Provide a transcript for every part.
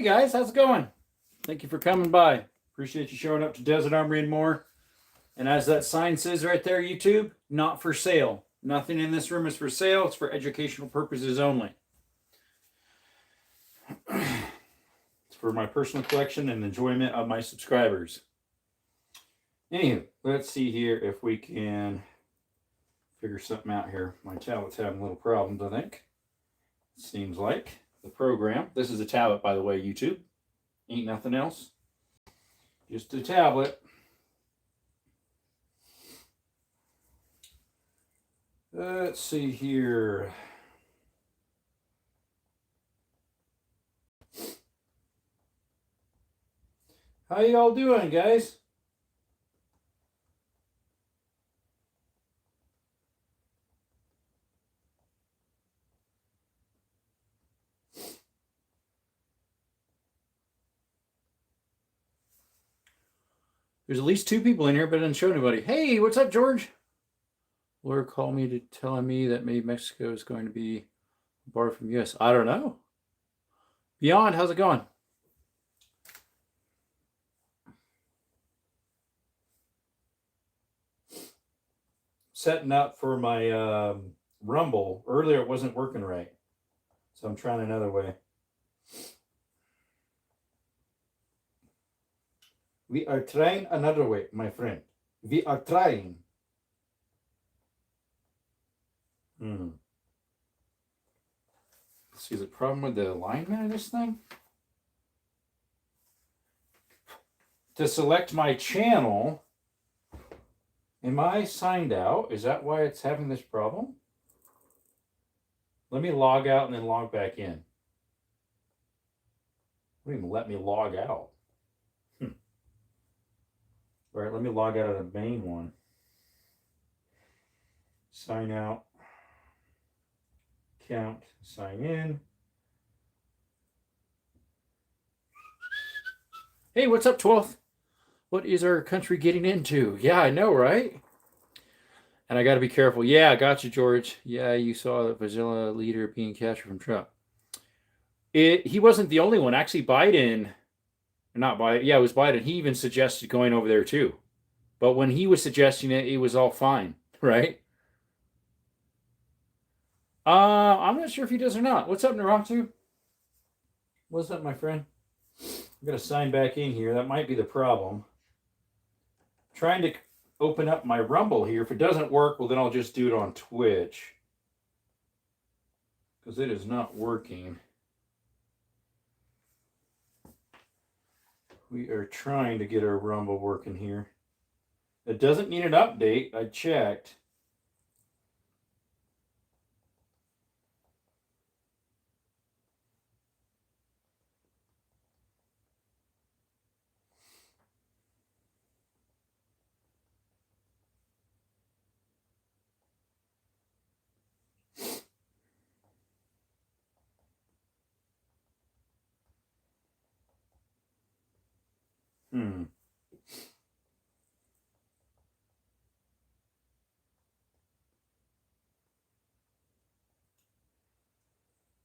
Hey guys, how's it going? Thank you for coming by. Appreciate you showing up to Desert Armory and More. And as that sign says right there, YouTube, not for sale. Nothing in this room is for sale. It's for educational purposes only. It's for my personal collection and enjoyment of my subscribers. Anywho, let's see here if we can figure something out here. My tablet's having little problems, I think. Seems like the program. This is a tablet, by the way, YouTube. Ain't nothing else. Just a tablet. Let's see here. How y'all doing, guys? There's at least 2 people in here, but it didn't show anybody. Hey, what's up, George? Laura called me to tell me that maybe Mexico is going to be barred from US. I don't know. Beyond, how's it going? Setting up for my Rumble. Earlier it wasn't working right. So I'm trying another way. We are trying another way, my friend. We are trying. Let's see, is the problem with the alignment of this thing? To select my channel, am I signed out? Is that why it's having this problem? Let me log out and then log back in. Don't even let me log out. All right, let me log out of the main one. Sign out. Count. Sign in. Hey, what's up, 12th? What is our country getting into? Yeah, I know, right? And I got to be careful. Yeah, I got you, George. Yeah, you saw the Venezuela leader being captured from Trump. He wasn't the only one. Actually, Biden, not Biden. Yeah, it was Biden. He even suggested going over there too. But when he was suggesting it, it was all fine, right? I'm not sure if he does or not. What's up, Narantu? What's up, my friend? I'm gonna sign back in here. That might be the problem. I'm trying to open up my Rumble here. If it doesn't work, well, then I'll just do it on Twitch because it is not working. We are trying to get our Rumble working here. It doesn't need an update. I checked.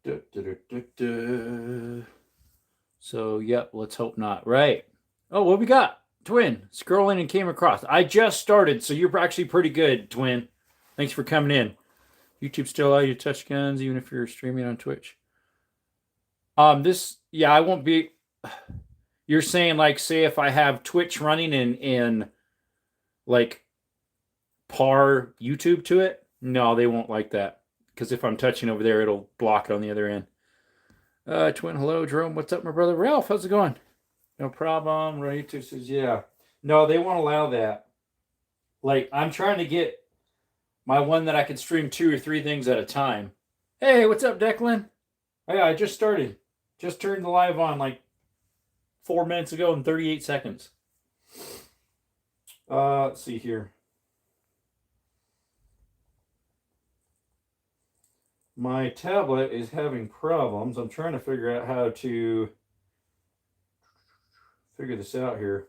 Da, da, da, so, yep, let's hope not. Right. Oh, what we got? Twin, scrolling and came across. I just started, so you're actually pretty good, Twin. Thanks for coming in. YouTube still allow you to touch guns even if you're streaming on Twitch. Yeah, I won't be. You're saying, like, say if I have Twitch running in like par YouTube to it? No, they won't like that. Because if I'm touching over there, it'll block it on the other end. Twin, hello, Jerome. What's up, my brother? Ralph, how's it going? No problem. YouTube says, yeah. No, they won't allow that. Like, I'm trying to get my one that I can stream 2 or 3 things at a time. Hey, what's up, Declan? Oh, yeah, I just started. Just turned the live on like 4 minutes ago and 38 seconds. Let's see here. My tablet is having problems. I'm trying to figure out how to figure this out here.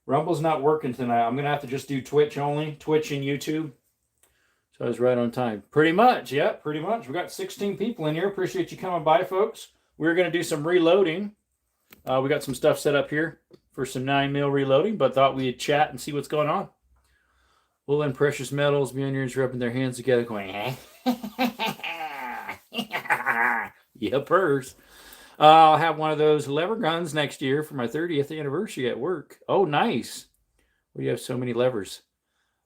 Rumble's not working tonight. I'm going to have to just do Twitch only. Twitch and YouTube. So I was right on time. Pretty much. Yeah, pretty much. We got 16 people in here. Appreciate you coming by, folks. We're going to do some reloading. We got some stuff set up here for some 9mm reloading, but thought we'd chat and see what's going on. Wool and precious metals, Mjolnirs rubbing their hands together going, yeah, purse. I'll have one of those lever guns next year for my 30th anniversary at work. Oh, nice. We have so many levers.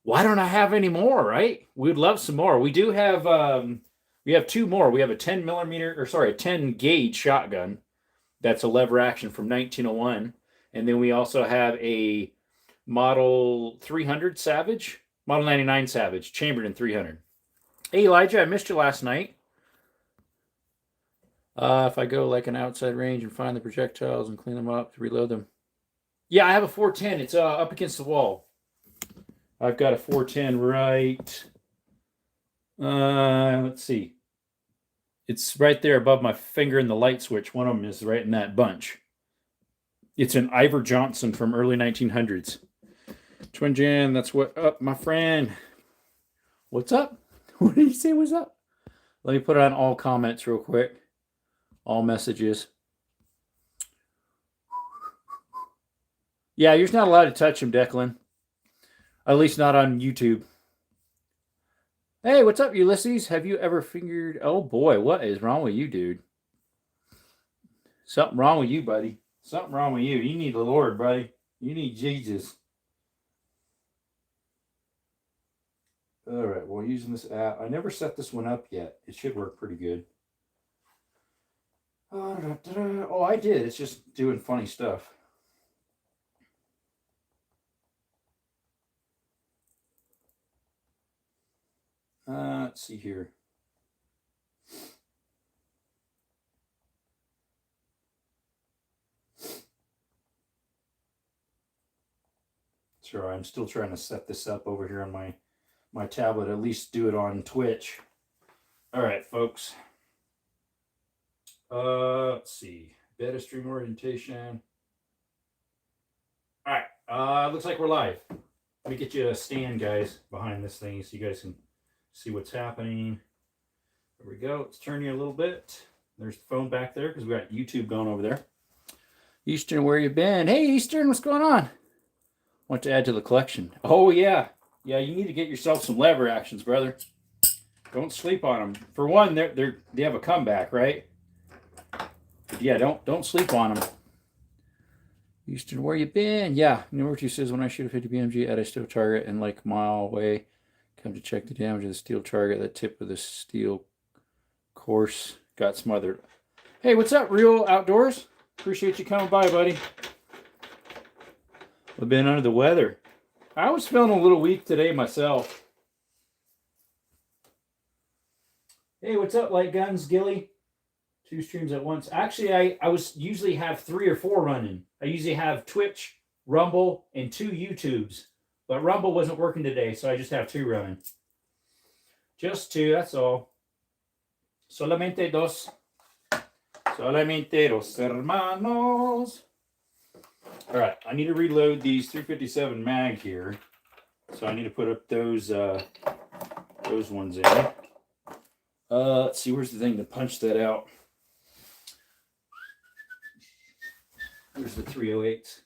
Why don't I have any more, right? We'd love some more. We do have, we have two more. We have a 10 gauge shotgun. That's a lever action from 1901. And then we also have a Model 300 Savage, Model 99 Savage, chambered in 300. Hey, Elijah, I missed you last night. If I go like an outside range and find the projectiles and clean them up to reload them. Yeah, I have a 410. It's up against the wall. I've got a 410 right. Let's see. It's right there above my finger in the light switch. One of them is right in that bunch. It's an Ivor Johnson from early 1900s. Twin Jan, that's what up, my friend. What's up? What did you say was up? Let me put on all comments real quick. All messages. Yeah, you're not allowed to touch him, Declan. At least not on YouTube. Hey, what's up, Ulysses? Have you ever fingered... Oh, boy, what is wrong with you, dude? Something wrong with you, buddy. Something wrong with you. You need the Lord, buddy. You need Jesus. All right, well, using this app. I never set this one up yet. It should work pretty good. Oh, I did. It's just doing funny stuff. Let's see here. Sorry, I'm still trying to set this up over here on my tablet. At least do it on Twitch. All right, folks. Let's see. Beta stream orientation. All right. Looks like we're live. Let me get you a stand, guys, behind this thing so you guys can see what's happening. There we go. Let's turn you a little bit. There's the phone back there because we got YouTube going over there. Eastern, where you been? Hey, Eastern, what's going on? Want to add to the collection? Oh, yeah. Yeah, you need to get yourself some lever actions, brother. Don't sleep on them. For one, they have a comeback, right? But yeah, don't sleep on them. Eastern, where you been? Yeah, number 2 says, when I shoot a 50 BMG at a steel target and like mile away, come to check the damage of the steel target. The tip of the steel course got smothered. Hey, what's up, Real Outdoors? Appreciate you coming by, buddy. I've been under the weather. I was feeling a little weak today myself. Hey, what's up, Light Guns, Gilly? 2 streams at once. Actually, I usually have 3 or 4 running. I usually have Twitch, Rumble, and 2 YouTubes. But Rumble wasn't working today, so I just have 2 running. Just 2, that's all. Solamente dos. Solamente dos hermanos. All right, I need to reload these 357 mag here. So I need to put up those ones in. Let's see, where's the thing to punch that out? There's the 308s.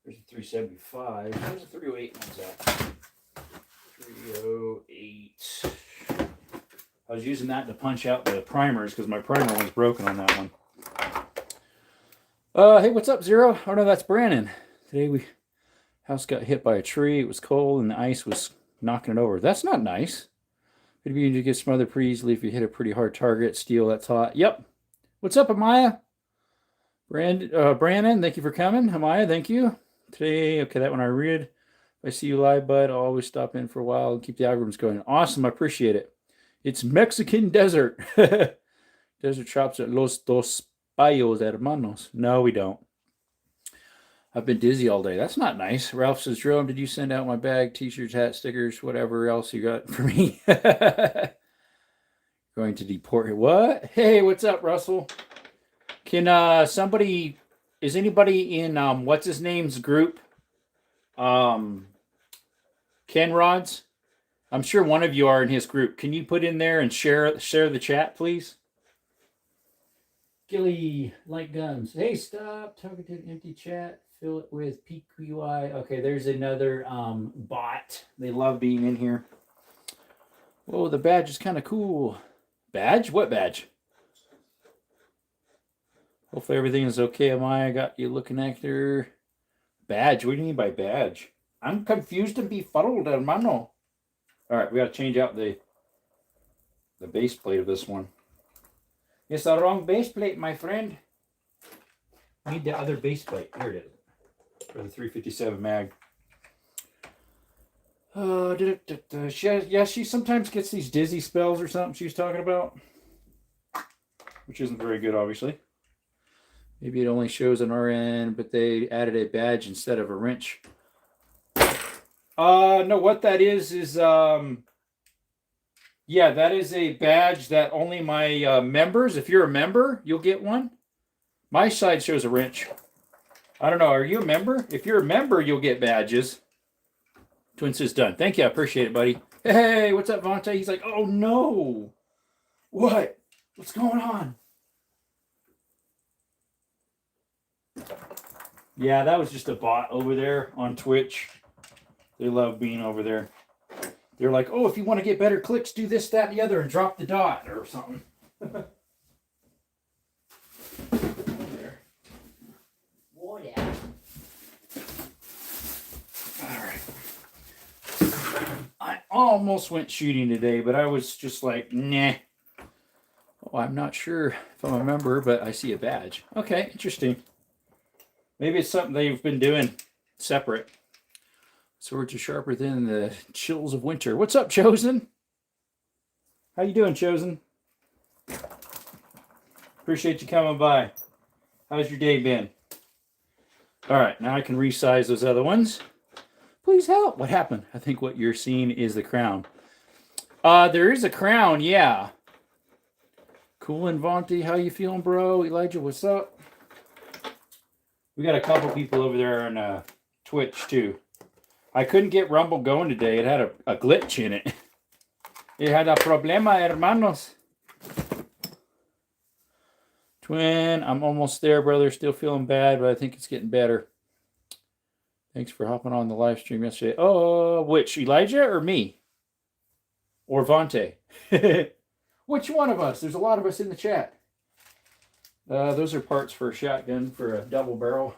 There's the 375. Where's the 308 ones at? 308. I was using that to punch out the primers because my primer one's broken on that one. Hey, what's up, Zero? Oh no, that's Brandon. Today house got hit by a tree. It was cold and the ice was knocking it over. That's not nice. Could be to get smothered pretty easily if you hit a pretty hard target. Steel that's hot. Yep. What's up, Amaya? Brandon, thank you for coming. Amaya, thank you. Today, okay, that one I read. If I see you live, bud, I'll always stop in for a while and keep the algorithms going. Awesome, I appreciate it. It's Mexican desert. Desert shops at Los Dos Payos Hermanos. No, we don't. I've been dizzy all day. That's not nice. Ralph says, Jerome, did you send out my bag, t-shirts, hats, stickers, whatever else you got for me? Going to deport you. What? Hey, what's up, Russell? Can somebody, is anybody in what's his name's group? Ken Rods. I'm sure one of you are in his group. Can you put in there and share the chat, please? Gilly, light guns. Hey, stop talking to an empty chat. Fill it with PQI. Okay, there's another bot. They love being in here. Whoa, the badge is kind of cool. Badge? What badge? Hopefully everything is okay. I got you looking actor. Badge? What do you mean by badge? I'm confused and befuddled, hermano. All right, we got to change out the base plate of this one. It's the wrong base plate, my friend. I need the other base plate. Here it is. For the 357 mag. She sometimes gets these dizzy spells or something she's talking about. Which isn't very good, obviously. Maybe it only shows an RN, but they added a badge instead of a wrench. No, what that is yeah, that is a badge that only my members, if you're a member, you'll get one. My side shows a wrench. I don't know, are you a member? If you're a member, you'll get badges. Twin says done. Thank you, I appreciate it, buddy. Hey, what's up, Vontae? He's like, oh no. What? What's going on? Yeah, that was just a bot over there on Twitch. They love being over there. They're like, oh, if you want to get better clicks, do this, that, and the other, and drop the dot or something. Water. All right. I almost went shooting today, but I was just like, nah. Oh, I'm not sure if I'm a member, but I see a badge. Okay, interesting. Maybe it's something they've been doing separate. Swords are sharper than the chills of winter. What's up, Chosen? How you doing, Chosen? Appreciate you coming by. How's your day been? All right, now I can resize those other ones. Please help. What happened? I think what you're seeing is the crown. There is a crown, yeah. Cool and Vontae, how you feeling, bro? Elijah, what's up? We got a couple people over there on Twitch, too. I couldn't get Rumble going today. It had a glitch in it. It had a problema, hermanos. Twin, I'm almost there, brother. Still feeling bad, but I think it's getting better. Thanks for hopping on the live stream yesterday. Oh, which? Elijah or me? Or Vontae? Which one of us? There's a lot of us in the chat. Those are parts for a shotgun for a double barrel.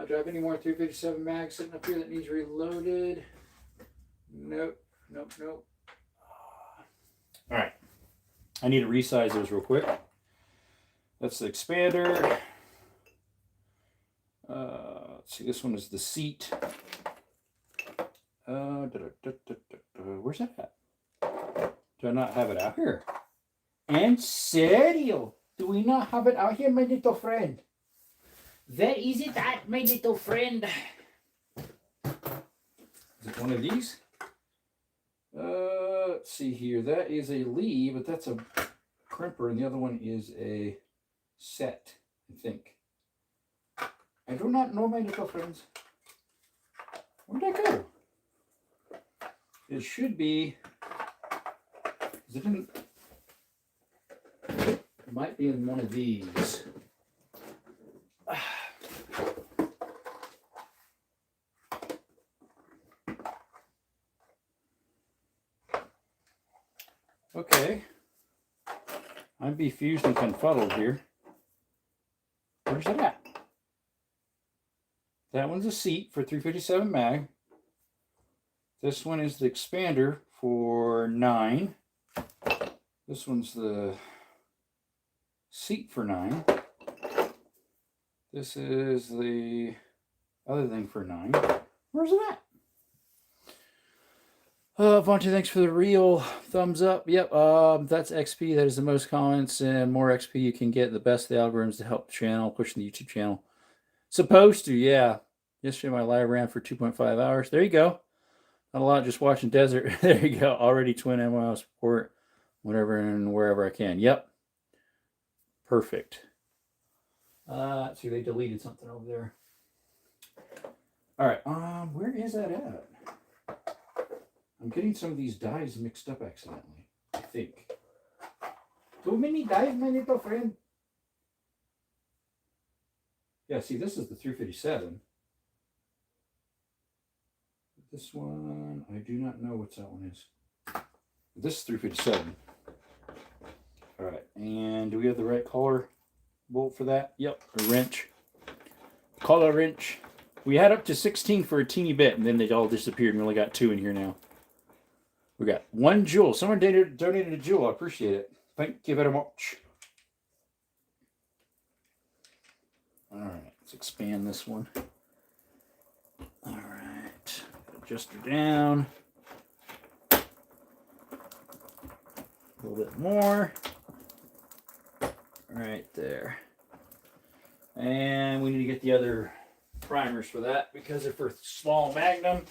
Do I have any more 357 mags sitting up here that needs reloaded? Nope. All right. I need to resize those real quick. That's the expander. Let's see, this one is the seat. Where's that at? Do I not have it out here? En serio? Do we not have it out here, my little friend? Where is it at, my little friend? Is it one of these? Let's see here. That is a Lee, but that's a crimper, and the other one is a set, I think. I do not know, my little friends. Where'd that go? It should be. Is it in? It might be in one of these. Okay. I'm befused and confuddled here. Where's it at? That one's a seat for 357 mag. This one is the expander for 9. This one's the seat for 9. This is the other thing for 9. Where's it at? Vontae, thanks for the real thumbs up. Yep, that's XP. That is the most comments and more XP you can get. The best of the algorithms to help the channel, pushing the YouTube channel. Supposed to, yeah. Yesterday my live ran for 2.5 hours. There you go. Not a lot, just watching desert. There you go. Already twin MYO support, whatever and wherever I can. Yep. Perfect. Let's see, they deleted something over there. All right. Where is that at? I'm getting some of these dies mixed up accidentally, I think. Too many dies, my little friend. Yeah, see, this is the 357. This one, I do not know what that one is. This is 357. All right, and do we have the right collar bolt for that? Yep, a wrench. Collar wrench. We had up to 16 for a teeny bit, and then they all disappeared, and we only got 2 in here now. We got 1 jewel. Someone donated a jewel. I appreciate it. Thank you very much. All right, let's expand this one. All right, adjust her down. A little bit more. Right there. And we need to get the other primers for that because they're for small Magnum.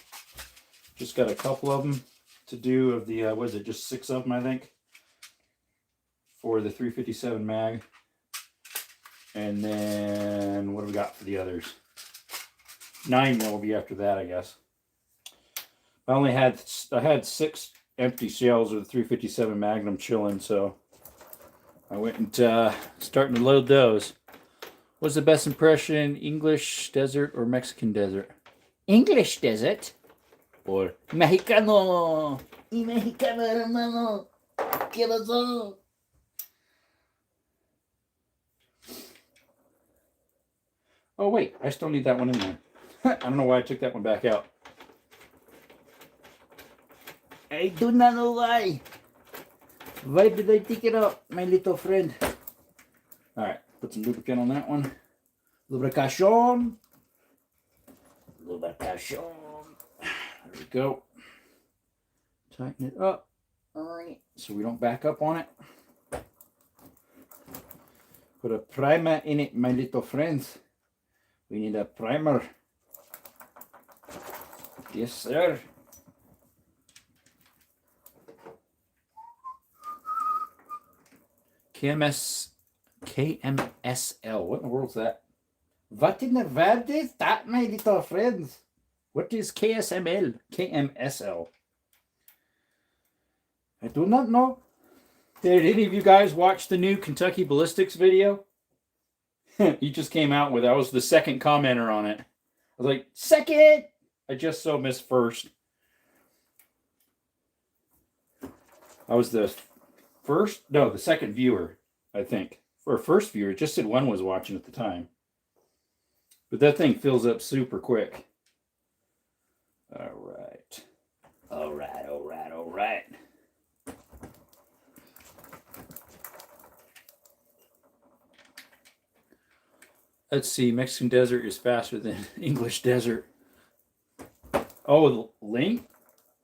Just got a couple of them to do of the, what is it, just 6 of them, I think, for the 357 mag. And then what do we got for the others? 9 will be after that, I guess. I had 6 empty shells of the 357 Magnum chilling, so I went and starting to load those. What's the best impression, English desert or Mexican desert? English desert or Mexicano? Y Mexicano, hermano. ¿Qué pasó? Oh, wait, I still need that one in there. I don't know why I took that one back out. I do not know why. Why did I take it out, my little friend? All right, put some lubricant on that one. Lubrication. Lubrication. There we go. Tighten it up. All right, so we don't back up on it. Put a primer in it, my little friends. We need a primer. Yes, sir. KMSL. What in the world's that? What in the world is that, my little friends? What is KSML? KMSL. I do not know. Did any of you guys watch the new Kentucky Ballistics video? He just came out with it. I was the second commenter on it. I was like, second! I just so missed first. I was the second viewer, I think. For a first viewer, it just said one was watching at the time. But that thing fills up super quick. All right. All right, all right, all right. Let's see, Mexican desert is faster than English desert. Oh,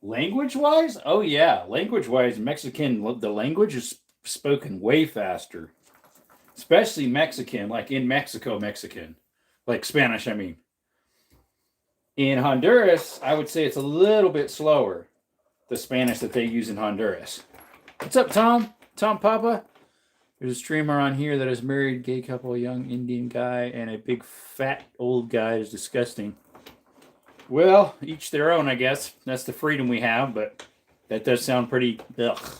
language-wise? Oh, yeah. Language-wise, Mexican, the language is spoken way faster. Especially Mexican, like in Mexico, Mexican. Like Spanish, I mean. In Honduras, I would say it's a little bit slower, the Spanish that they use in Honduras. What's up, Tom? Tom Papa? There's a streamer on here that is married, gay couple, a young Indian guy, and a big fat old guy is disgusting. Well, each their own, I guess. That's the freedom we have, but that does sound pretty ugh.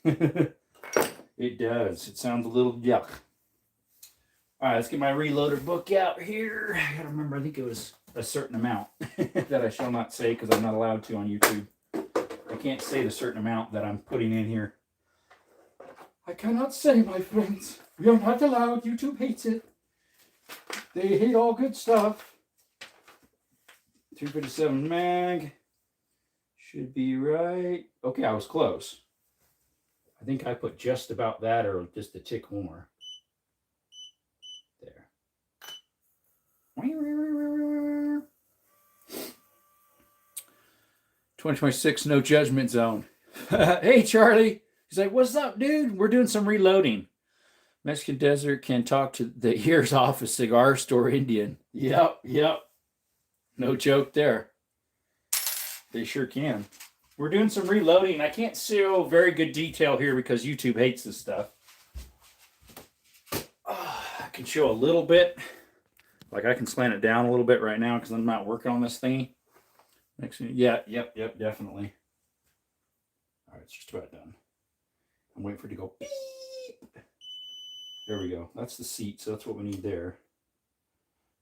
It does. It sounds a little yuck. All right, let's get my reloader book out here. I gotta remember, I think it was a certain amount that I shall not say because I'm not allowed to on YouTube. I can't say the certain amount that I'm putting in here. I cannot say, my friends. We are not allowed. YouTube hates it. They hate all good stuff. 357 mag. Should be right. Okay, I was close. I think I put just about that or just a tick more. There. 2026 No Judgment Zone. Hey, Charlie. He's like, what's up, dude? We're doing some reloading. Mexican desert can talk to the ears off a cigar store Indian. Yep. No joke there. They sure can. We're doing some reloading. I can't show very good detail here because YouTube hates this stuff. I can show a little bit. Like I can slant it down a little bit right now because I'm not working on this thingy. Yeah, yep, definitely. All right, it's just about done. I'm waiting for it to go beep. There we go. That's the seat, so that's what we need there.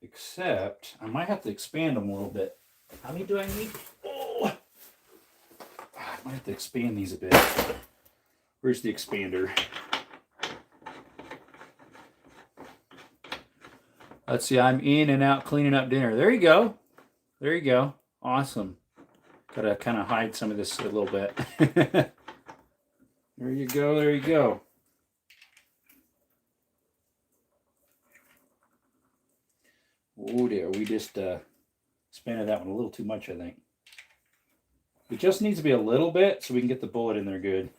Except I might have to expand them a little bit. How many do I need? Oh, I might have to expand these a bit. Where's the expander? Let's see. I'm in and out cleaning up dinner. There you go. There you go. Awesome. Gotta kind of hide some of this a little bit. There you go. There you go. Oh dear, we just expanded that one a little too much, I think. It just needs to be a little bit so we can get the bullet in there good.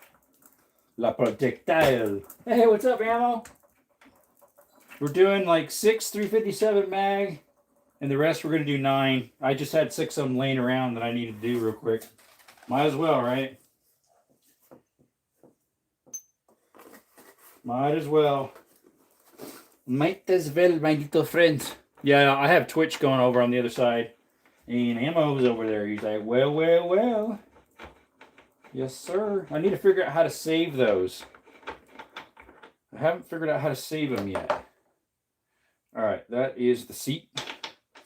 La projectile. Hey, what's up, ammo? We're doing like 6 357 mag, and the rest we're going to do 9. I just had 6 of them laying around that I needed to do real quick. Might as well, right? Might as well. Might as well, my little friends. Yeah, I have Twitch going over on the other side. And Ammo's over there. He's like, well, well, well. Yes, sir. I need to figure out how to save those. I haven't figured out how to save them yet. All right, that is the seat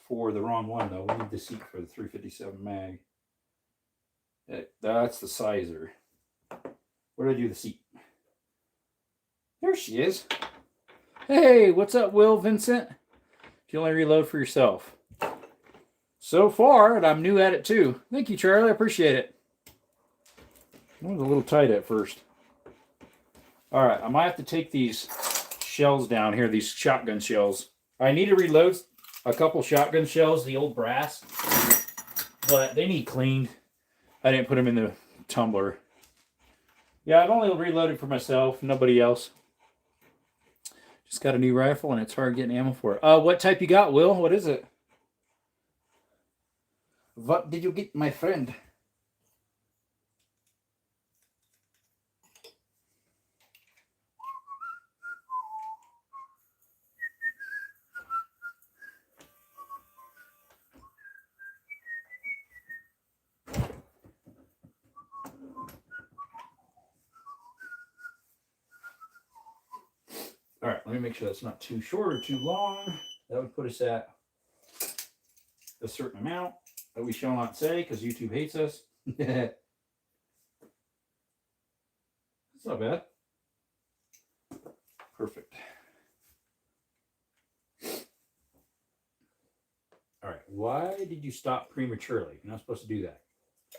for the wrong one, though. We need the seat for the 357 mag. That's the sizer. Where did I do the seat? There she is. Hey, what's up, Will Vincent? You only reload for yourself. So far, and I'm new at it too. Thank you, Charlie. I appreciate it. It was a little tight at first. All right, I might have to take these shells down here, these shotgun shells. I need to reload a couple shotgun shells, the old brass, but they need cleaned. I didn't put them in the tumbler. Yeah, I've only reloaded for myself, nobody else. Just got a new rifle, and it's hard getting ammo for it. What type you got, Will? What is it? What did you get, my friend? All right, let me make sure that's not too short or too long. That would put us at a certain amount that we shall not say because YouTube hates us. That's not bad. Perfect. All right, why did you stop prematurely? You're not supposed to do that.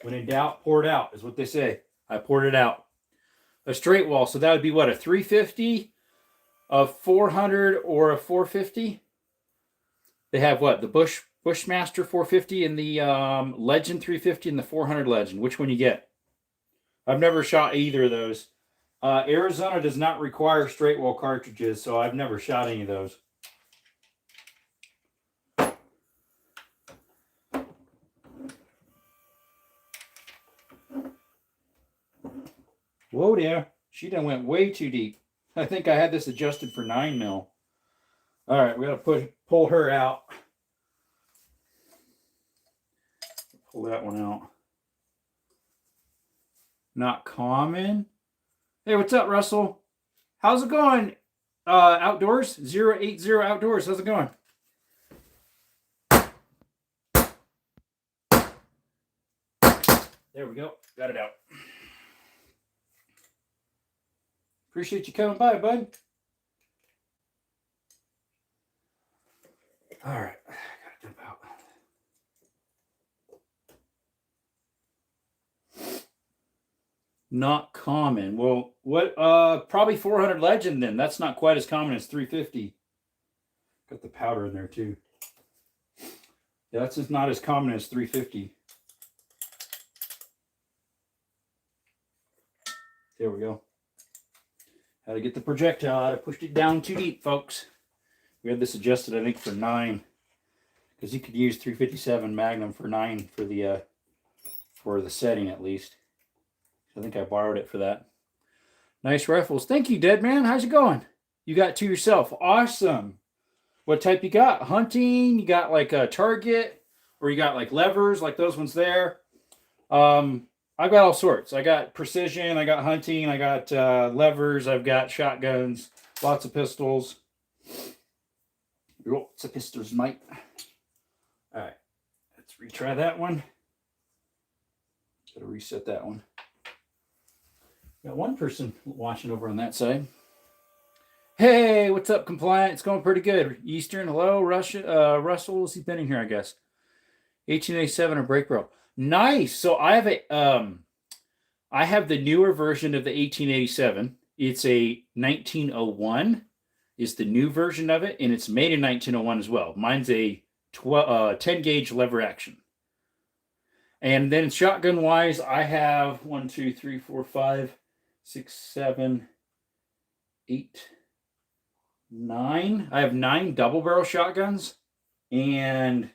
When in doubt, pour it out, is what they say. I poured it out. A straight wall, so that would be what, a 350, a 400, or a 450? They have what, the Bushmaster 450 and the Legend 350 and the 400 Legend. Which one you get? I've never shot either of those. Arizona does not require straight wall cartridges, so I've never shot any of those. Whoa there. She done went way too deep. I think I had this adjusted for 9 mil. All right, we got to pull her out. Pull that one out. Not common. Hey, what's up, Russell? How's it going? Outdoors? 080 Outdoors. How's it going? There we go. Got it out. Appreciate you coming by, bud. All right. I gotta jump out. Not common. Well, what? Probably 400 Legend then. That's not quite as common as 350. Got the powder in there too. Yeah, that's just not as common as 350. There we go. Had to get the projectile out. I pushed it down too deep, folks. We had this adjusted, I think, for 9, because you could use 357 Magnum for 9 for the setting at least. I think I borrowed it for that. Nice rifles. Thank you, Dead Man. How's it going? You got 2 yourself. Awesome. What type you got? Hunting? You got like a target, or you got like levers, like those ones there. I've got all sorts. I got precision. I got hunting. I got levers. I've got shotguns. Lots of pistols. Lots of pistols, mate. All right, let's retry that one. Gotta reset that one. Got one person watching over on that side. Hey, what's up, Compliant? It's going pretty good. Eastern, hello, Russia, Russell. He's been in here, I guess. 1887 or Break Bro. Nice. So I have the newer version of the 1887. It's a 1901. Is the new version of it, and it's made in 1901 as well. Mine's a 10 gauge lever action. And then shotgun wise, I have 1, 2, 3, 4, 5, 6, 7, 8, 9. I have 9 double barrel shotguns, and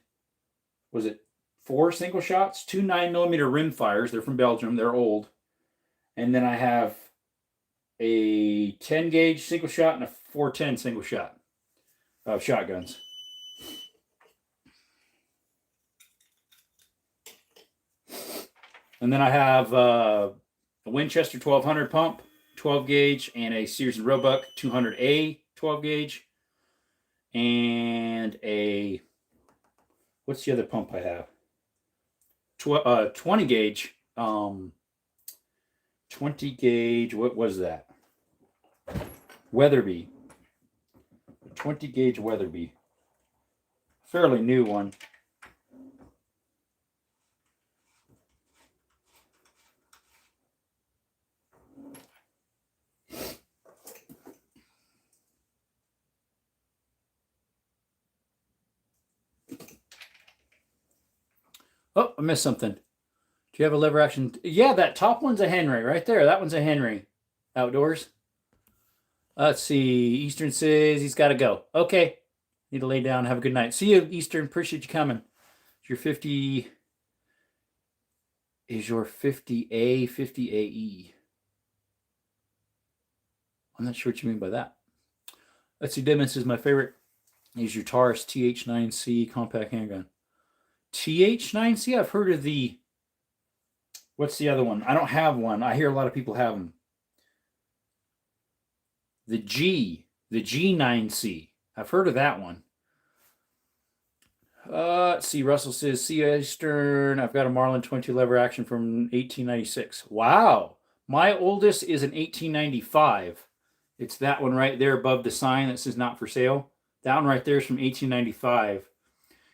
was it 4 single shots? 2 9mm rim fires. They're from Belgium. They're old. And then I have a 10 gauge single shot and a 410 single shot of shotguns. And then I have a Winchester 1200 pump, 12 gauge, and a Sears and Roebuck 200A 12 gauge, and a, what's the other pump I have? 20 gauge. 20 gauge. What was that? Weatherby. 20 gauge Weatherby. Fairly new one. Oh, I missed something. Do you have a lever action? Yeah, that top one's a Henry right there. That one's a Henry. Outdoors. Let's see. Eastern says he's got to go. Okay. Need to lay down. Have a good night. See you, Eastern. Appreciate you coming. Is your 50A, 50AE? I'm not sure what you mean by that. Let's see. Demis is my favorite. Is your Taurus TH9C compact handgun. TH9C? I've heard of the... What's the other one? I don't have one. I hear a lot of people have them. The G9C. I've heard of that one. Let's see. Russell says, see Eastern. I've got a Marlin 20 lever action from 1896. Wow. My oldest is an 1895. It's that one right there above the sign that says not for sale. That one right there is from 1895.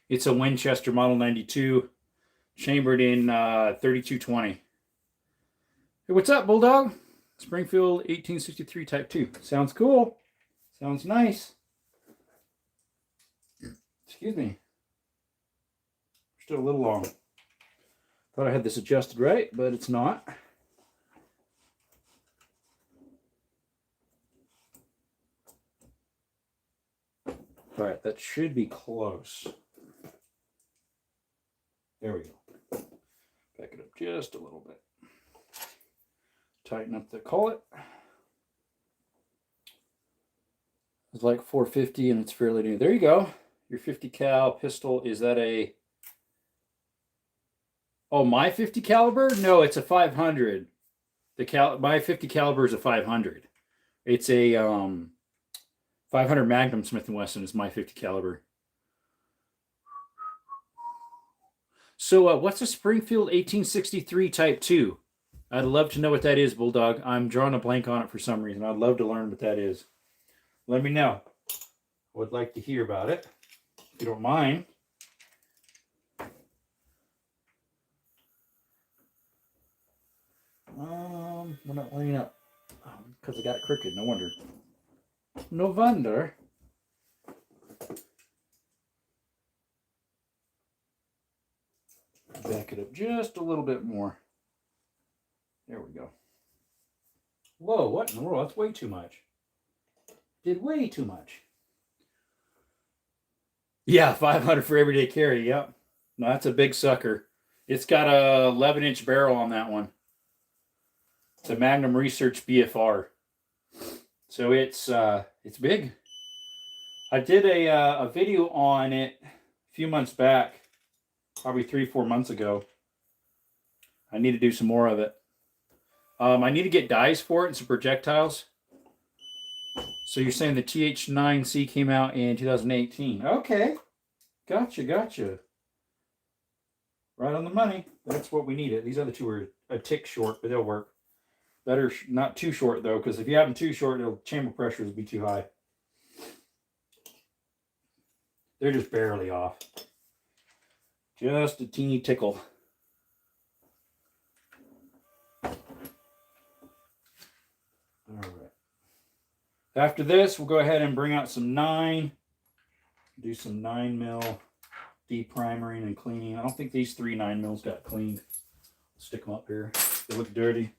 It's a Winchester Model 92, chambered in 3220. Hey, what's up, Bulldog? Springfield 1863 Type 2. Sounds cool. Sounds nice. Excuse me. Still a little long. Thought I had this adjusted right, but it's not. All right, that should be close. There we go. Back it up just a little bit. Tighten up the collet. It's like 450 and it's fairly new. There you go. Your 50 cal pistol. Is that a... Oh, my 50 caliber? No, it's a 500. My 50 caliber is a 500. It's a 500 Magnum Smith & Wesson is my 50 caliber. So what's a Springfield 1863 Type 2? I'd love to know what that is, Bulldog. I'm drawing a blank on it for some reason. I'd love to learn what that is. Let me know. I would like to hear about it, if you don't mind. We're not lining up. Because I got it crooked. No wonder. No wonder. Back it up just a little bit more. There we go. Whoa, what in the world? That's way too much. Did way too much. Yeah, 500 for everyday carry. Yep. No, that's a big sucker. It's got a 11-inch barrel on that one. It's a Magnum Research BFR. So it's big. I did a video on it a few months back, probably 3-4 months ago. I need to do some more of it. I need to get dies for it and some projectiles. So you're saying the TH9C came out in 2018. Okay. Gotcha. Right on the money. That's what we needed. These other two are a tick short, but they'll work. Better not too short, though, because if you have them too short, the chamber pressures will be too high. They're just barely off. Just a teeny tickle. All right. After this, we'll go ahead and bring out some 9. Do some 9mm deprimering and cleaning. I don't think these 3 9mm got cleaned. Stick them up here. They look dirty.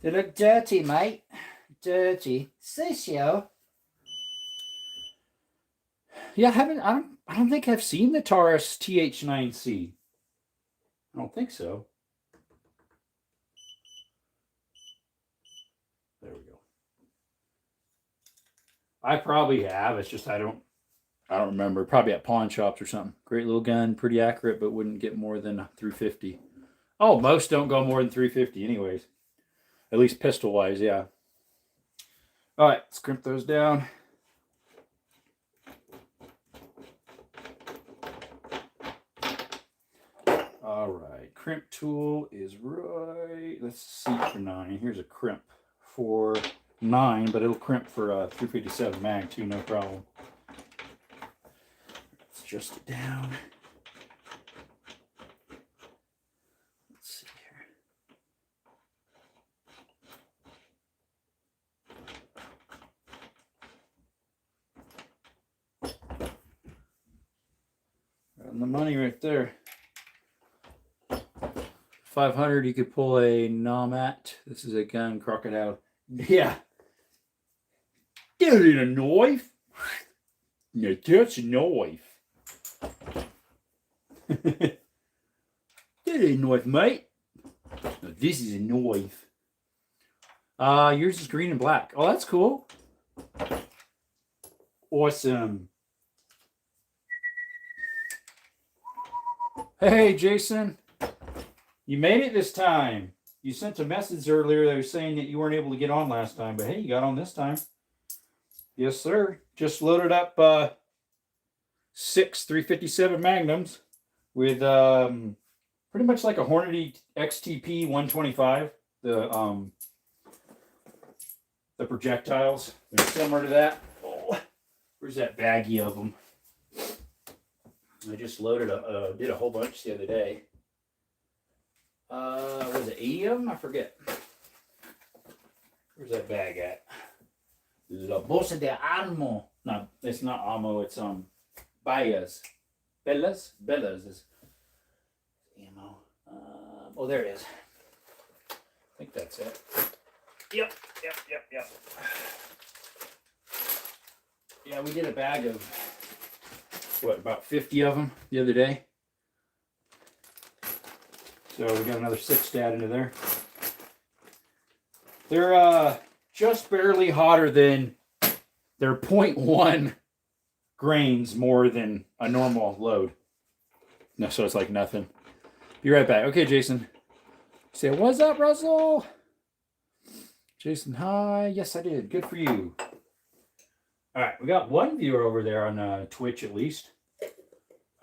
They look dirty, mate. Dirty. Sissio. Yeah, I don't think I've seen the Taurus TH9C. I don't think so. There we go. I probably have. It's just I don't remember. Probably at pawn shops or something. Great little gun, pretty accurate, but wouldn't get more than 350. Oh, most don't go more than 350 anyways. At least pistol-wise, yeah. All right, let's crimp those down. All right, crimp tool is right. Let's see for 9. Here's a crimp for 9, but it'll crimp for 357 mag too, no problem. Let's adjust it down. Let's see here. Right on the money right there. 500, you could pull a Nomad. This is a gun, crocodile. Yeah. That ain't a knife. No, that's a knife. That ain't a knife, mate. No, this is a knife. Yours is green and black. Oh, that's cool. Awesome. Hey, Jason. You made it this time. You sent a message earlier that was saying that you weren't able to get on last time, but hey, you got on this time. Yes, sir. Just loaded up 6 357 Magnums with pretty much like a Hornady XTP 125. The projectiles. They're similar to that. Oh, where's that baggie of them? I just loaded did a whole bunch the other day. Was it 80 of them? I forget. Where's that bag at? La Bolsa de Ammo. No, it's not ammo. It's Bellas. Bellas is ammo. Oh, there it is. I think that's it. Yep. Yeah, we did a bag of what, about 50 of them the other day. So we got another 6 to add into there. They're just barely hotter than, they're 0.1 grains more than a normal load. No, so it's like nothing. Be right back. Okay, Jason. Say, what's up, Russell? Jason, hi. Yes, I did. Good for you. All right, we got one viewer over there on Twitch at least.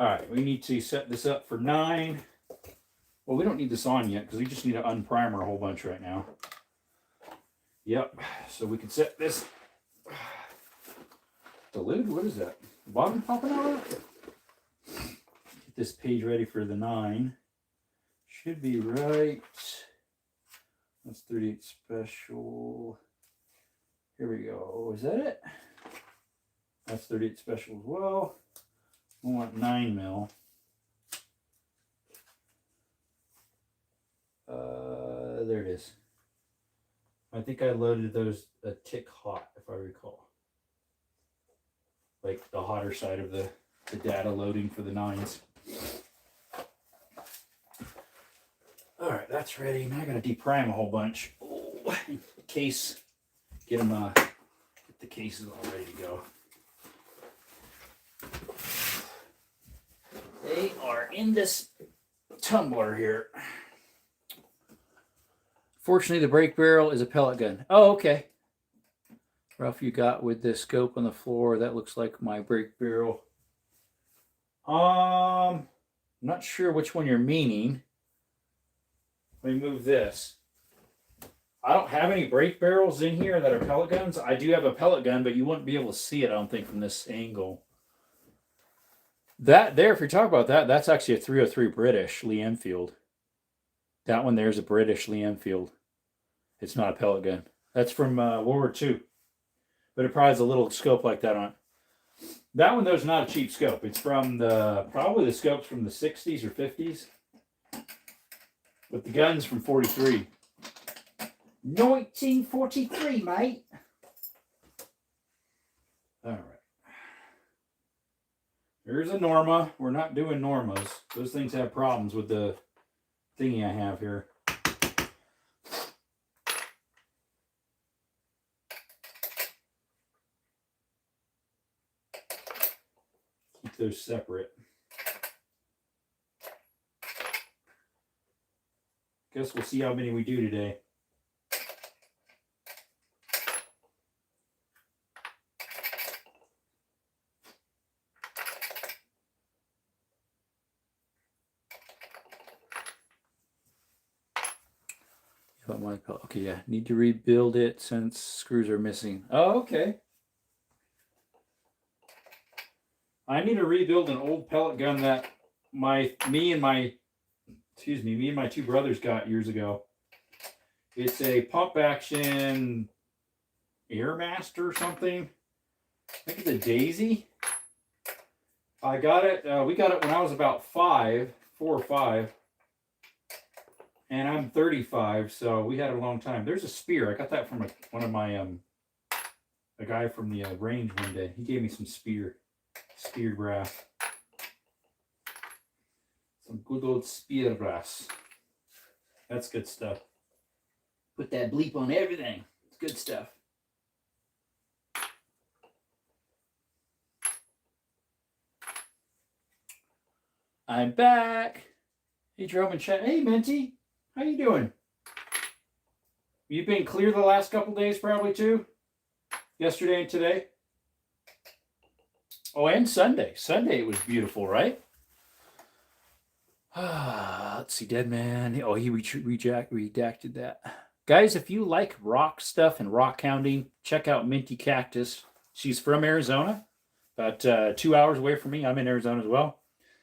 All right, we need to set this up for 9. Well, we don't need this on yet because we just need to unprimer a whole bunch right now. Yep, so we can set this. The lid, what is that? The bottom popping out? Get this page ready for the 9. Should be right. That's 38 special. Here we go. Is that it? That's 38 special as well. We want 9mm. There it is. I think I loaded those a tick hot, if I recall. Like the hotter side of the data loading for the 9s. All right, that's ready. Now I gotta deprime a whole bunch. Oh, case, get them, get the cases all ready to go. They are in this tumbler here. Fortunately, the brake barrel is a pellet gun. Oh, okay. Rough you got with this scope on the floor. That looks like my brake barrel. Not sure which one you're meaning. Let me move this. I don't have any brake barrels in here that are pellet guns. I do have a pellet gun, but you wouldn't be able to see it, I don't think, from this angle. That there, if you're talking about that, that's actually a 303 British Lee Enfield. That one there's a British Lee Enfield. It's not a pellet gun. That's from World War II. But it probably has a little scope like that on it. That one, though, is not a cheap scope. It's from probably the scope's from the 60s or 50s. But the gun's from 43. 1943, mate. All right. Here's a Norma. We're not doing Normas. Those things have problems with the thingy I have here. Keep those separate. Guess we'll see how many we do today. Okay, yeah. Need to rebuild it since screws are missing. Oh, okay. I need to rebuild an old pellet gun that me and my two brothers got years ago. It's a pump action Airmaster or something. I think it's a Daisy. I got it. We got it when I was about 4 or 5. And I'm 35, so we had it a long time. There's a spear. I got that from one of my a guy from the range one day. He gave me some speared brass. Some good old spear brass. That's good stuff. Put that bleep on everything. It's good stuff. I'm back. Hey, Jerome and Chet. Hey, Minty. How you doing? You've been clear the last couple days probably too? Yesterday and today? Oh, and Sunday. Sunday it was beautiful, right? Let's see, Dead Man. Oh, he redacted that. Guys, if you like rock stuff and rock hounding, check out Minty Cactus. She's from Arizona, about 2 hours away from me. I'm in Arizona as well.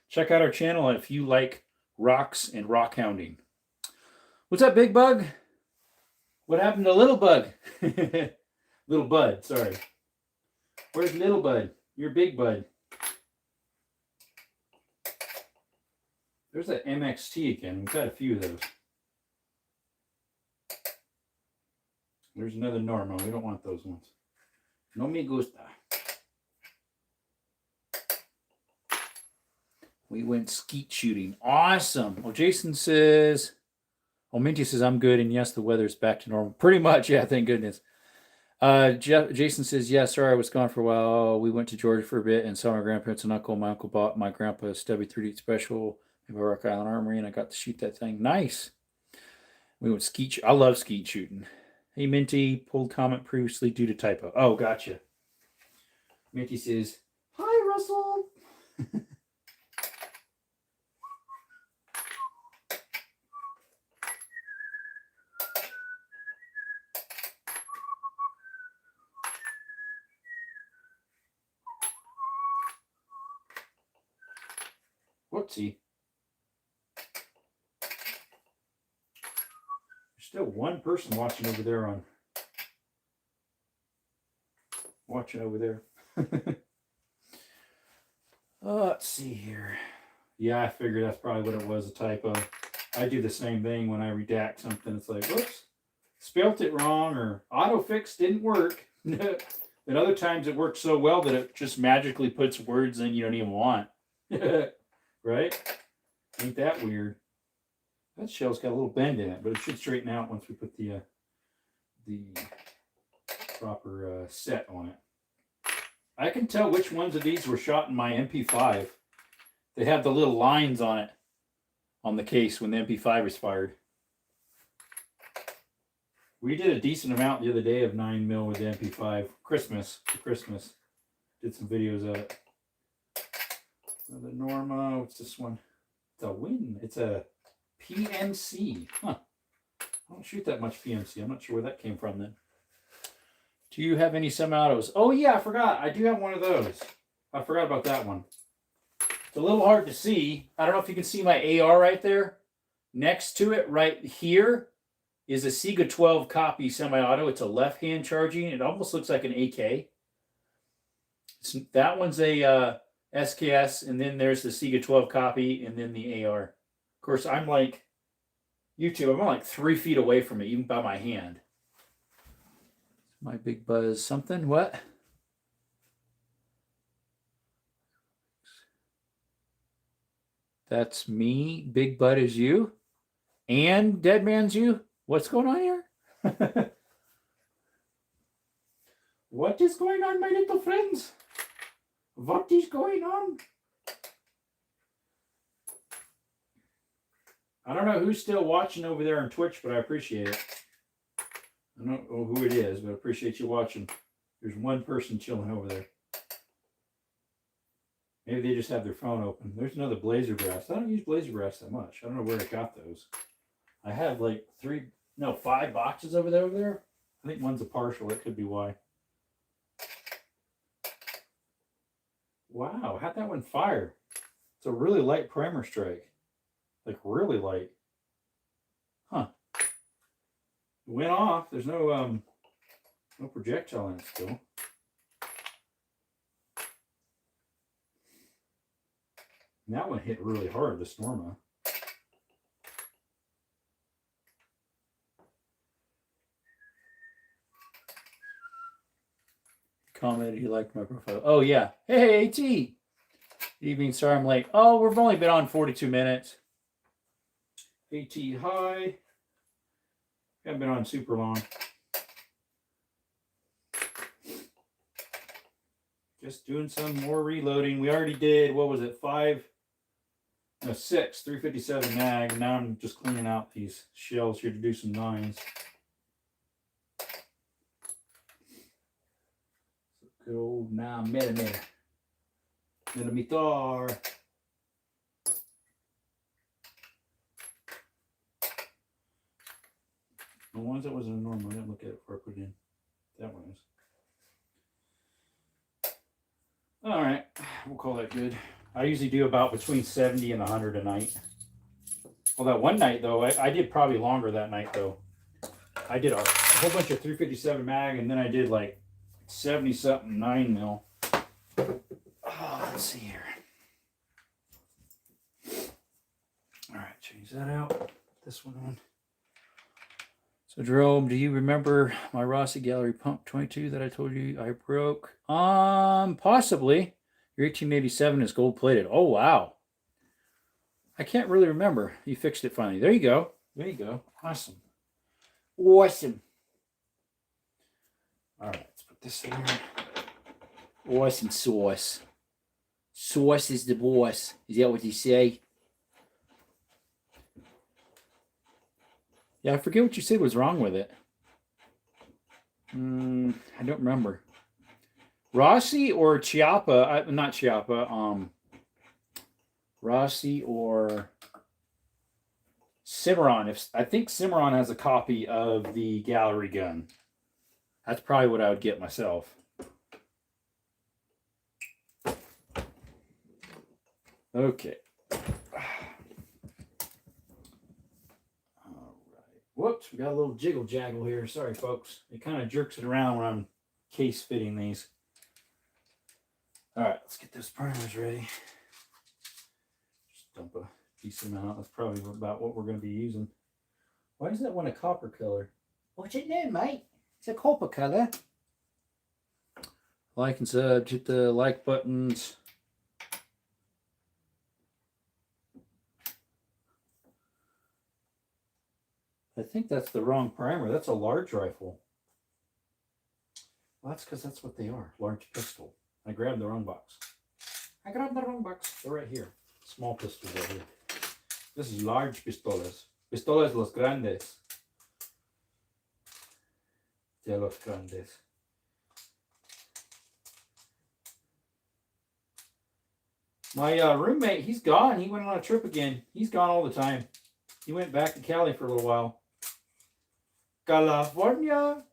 Check out our channel if you like rocks and rock hounding. What's up, Big Bug? What happened to Little Bug? Little Bud, sorry. Where's Little Bud? You're Big Bud. There's that MXT again. We've got a few of those. There's another Norma. We don't want those ones. No me gusta. We went skeet shooting. Awesome. Well, Jason says... Oh, Minty says, I'm good, and yes, the weather's back to normal. Pretty much, yeah, thank goodness. Jason says, yeah, sorry, I was gone for a while. We went to Georgia for a bit and saw my grandparents and uncle. My uncle bought my grandpa a Stubby 3D Special in Rock Island Armory, and I got to shoot that thing. Nice. We went skeet. I love skeet shooting. Hey, Minty, pulled comment previously due to typo. Oh, gotcha. Minty says, hi, Russell. Whoopsie. There's still one person watching over there let's see here. Yeah, I figured that's probably what it was, a typo. I do the same thing when I redact something. It's like, whoops, spelt it wrong, or autofix didn't work. But other times it works so well that it just magically puts words in you don't even want. Right? Ain't that weird? That shell's got a little bend in it, but it should straighten out once we put the proper set on it. I can tell which ones of these were shot in my MP5 They have the little lines on it, on the case when the MP5 is fired. We did a decent amount the other day of 9mm with the MP5. For Christmas. Did some videos of it. Another Norma. What's this one? It's a Win. It's a PMC. Huh. I don't shoot that much PMC. I'm not sure where that came from then. Do you have any semi-autos? Oh yeah, I forgot. I do have one of those. I forgot about that one. It's a little hard to see. I don't know if you can see my AR right there. Next to it, right here, is a Sega 12 copy semi-auto. It's a left-hand charging. It almost looks like an AK. That one's a SKS, and then there's the Sega 12 copy, and then the AR. Of course, I'm like YouTube. I'm like 3 feet away from it, even by my hand. My Big Buzz something. What? That's me. Big Bud is you. And Dead Man's you. What's going on here? What is going on, my little friends? What is going on? I don't know who's still watching over there on Twitch, but I appreciate it. I don't know who it is, but I appreciate you watching. There's one person chilling over there. Maybe they just have their phone open. There's another Blazer Brass. I don't use Blazer Brass that much. I don't know where I got those. I have like 5 boxes over there. I think one's a partial. That could be why. Wow, how'd that one fire? It's a really light primer strike. Like really light. Huh. It went off. There's no projectile in it still. And that one hit really hard, this Norma. Commented he liked my profile. Oh yeah. Hey AT. Good evening. Sorry I'm late. Oh, we've only been on 42 minutes. AT hi. Haven't been on super long. Just doing some more reloading. We already did, what was it, 6 357 mag. Now I'm just cleaning out these shells here to do some 9s. Good old 9mm. Millimeter. The ones that was in normal, I didn't look at it before I put it in. That one is. All right, we'll call that good. I usually do about between 70 and 100 a night. Well, that one night though, I did probably longer that night though. I did a whole bunch of 357 mag, and then I did like 70 something 9mm. Oh, let's see here. All right, change that out. This one on. So Jerome, do you remember my Rossi Gallery Pump 22 that I told you I broke? Possibly. Your 1887 is gold plated. Oh wow. I can't really remember. You fixed it finally. There you go. There you go. Awesome. Awesome. All right, let's put this in here. Awesome sauce. Sauce is the boss. Is that what you say? Yeah, I forget what you said was wrong with it. I don't remember. Rossi or Chiappa? Not Chiappa. Rossi or Cimarron. I think Cimarron has a copy of the gallery gun. That's probably what I would get myself. Okay. Whoops, we got a little jiggle jaggle here. Sorry, folks. It kind of jerks it around when I'm case fitting these. All right, let's get those primers ready. Just dump a decent amount. That's probably about what we're going to be using. Why is that one a copper color? What's it name, mate? It's a copper color. Like and sub, hit the like buttons. I think that's the wrong primer. That's a large rifle. Well, that's because that's what they are. Large pistol. I grabbed the wrong box. They're right here. small pistols over here. This is large pistolas. Pistolas los grandes. De los grandes. My roommate, he's gone. He went on a trip again. He's gone all the time. He went back to Cali for a little while. California.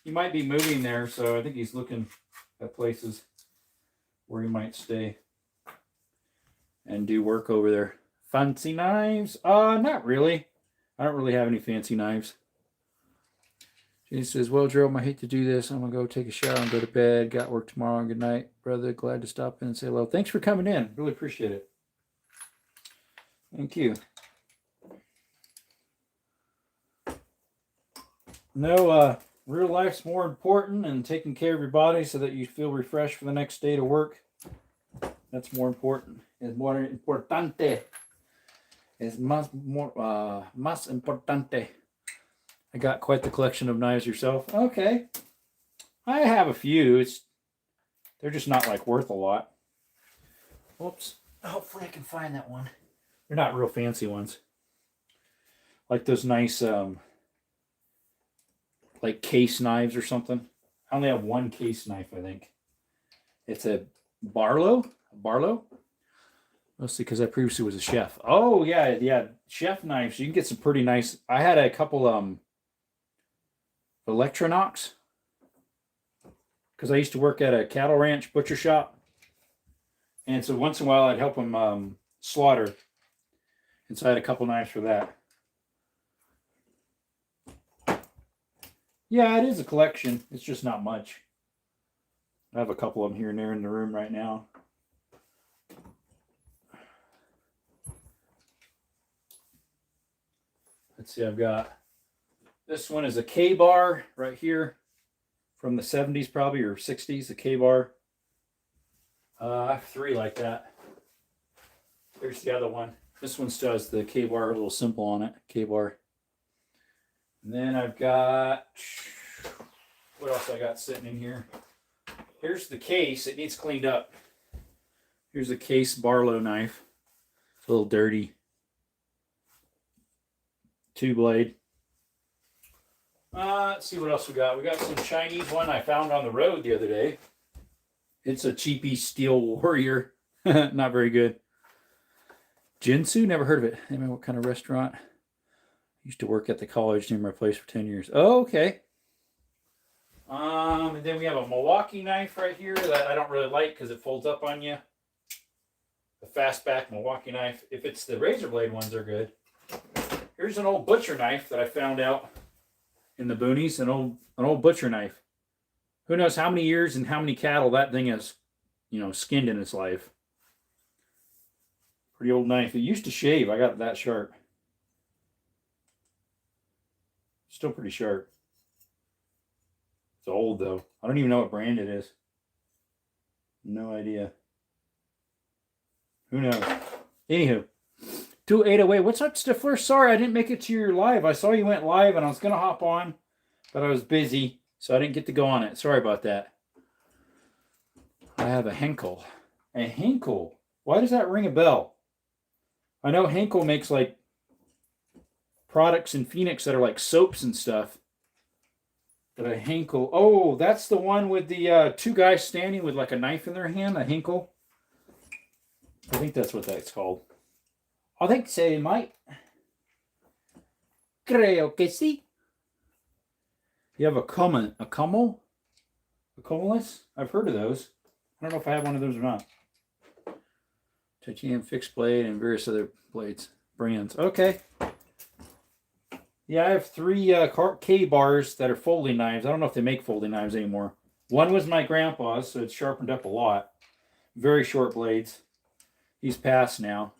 He might be moving there, so I think he's looking at places where he might stay and do work over there. Fancy knives? Not really. I don't really have any fancy knives. She says, well, Jerome, I hate to do this. I'm going to go take a shower and go to bed. Got work tomorrow. Good night, brother. Glad to stop in and say hello. Thanks for coming in. Really appreciate it. Thank you. No, real life's more important than taking care of your body so that you feel refreshed for the next day to work. That's more important. Es more importante. Es más importante. I got quite the collection of knives yourself. Okay. I have a few. They're just not like worth a lot. Whoops. Hopefully I can find that one. They're not real fancy ones. Like those nice like case knives or something. I only have one case knife, I think. It's a Barlow. Mostly because I previously was a chef. Oh yeah, chef knives. You can get some pretty nice. I had a couple Electronox, because I used to work at a cattle ranch butcher shop, and so once in a while I'd help them slaughter, and so I had a couple knives for that. Yeah, it is a collection. It's just not much. I have a couple of them here and there in the room right now. Let's see, I've got, this one is a K-bar right here from the 70s probably, or 60s, a K-bar. I have three like that. There's the other one. This one still has the K-bar, a little simple on it, K-bar. And then I've got, what else I got sitting in here? Here's the case. It needs cleaned up. Here's a case Barlow knife. It's a little dirty. 2-blade. Let's see what else we got. We got some Chinese one I found on the road the other day. It's a cheapy Steel Warrior. Not very good. Jinsu? Never heard of it. I mean, what kind of restaurant? Used to work at the college near my place for 10 years. Oh, okay. And then we have a Milwaukee knife right here that I don't really like because it folds up on you. The fastback Milwaukee knife. If it's the razor blade ones, they're good. Here's an old butcher knife that I found out in the boonies. An old butcher knife. Who knows how many years and how many cattle that thing has, skinned in its life. Pretty old knife. It used to shave. I got that sharp. Still pretty sharp. It's old though. I don't even know what brand it is. No idea. Who knows? Anywho. 2808. What's up, Stifler? Sorry I didn't make it to your live. I saw you went live and I was going to hop on, but I was busy, so I didn't get to go on it. Sorry about that. I have a Henkel. A Henkel? Why does that ring a bell? I know Henkel makes like products in Phoenix that are like soaps and stuff. But a Henkel. Oh, that's the one with the two guys standing with like a knife in their hand. A Henkel. I think that's what that's called. I think so, mate. Creo que sí. You have a Cummins? A Cumulus? I've heard of those. I don't know if I have one of those or not. Titanium fixed blade and various other brands. Okay. Yeah, I have three K-bars that are folding knives. I don't know if they make folding knives anymore. One was my grandpa's, so it's sharpened up a lot. Very short blades. He's passed now.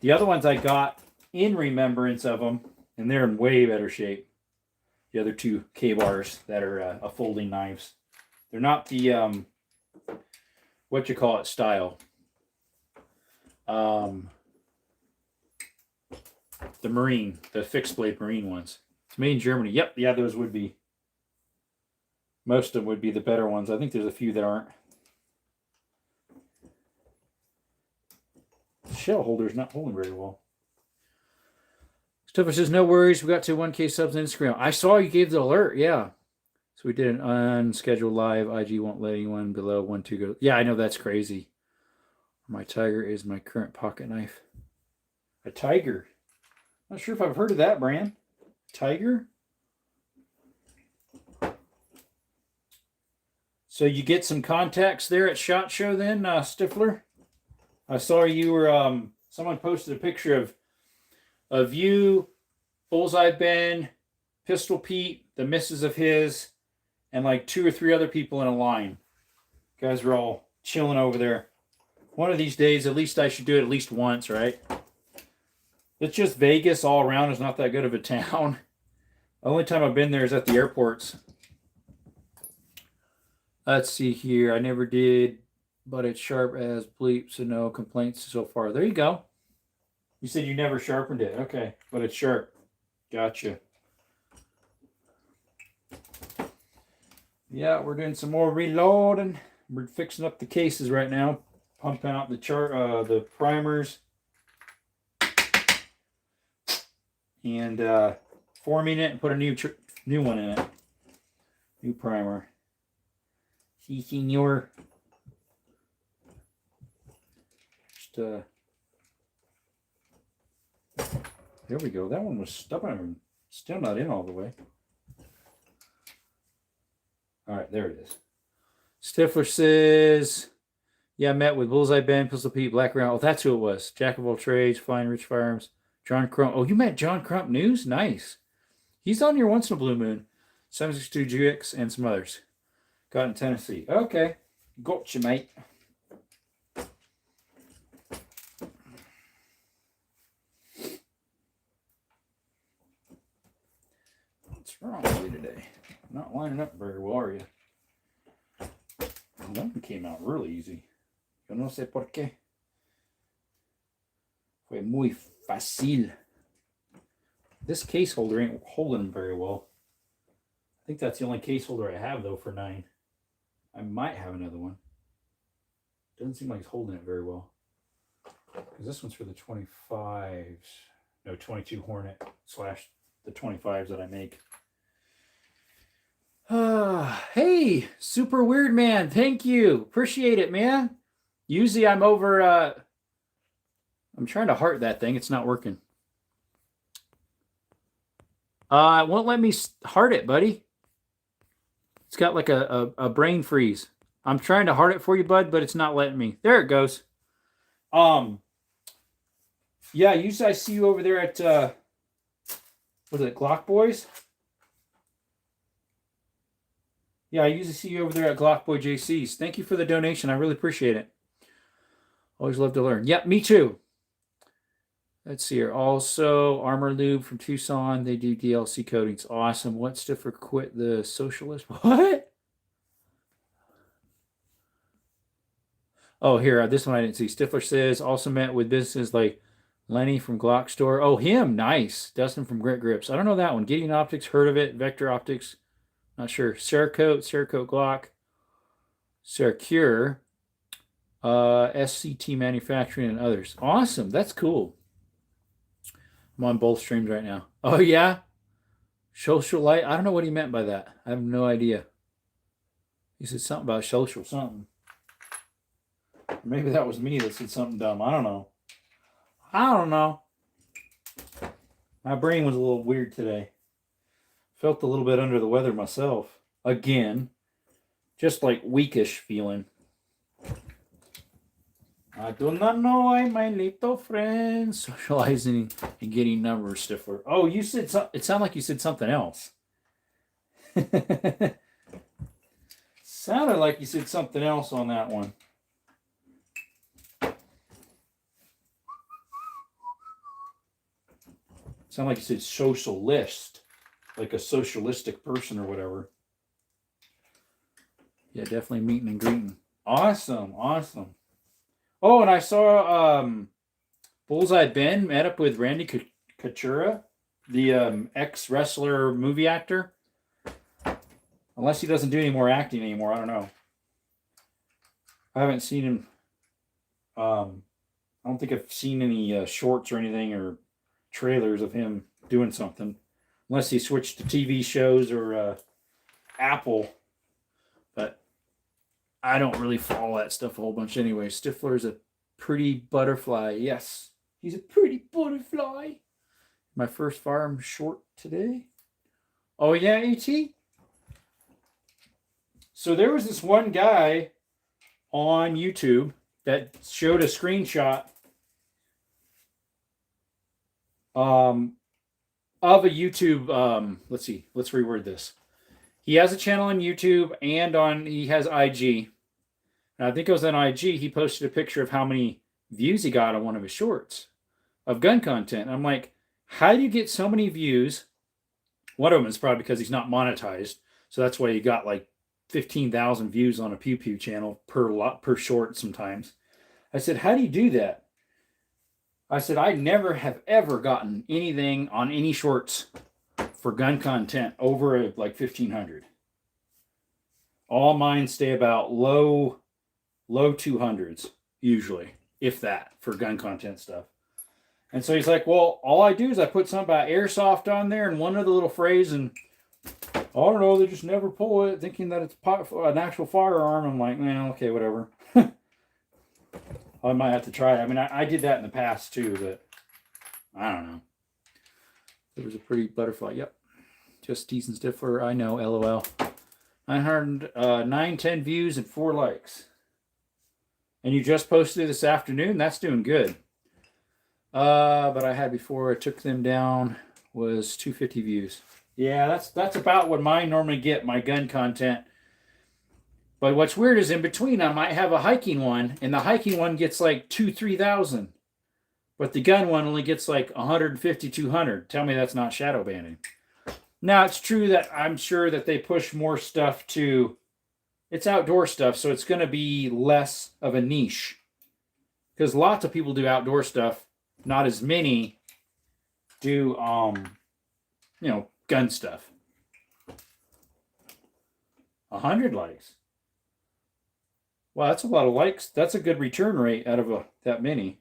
The other ones I got in remembrance of them, and they're in way better shape. The other two K-bars that are folding knives. They're not the, what you call it, style. The Marine, the fixed blade Marine ones. It's made in Germany. Yep, yeah, those would be. Most of them would be the better ones. I think there's a few that aren't. shell holder's not holding very well. Stephen says, no worries. We got to 1K subs on Instagram. I saw you gave the alert. Yeah. So we did an unscheduled live. IG won't let anyone below 1-2 go. Yeah, I know that's crazy. My tiger is my current pocket knife. A tiger. Not sure if I've heard of that brand. Tiger? So you get some contacts there at SHOT Show then, Stifler? I saw you were, someone posted a picture of you, Bullseye Ben, Pistol Pete, the missus of his, and like 2 or 3 other people in a line. You guys were all chilling over there. One of these days, at least I should do it at least once, right? It's just Vegas all around is not that good of a town. The only time I've been there is at the airports. Let's see here. I never did, but it's sharp as bleep, so no complaints so far. There you go. You said you never sharpened it. Okay, but it's sharp. Gotcha. Yeah, we're doing some more reloading. We're fixing up the cases right now, pumping out the primers, and forming it and put a new one in it. New primer. Si, senor. Just there we go. That one was stubborn. Still not in all the way. All right, there it is. Stifler says, yeah, I met with Bullseye Ben, Pistol Pete, Black Round. Oh, that's who it was. Jack of all trades, Flying Rich Firearms, John Crump. Oh, you met John Crump News? Nice. He's on here once in a blue moon. 762 GX and some others. Got in Tennessee. Okay. Gotcha, mate. What's wrong with you today? Not lining up very well, are you? That one came out really easy. Yo no sé por qué. Fue muy fácil. This case holder ain't holding very well. I think that's the only case holder I have, though, for 9. I might have another one. Doesn't seem like it's holding it very well. Because this one's for the 25s. No, 22 Hornet / the 25s that I make. Hey, super weird man. Thank you. Appreciate it, man. Usually I'm over, I'm trying to heart that thing. It's not working. It won't let me heart it, buddy. It's got like a brain freeze. I'm trying to heart it for you, bud, but it's not letting me. There it goes. Yeah, usually I see you over there at, was it Glock Boys? Yeah, I usually see you over there at Glock Boy JC's. Thank you for the donation. I really appreciate it. Always love to learn. Yep, me too. Let's see here. Also, Armor Lube from Tucson. They do DLC coatings. Awesome. What Stifler quit the socialist? What? Oh, here. This one I didn't see. Stifler says, also met with businesses like Lenny from Glock Store. Oh, him. Nice. Dustin from Grit Grips. I don't know that one. Gideon Optics. Heard of it. Vector Optics. Not sure. Cerakote Glock. Ceracure. SCT Manufacturing and others. Awesome. That's cool. I'm on both streams right now. Oh, yeah? Social light? I don't know what he meant by that. I have no idea. He said something about social something. Maybe that was me that said something dumb. I don't know. My brain was a little weird today. Felt a little bit under the weather myself. Again. Just like weakish feeling. I do not know why my little friend socializing and getting numbers, Stifler. Oh, you said it sounded like you said something else. Sounded like you said something else on that one. Sounded like you said socialist, like a socialistic person or whatever. Yeah, definitely meeting and greeting. Awesome. Oh, and I saw Bullseye Ben met up with Randy Couture, the ex-wrestler movie actor. Unless he doesn't do any more acting anymore, I don't know. I haven't seen him. I I don't think I've seen any shorts or anything or trailers of him doing something, unless he switched to TV shows or Apple. But I don't really follow that stuff a whole bunch anyway. Stifler's a pretty butterfly. Yes, he's a pretty butterfly. My first farm short today. Oh yeah, AT. So there was this one guy on YouTube that showed a screenshot of a YouTube. Let's see. Let's reword this. He has a channel on YouTube and he has IG. And I think it was on IG. He posted a picture of how many views he got on one of his shorts of gun content. And I'm like, how do you get so many views? One of them is probably because he's not monetized. So that's why he got like 15,000 views on a Pew Pew channel per short sometimes. I said, how do you do that? I said, I never have ever gotten anything on any shorts for gun content over like 1,500. All mine stay about low 200s usually, if that, for gun content stuff. And so he's like, well, all I do is I put something about airsoft on there and one other little phrase, and I don't know, they just never pull it, thinking that it's an actual firearm. I'm like, man, okay, whatever. I might have to try it. I mean, I did that in the past too, but I don't know. It was a pretty butterfly. Yep. Just decent Stifler. I know, LOL. 910 views and 4 likes. And you just posted it this afternoon? That's doing good. But I had before I took them down was 250 views. Yeah, that's about what mine normally get, my gun content. But what's weird is in between I might have a hiking one, and the hiking one gets like 3,000. But the gun one only gets like 150, 200. Tell me that's not shadow banning. Now, it's true that I'm sure that they push more stuff to... It's outdoor stuff, so it's going to be less of a niche. Because lots of people do outdoor stuff. Not as many do, gun stuff. 100 likes. Wow, that's a lot of likes. That's a good return rate out of that many.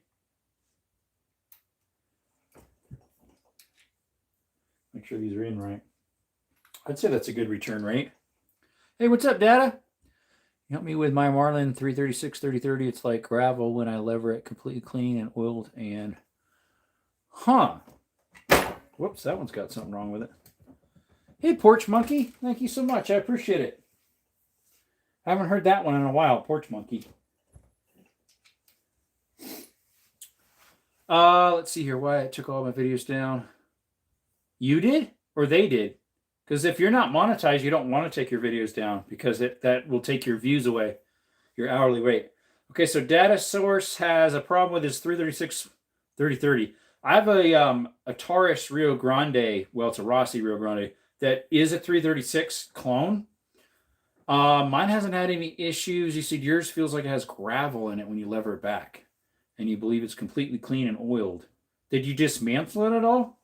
Make sure these are in right. I'd say that's a good return rate. Hey, what's up, Data? Help me with my Marlin 336 3030. It's like gravel when I lever it, completely clean and oiled and... Huh. Whoops, that one's got something wrong with it. Hey, Porch Monkey. Thank you so much. I appreciate it. I haven't heard that one in a while, Porch Monkey. Let's see here. Why I took all my videos down. You did? Or they did? Because if you're not monetized, you don't want to take your videos down because that will take your views away, your hourly rate. Okay, so Data Source has a problem with his 336 3030. I have a Taurus Rio Grande. Well, it's a Rossi Rio Grande that is a 336 clone. Mine hasn't had any issues. You see, yours feels like it has gravel in it when you lever it back, and you believe it's completely clean and oiled. Did you dismantle it at all?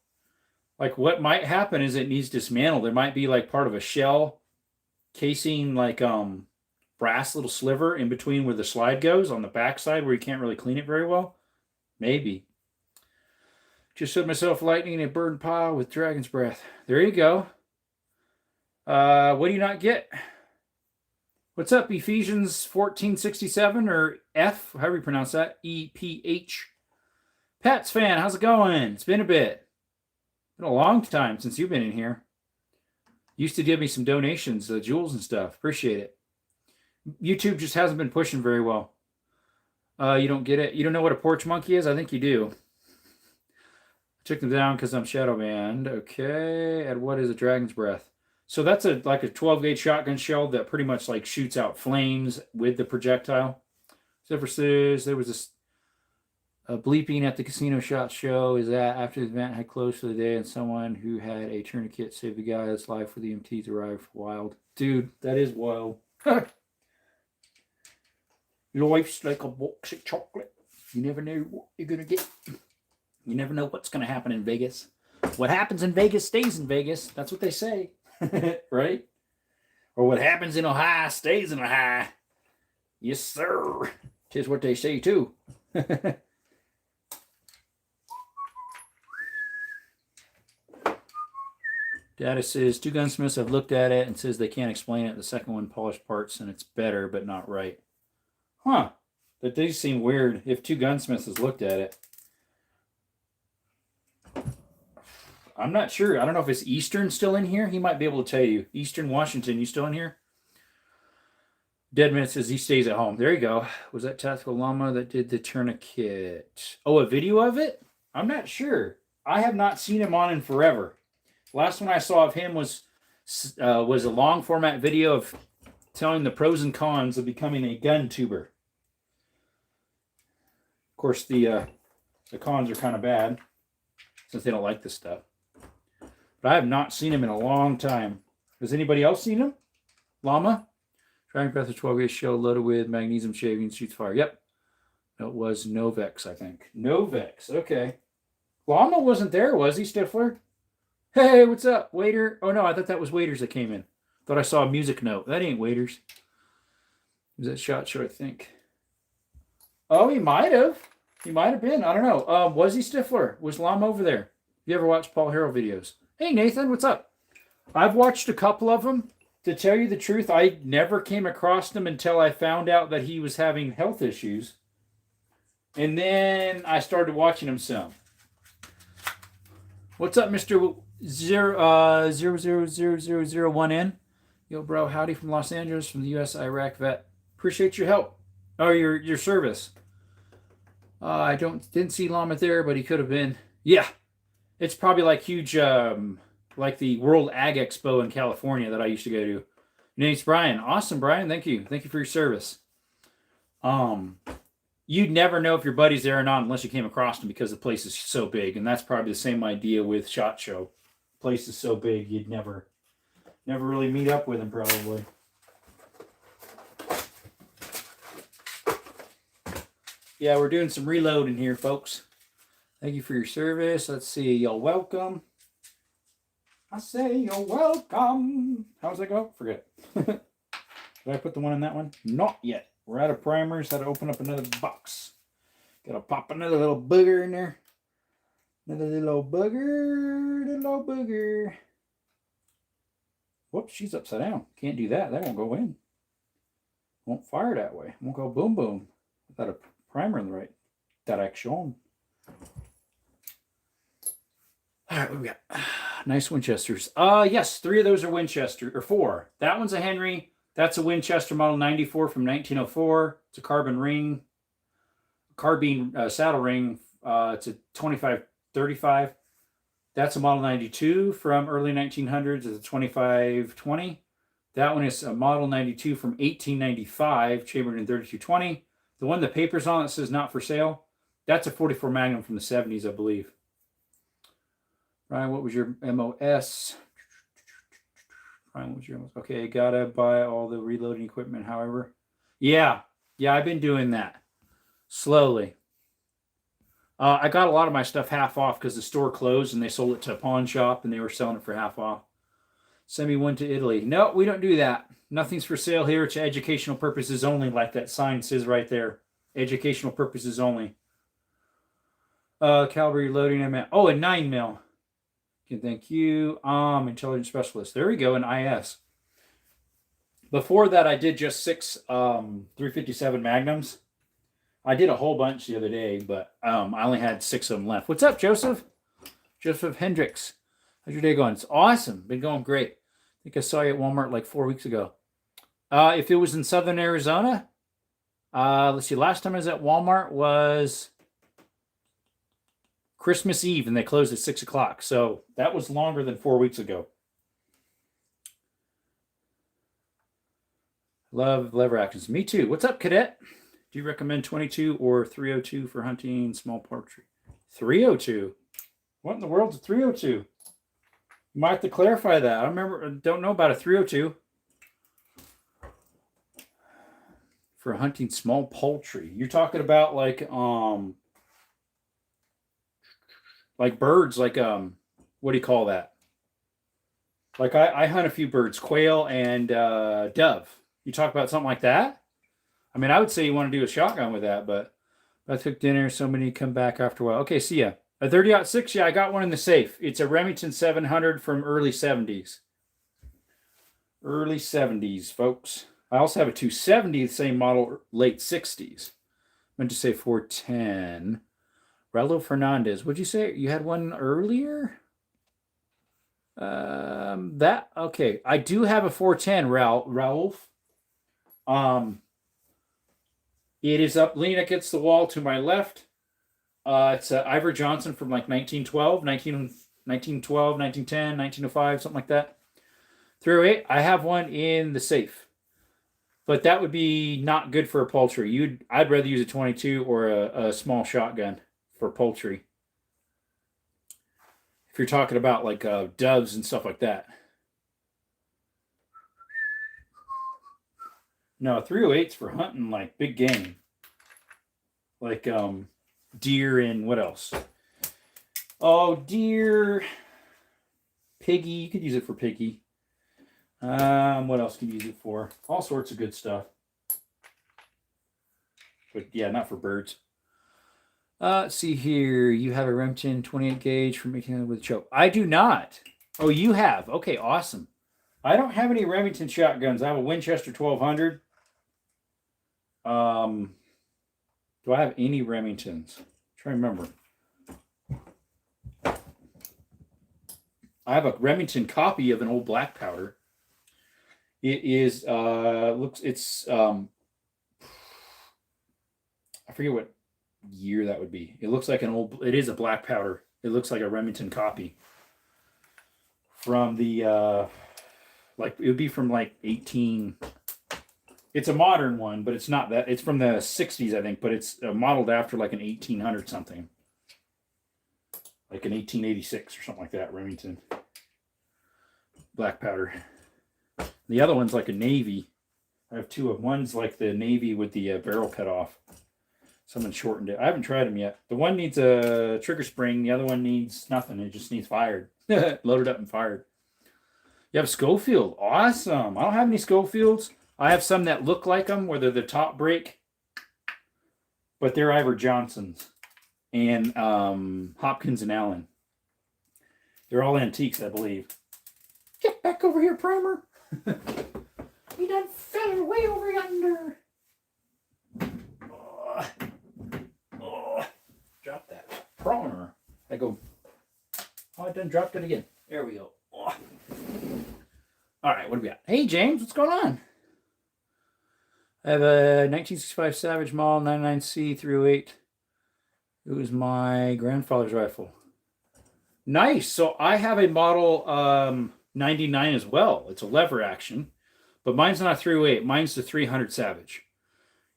Like, what might happen is it needs dismantled. There might be like part of a shell casing, like brass little sliver in between where the slide goes on the backside where you can't really clean it very well. Maybe. Just showed myself lightning a bird pile with dragon's breath. There you go. What do you not get? What's up, Ephesians 14:67 or F, however you pronounce that, EPH. Pats fan, how's it going? It's been a bit. Been a long time since you've been in here. Used to give me some donations, jewels and stuff. Appreciate it. YouTube just hasn't been pushing very well. You don't get it? You don't know what a Porch Monkey is? I think you do. I took them down because I'm shadow banned. Okay, and what is a dragon's breath? So that's like a 12 gauge shotgun shell that pretty much like shoots out flames with the projectile. Except for there was this bleeping at the Casino Shot show is that after the event had closed for the day and someone who had a tourniquet saved the guy's life for the EMTs arrived. Wild. Dude, that is wild. Life's like a box of chocolate. You never know what you're going to get. You never know what's going to happen in Vegas. What happens in Vegas stays in Vegas. That's what they say. Right? Or what happens in Ohio stays in Ohio. Yes, sir. Tis what they say, too. Data says 2 Gunsmiths have looked at it and says they can't explain it. The second one polished parts and it's better, but not right. Huh. That does seem weird if 2 Gunsmiths has looked at it. I'm not sure. I don't know if it's Eastern still in here. He might be able to tell you. Eastern Washington, you still in here? Deadman says he stays at home. There you go. Was that Tactical Llama that did the tourniquet? Oh, a video of it? I'm not sure. I have not seen him on in forever. Last one I saw of him was a long format video of telling the pros and cons of becoming a gun tuber. Of course, the cons are kind of bad since they don't like this stuff. But I have not seen him in a long time. Has anybody else seen him? Llama? Dragon Breath of 12 gauge shell loaded with magnesium shavings, shoots fire. Yep. It was Novex, I think. Novex, okay. Llama wasn't there, was he, Stifler? Hey, what's up, Waiter? Oh, no, I thought that was Waiters that came in. Thought I saw a music note. That ain't Waiters. Was that Shot Show, I think. Oh, he might have. He might have been. I don't know. Was he Stifler? Was Llama over there? You ever watch Paul Harrell videos? Hey, Nathan, what's up? I've watched a couple of them. To tell you the truth, I never came across him until I found out that he was having health issues. And then I started watching him some. What's up, Mr. 000001N? Yo, bro, howdy from Los Angeles, from the U.S. Iraq vet. Appreciate your help. Oh, your service. I didn't see Llama there, but he could have been. Yeah. It's probably like huge, like the World Ag Expo in California that I used to go to. Your name's Brian. Awesome, Brian. Thank you. Thank you for your service. You'd never know if your buddy's there or not unless you came across him because the place is so big. And that's probably the same idea with SHOT Show. The place is so big, you'd never really meet up with him probably. Yeah, we're doing some reloading here, folks. Thank you for your service. Let's see. You're welcome. I say you're welcome. How does that go? Forget it. Did I put the one in that one? Not yet. We're out of primers. Had to open up another box. Gotta pop another little booger in there. Another little booger. Little booger. Whoops, she's upside down. Can't do that. That won't go in. Won't fire that way. Won't go boom boom without a primer in the right direction. All right, what do we got? Nice Winchesters. Yes, 3 of those are Winchester, or 4. That one's a Henry. That's a Winchester Model 94 from 1904. It's a carbine saddle ring. It's a 25-35. That's a Model 92 from early 1900s. It's a 25-20. That one is a Model 92 from 1895, chambered in 32-20. The one the paper's on that says not for sale, that's a 44 Magnum from the 70s, I believe. Ryan, what was your MOS? Ryan, what was your MOS? Okay, gotta buy all the reloading equipment, however. Yeah, I've been doing that. Slowly. I got a lot of my stuff half off because the store closed and they sold it to a pawn shop and they were selling it for half off. Send me one to Italy. No, we don't do that. Nothing's for sale here. It's educational purposes only, like that sign says right there. Educational purposes only. Caliber reloading. Oh, a 9mm. Thank you. Intelligence specialist. There we go, an IS. Before that, I did just 6 357 Magnums. I did a whole bunch the other day, but I only had 6 of them left. What's up, Joseph? Joseph Hendricks. How's your day going? It's awesome. Been going great. I think I saw you at Walmart like 4 weeks ago. If it was in Southern Arizona, let's see. Last time I was at Walmart was Christmas Eve, and they closed at 6 o'clock. So that was longer than 4 weeks ago. Love lever actions. Me too. What's up, Cadet? Do you recommend 22 or 302 for hunting small poultry? 302? What in the world's a 302? You might have to clarify that. I don't know about a 302. For hunting small poultry. You're talking about like birds, like what do you call that? Like I hunt a few birds, quail and dove. You talk about something like that? I mean, I would say you want to do a shotgun with that, but I took dinner. So many come back after a while. Okay, see ya. A 30-06, yeah, I got one in the safe. It's a Remington 700 from early 70s. Early 70s, folks. I also have a 270, the same model, late 60s. I meant to say 410. Raul Fernandez. Would you say you had one earlier? Okay. I do have a 410, Raul. It is up leaning against the wall to my left. It's Ivor Johnson from like 1912, 1910, 1905, something like that. 308. I have one in the safe. But that would be not good for a poultry. I'd rather use a 22 or a small shotgun for poultry. If you're talking about like doves and stuff like that. No, 308's for hunting like big game. Like deer and what else? Oh, deer. Piggy. You could use it for piggy. What else can you use it for? All sorts of good stuff. But yeah, not for birds. Let's see here. You have a Remington 28 gauge for making it with a choke. I do not. Oh, you have. Okay, awesome. I don't have any Remington shotguns. I have a Winchester 1200. Do I have any Remingtons? I'm trying to remember. I have a Remington copy of an old black powder. It is I forget what year that would be. It looks like it is a black powder. It looks like a Remington copy from the it would be from like 18. It's a modern one, but it's not that. It's from the 60s, I think, but it's modeled after like an 1800 something. Like an 1886 or something like that, Remington. Black powder. The other one's like a navy. I have two of them. One's like the navy with the barrel cut off. Someone shortened it. I haven't tried them yet. The one needs a trigger spring. The other one needs nothing. It just needs fired. Loaded up and fired. You have Schofield. Awesome. I don't have any Schofields. I have some that look like them, where they're the top break. But they're Ivor Johnsons. And Hopkins and Allen. They're all antiques, I believe. Get back over here, Primer. You done fell way over yonder. Drop that Primer. I done dropped it again. There we go. All right, what do we got? Hey, James, what's going on? I have a 1965 Savage Model 99C 308. It was my grandfather's rifle. Nice. So I have a model 99 as well. It's a lever action, but mine's not a 308. Mine's the 300 Savage.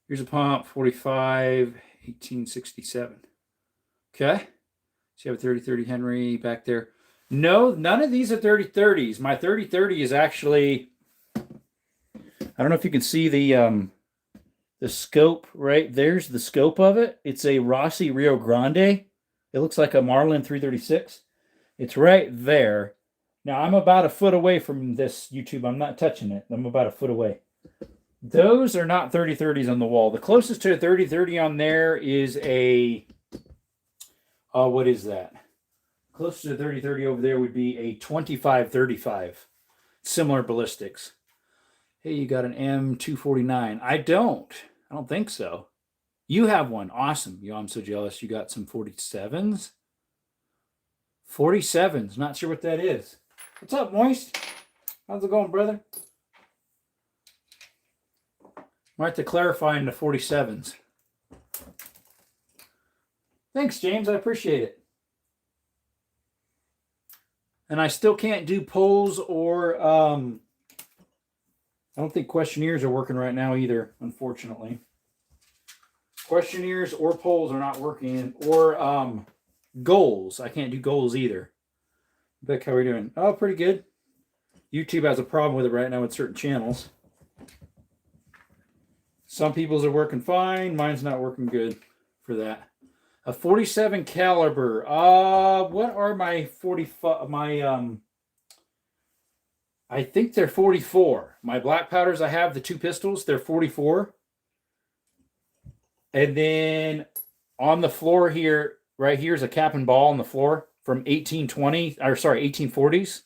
Here's a pump, 45, 1867. Okay. So you have a 30-30 Henry back there. No, none of these are 30-30s. My 30-30 is actually, I don't know if you can see the scope right there's the scope of it. It's a Rossi Rio Grande. It looks like a Marlin 336. It's right there. Now I'm about a foot away from this YouTube. I'm not touching it. I'm about a foot away. Those are not 30-30s on the wall. The closest to a 30-30 on there is a what is that? Closest to 30-30 over there would be a 25-35. Similar ballistics. Hey, you got an M249. I don't think so. You have one. Awesome. Yo, I'm so jealous. You got some 47s? 47s. Not sure what that is. What's up, Moist? How's it going, brother? Might have to clarify into 47s. Thanks, James. I appreciate it. And I still can't do polls or I don't think questionnaires are working right now either, unfortunately. Questionnaires or polls are not working. Or goals. I can't do goals either. Beck, how are we doing? Oh, pretty good. YouTube has a problem with it right now with certain channels. Some people's are working fine. Mine's not working good for that. A 47 caliber. What are my 45? I think they're 44. My black powders, I have the two pistols. They're 44. And then on the floor here, right here is a cap and ball on the floor from 1820, or sorry, 1840s.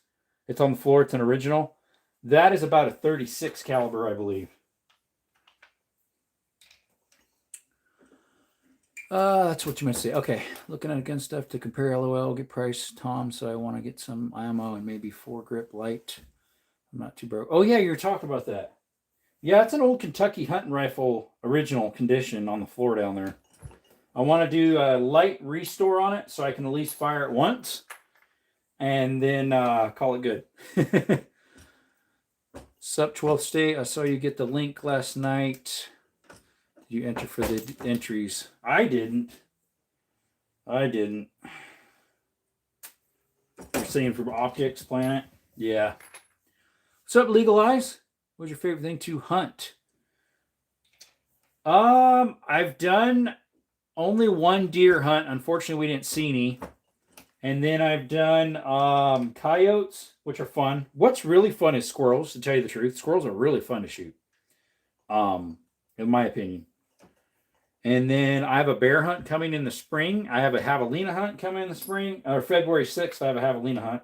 It's on the floor. It's an original. That is about a 36 caliber, I believe. That's what you meant to say. Okay, looking at gun stuff to compare. LOL, get price, Tom. So I want to get some ammo and maybe foregrip light. I'm not too broke. Oh yeah, you were talking about that. Yeah, it's an old Kentucky hunting rifle, original condition on the floor down there. I want to do a light restore on it so I can at least fire it once, and then call it good. Sup 12th State. I saw you get the link last night. You enter for the entries. I didn't. You're saying from Optics Planet? Yeah. What's up, Legal Eyes? What's your favorite thing to hunt? I've done only one deer hunt. Unfortunately, we didn't see any. And then I've done coyotes, which are fun. What's really fun is squirrels, to tell you the truth. Squirrels are really fun to shoot. In my opinion. And then I have a bear hunt coming in the spring. I have a javelina hunt coming in the spring. Or February 6th, I have a javelina hunt.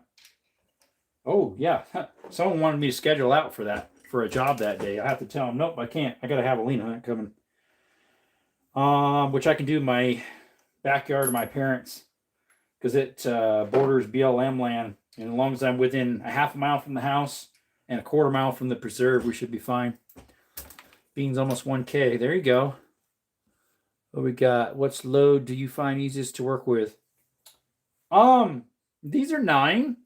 Oh, yeah. Someone wanted me to schedule out for that, for a job that day. I have to tell them, nope, I can't. I got a javelina hunt coming. Which I can do in my backyard of my parents, because it borders BLM land. And as long as I'm within a half a mile from the house and a quarter mile from the preserve, we should be fine. Beans almost 1K. There you go. What we got? What's load do you find easiest to work with? These are 9,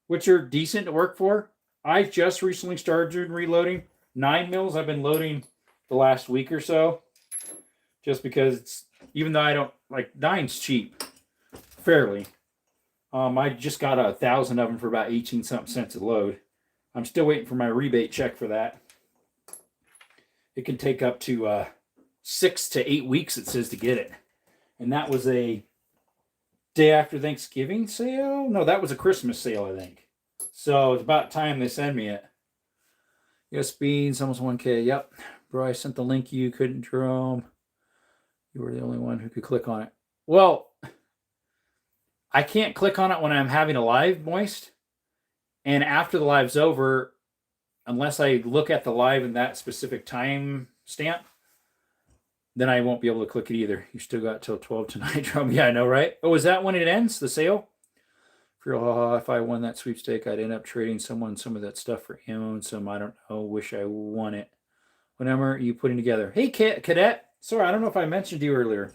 which are decent to work for. I just recently started reloading 9 mils. I've been loading the last week or so, just because it's, even though I don't like 9's cheap, fairly. I just got 1,000 of them for about 18 something cents a load. I'm still waiting for my rebate check for that. It can take up to 6 to 8 weeks, it says, to get it. And that was a day after Thanksgiving sale? No, that was a Christmas sale, I think. So it's about time they send me it. Yes, Beans, almost 1K. Yep. Bro, I sent the link you couldn't, Jerome. You were the only one who could click on it. Well, I can't click on it when I'm having a live, Moist. And after the live's over, unless I look at the live in that specific time stamp, then I won't be able to click it either. You still got till 12 tonight, Drum. Yeah, I know, right? Oh, is that when it ends, the sale? If I won that sweepstake, I'd end up trading someone some of that stuff for ammo and some, I don't know, wish I won it. Whenever you putting together. Hey, Cadet. Sorry, I don't know if I mentioned you earlier.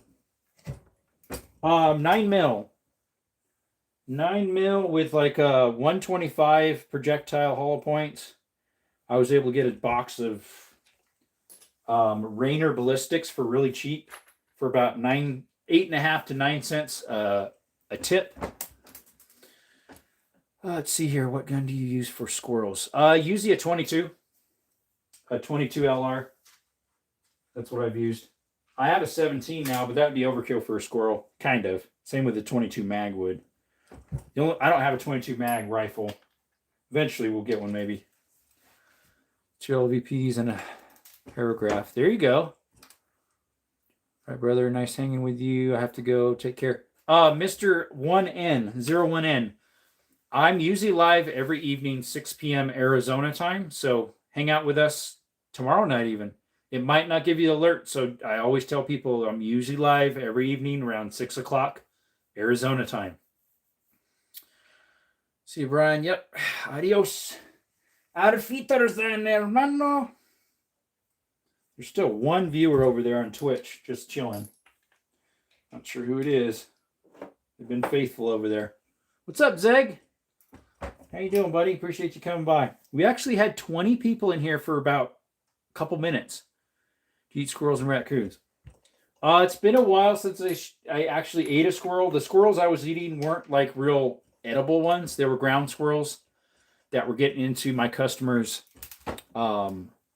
9 mil. 9 mil with like a 125 projectile hollow points. I was able to get a box of Rainer ballistics for really cheap, for about 8.5 to 9 cents a tip. Let's see here. What gun do you use for squirrels? Usually a 22 LR. That's what I've used. I have a 17 now, but that would be overkill for a squirrel, kind of. Same with the 22 mag wood. I don't have a 22 mag rifle. Eventually, we'll get one maybe. 2 LVPs and a paragraph. There you go. All right, brother. Nice hanging with you. I have to go. Take care. Mr. 01N. I'm usually live every evening, 6 p.m. Arizona time. So hang out with us tomorrow night even. It might not give you the alert. So I always tell people I'm usually live every evening around 6 o'clock Arizona time. See you, Brian. Yep. Adios. Arfitas then, hermano. There's still one viewer over there on Twitch, just chilling. Not sure who it is. They've been faithful over there. What's up, Zeg? How you doing, buddy? Appreciate you coming by. We actually had 20 people in here for about a couple minutes to eat squirrels and raccoons. It's been a while since I actually ate a squirrel. The squirrels I was eating weren't like real edible ones. They were ground squirrels that were getting into my customers'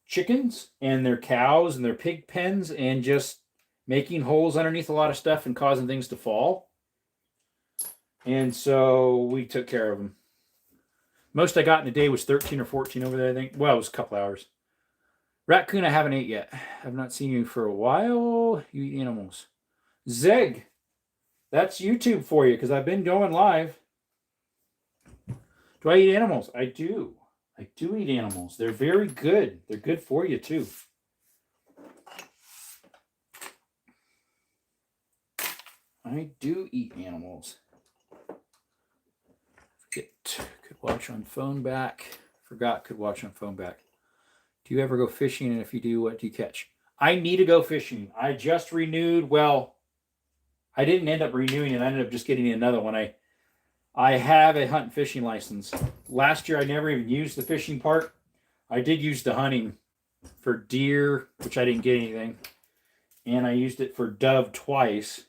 chickens and their cows and their pig pens, and just making holes underneath a lot of stuff and causing things to fall. And so we took care of them. Most I got in a day was 13 or 14 over there, I think. Well, it was a couple hours. Raccoon, I haven't ate yet. I've not seen you for a while. You eat animals. Zeg. That's YouTube for you because I've been going live. Do I eat animals? I do. I do eat animals. They're very good. They're good for you too. I do eat animals. Could watch on phone back. Forgot could watch on phone back. Do you ever go fishing? And if you do, what do you catch? I need to go fishing. I just renewed. Well, I didn't end up renewing it. I ended up just getting another one. I have a hunt and fishing license. Last year, I never even used the fishing part. I did use the hunting for deer, which I didn't get anything. And I used it for dove twice.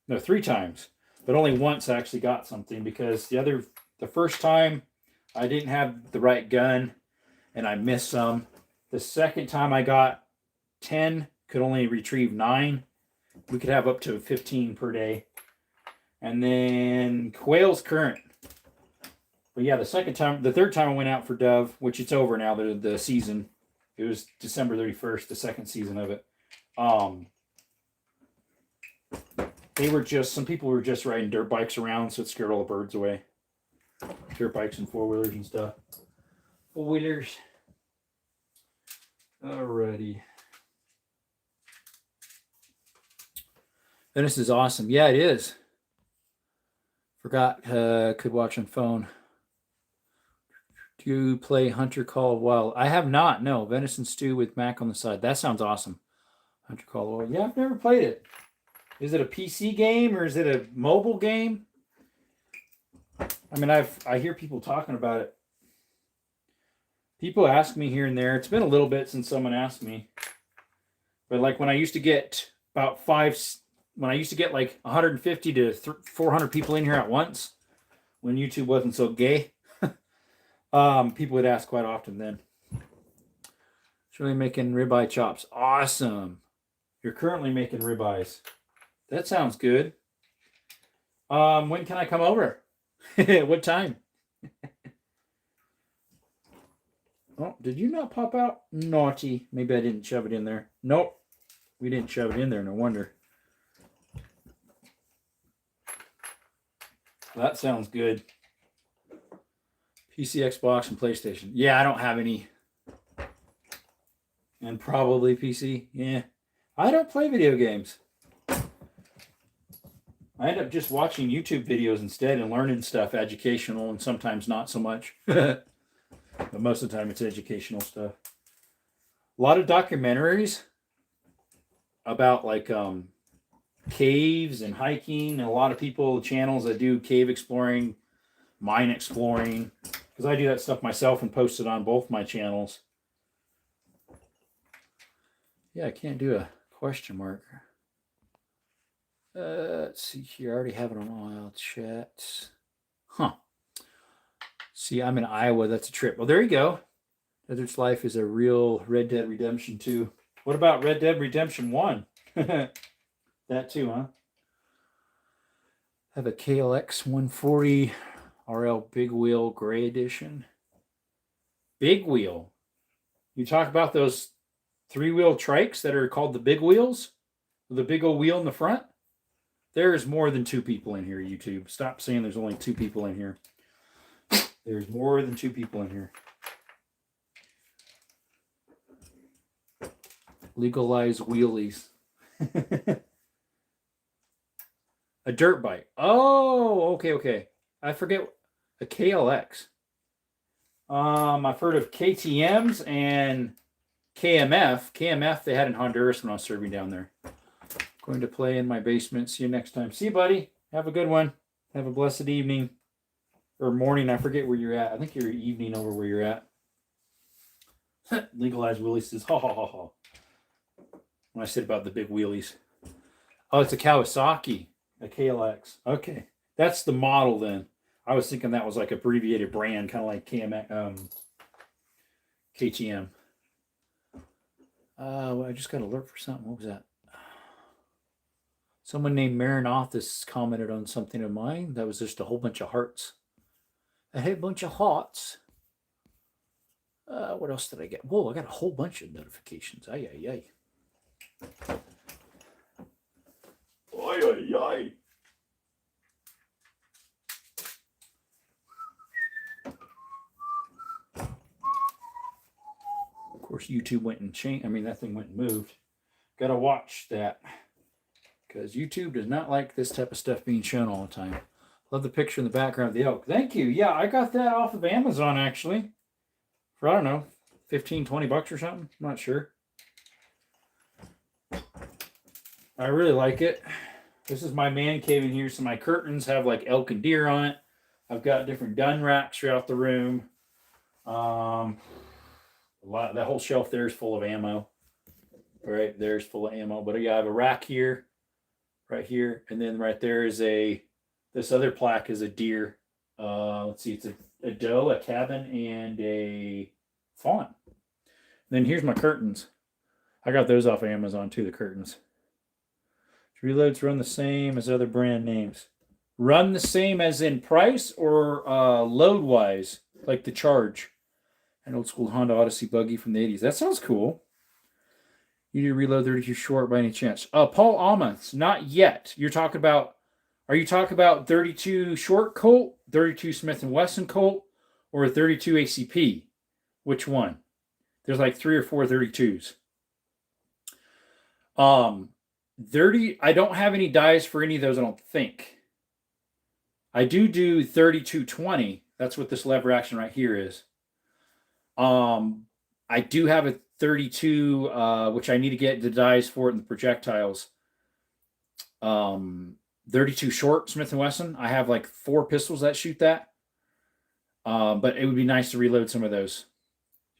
No, 3 times. But only once I actually got something because the first time I didn't have the right gun and I missed some. The second time I got 10, could only retrieve 9. We could have up to 15 per day. And then quail's current. But yeah, the third time I went out for dove, which it's over now, the season. It was December 31st, the second season of it. Some people were just riding dirt bikes around, so it scared all the birds away. Dirt bikes and 4-wheelers and stuff. 4-wheelers. Alrighty. Venice is awesome. Yeah, it is. Forgot could watch on phone. Do you play Hunter Call of Wild? I have not. No. Venison stew with mac on the side. That sounds awesome. Hunter Call of Wild. Yeah, I've never played it. Is it a PC game or is it a mobile game? I mean, I hear people talking about it. People ask me here and there. It's been a little bit since someone asked me. But like when I used to get like 150 to 400 people in here at once, when YouTube wasn't so gay, people would ask quite often then. Really making ribeye chops. Awesome. You're currently making ribeyes. That sounds good. When can I come over? What time? Oh, did you not pop out? Naughty. Maybe I didn't shove it in there. Nope. We didn't shove it in there. No wonder. That sounds good. PC, Xbox, and PlayStation. Yeah, I don't have any. And probably PC. Yeah. I don't play video games. I end up just watching YouTube videos instead and learning stuff, educational, and sometimes not so much. But most of the time it's educational stuff. A lot of documentaries about like caves and hiking, and a lot of channels that do cave exploring, mine exploring, because I do that stuff myself and post it on both my channels. Yeah, I can't do a question mark. Let's see here. I already have it on all chats. Huh. See, I'm in Iowa. That's a trip. Well, there you go. Desert's Life is a real Red Dead Redemption 2. What about Red Dead Redemption 1? That too, huh? I have a KLX 140 RL Big Wheel Gray Edition. Big Wheel. You talk about those 3-wheel trikes that are called the big wheels? With a big old wheel in the front? There's more than 2 people in here, YouTube. Stop saying there's only 2 people in here. There's more than 2 people in here. Legalize wheelies. A dirt bike. Oh, okay. I forget. A KLX. I've heard of KTMs and KMF. KMF they had in Honduras when I was serving down there. Going to play in my basement. See you next time. See you, buddy. Have a good one. Have a blessed evening. Or morning. I forget where you're at. I think you're evening over where you're at. Legalized wheelies says, ha ha ha ha. When I said about the big wheelies. Oh, it's a Kawasaki. A KLX. Okay. That's the model then. I was thinking that was like abbreviated brand, kind of like KTM. I just got an alert for something. What was that? Someone named Marinothis commented on something of mine. That was just a whole bunch of hearts. A whole bunch of hearts. What else did I get? Whoa, I got a whole bunch of notifications. Ay. Ay. course, YouTube went and changed. I mean, that thing went and moved. Got to watch that because YouTube does not like this type of stuff being shown all the time. Love the picture in the background of the elk. Thank you. Yeah, I got that off of Amazon, actually. For, I don't know, 15, 20 bucks or something. I'm not sure. I really like it. This is my man cave in here. So my curtains have like elk and deer on it. I've got different gun racks throughout the room. That whole shelf there is full of ammo. Right there's full of ammo. But yeah, I have a rack here, right here, and then right there is this other plaque is a deer. Let's see, it's a doe, a cabin, and a fawn. Then here's my curtains. I got those off of Amazon too, the curtains. Reloads run the same as other brand names. Run the same as in price or load-wise, like the Charge. An old school Honda Odyssey buggy from the 80s. That sounds cool. You need to reload 32 short by any chance? Paul Almonds, not yet. Are you talking about 32 short Colt, 32 Smith & Wesson Colt, or a 32 ACP? Which one? There's like 3 or 4 32s. 30, I don't have any dies for any of those, I don't think. I do 3220. That's what this lever action right here is. I do have a 32, which I need to get the dies for it in the projectiles. 32 short Smith & Wesson. I have like 4 pistols that shoot that. But it would be nice to reload some of those.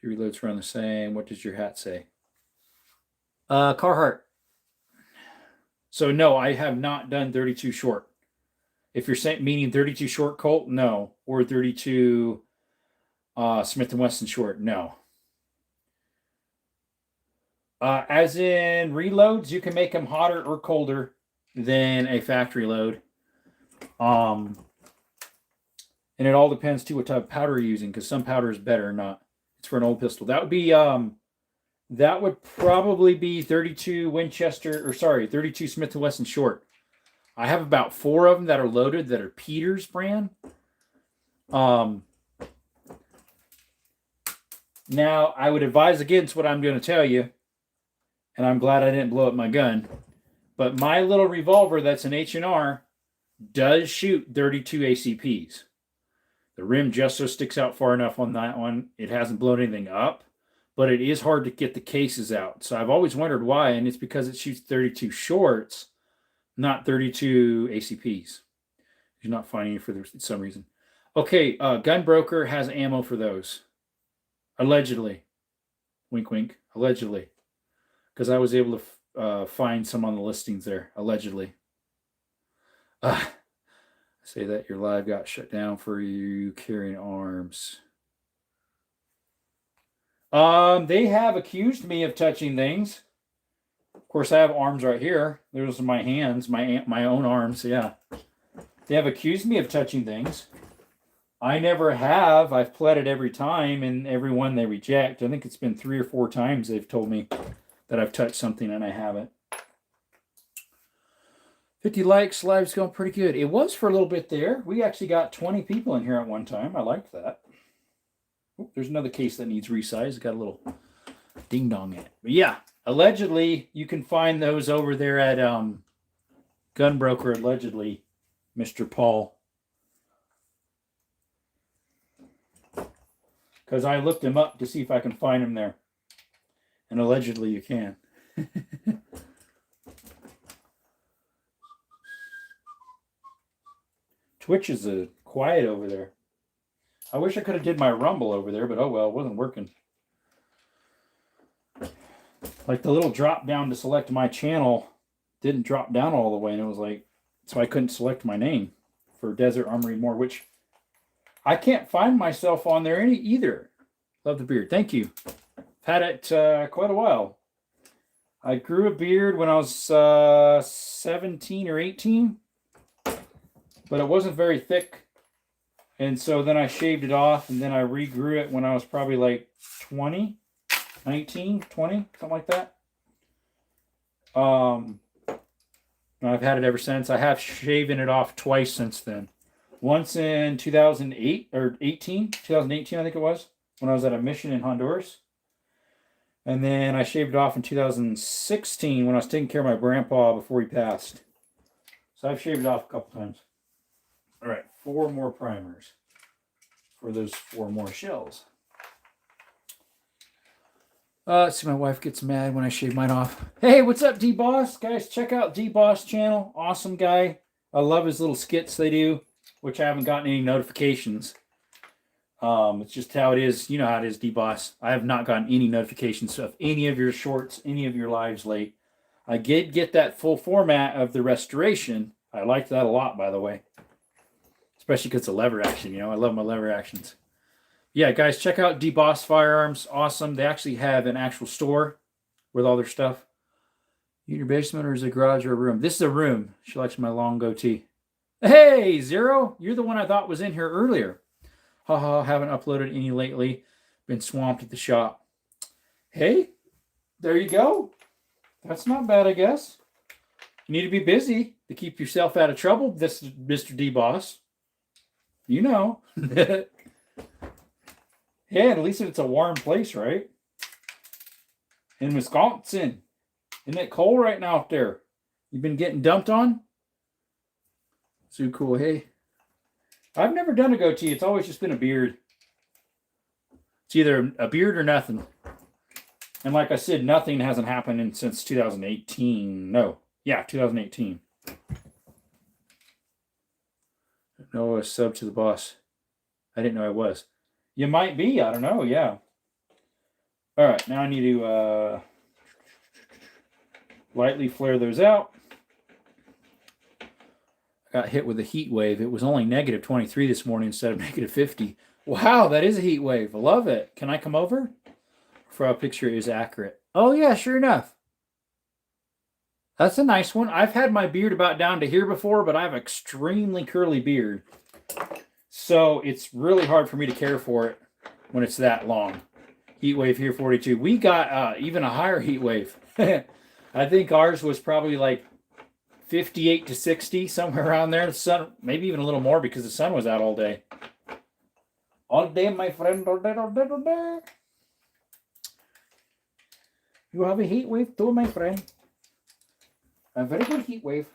Your reloads run the same. What does your hat say? Carhartt. So no, I have not done 32 short. If you're saying meaning 32 short Colt, no. Or 32 Smith & Wesson short, no. As in reloads, you can make them hotter or colder than a factory load. And it all depends too what type of powder you're using, because some powder is better or not. It's for an old pistol. That would probably be 32 32 Smith & Wesson short. I have about 4 of them that are loaded that are Peters brand. Now, I would advise against what I'm going to tell you, and I'm glad I didn't blow up my gun. But my little revolver that's an H&R does shoot 32 ACPs. The rim just so sticks out far enough on that one. It hasn't blown anything up, but it is hard to get the cases out. So I've always wondered why, and it's because it shoots 32 shorts, not 32 ACPs. You're not finding it for some reason. Okay, Gun Broker has ammo for those. Allegedly. Wink, wink. Allegedly. Because I was able to find some on the listings there. Allegedly. Say that your live got shut down for you carrying arms. They have accused me of touching things. Of course, I have arms right here. Those are my hands, my own arms. Yeah, they have accused me of touching things. I never have. I've pled it every time, and every one they reject. I think it's been 3 or 4 times they've told me that I've touched something and I haven't. 50 likes. Live's going pretty good. It was for a little bit there. We actually got 20 people in here at one time. I liked that. Oh, there's another case that needs resize. It's got a little ding dong in it. But yeah, allegedly, you can find those over there at Gun Broker. Allegedly, Mr. Paul. Because I looked him up to see if I can find him there. And allegedly, you can. Twitch is quiet over there. I wish I could have did my Rumble over there, but oh well, it wasn't working. Like the little drop down to select my channel didn't drop down all the way, and it was like, so I couldn't select my name for Desert Armory More, which I can't find myself on there either. Love the beard. Thank you. Had it quite a while. I grew a beard when I was 17 or 18. But it wasn't very thick. And so then I shaved it off, and then I regrew it when I was probably like 20, 19, 20, something like that. I've had it ever since. I have shaven it off twice since then. Once in 2008 or 2018, I think it was, when I was at a mission in Honduras. And then I shaved it off in 2016 when I was taking care of my grandpa before he passed. So I've shaved it off a couple times. All right, 4 more primers for those 4 more shells. Let's see, my wife gets mad when I shave mine off. Hey, what's up, D-Boss? Guys, check out D-Boss channel. Awesome guy. I love his little skits they do, which I haven't gotten any notifications. It's just how it is. You know how it is, D-Boss. I have not gotten any notifications of any of your shorts, any of your lives late. I did get that full format of the restoration. I liked that a lot, by the way. Especially because it's a lever action, you know. I love my lever actions. Yeah, guys, check out D-Boss Firearms. Awesome. They actually have an actual store with all their stuff. You in your basement or is it a garage or a room? This is a room. She likes my long goatee. Hey, Zero. You're the one I thought was in here earlier. Haha, haven't uploaded any lately. Been swamped at the shop. Hey, there you go. That's not bad, I guess. You need to be busy to keep yourself out of trouble, this Mr. D-Boss. You know. Yeah, at least it's a warm place, right? In Wisconsin. Isn't it cold right now out there? You've been getting dumped on? So cool. Hey, I've never done a goatee. It's always just been a beard. It's either a beard or nothing. And like I said, nothing hasn't happened since 2018. No. Yeah, 2018. No, a sub to the boss. I didn't know I was. You might be. I don't know. Yeah. All right. Now I need to lightly flare those out. I got hit with a heat wave. It was only negative 23 this morning instead of negative 50. Wow, that is a heat wave. I love it. Can I come over? For a picture is accurate. Oh, yeah, sure enough. That's a nice one. I've had my beard about down to here before, but I have an extremely curly beard. So it's really hard for me to care for it when it's that long. Heat wave here, 42. We got even a higher heat wave. I think ours was probably like 58 to 60, somewhere around there. The sun, maybe even a little more because the sun was out all day. All day, my friend. All day, all day, all day. You have a heat wave too, my friend. A very good heat wave.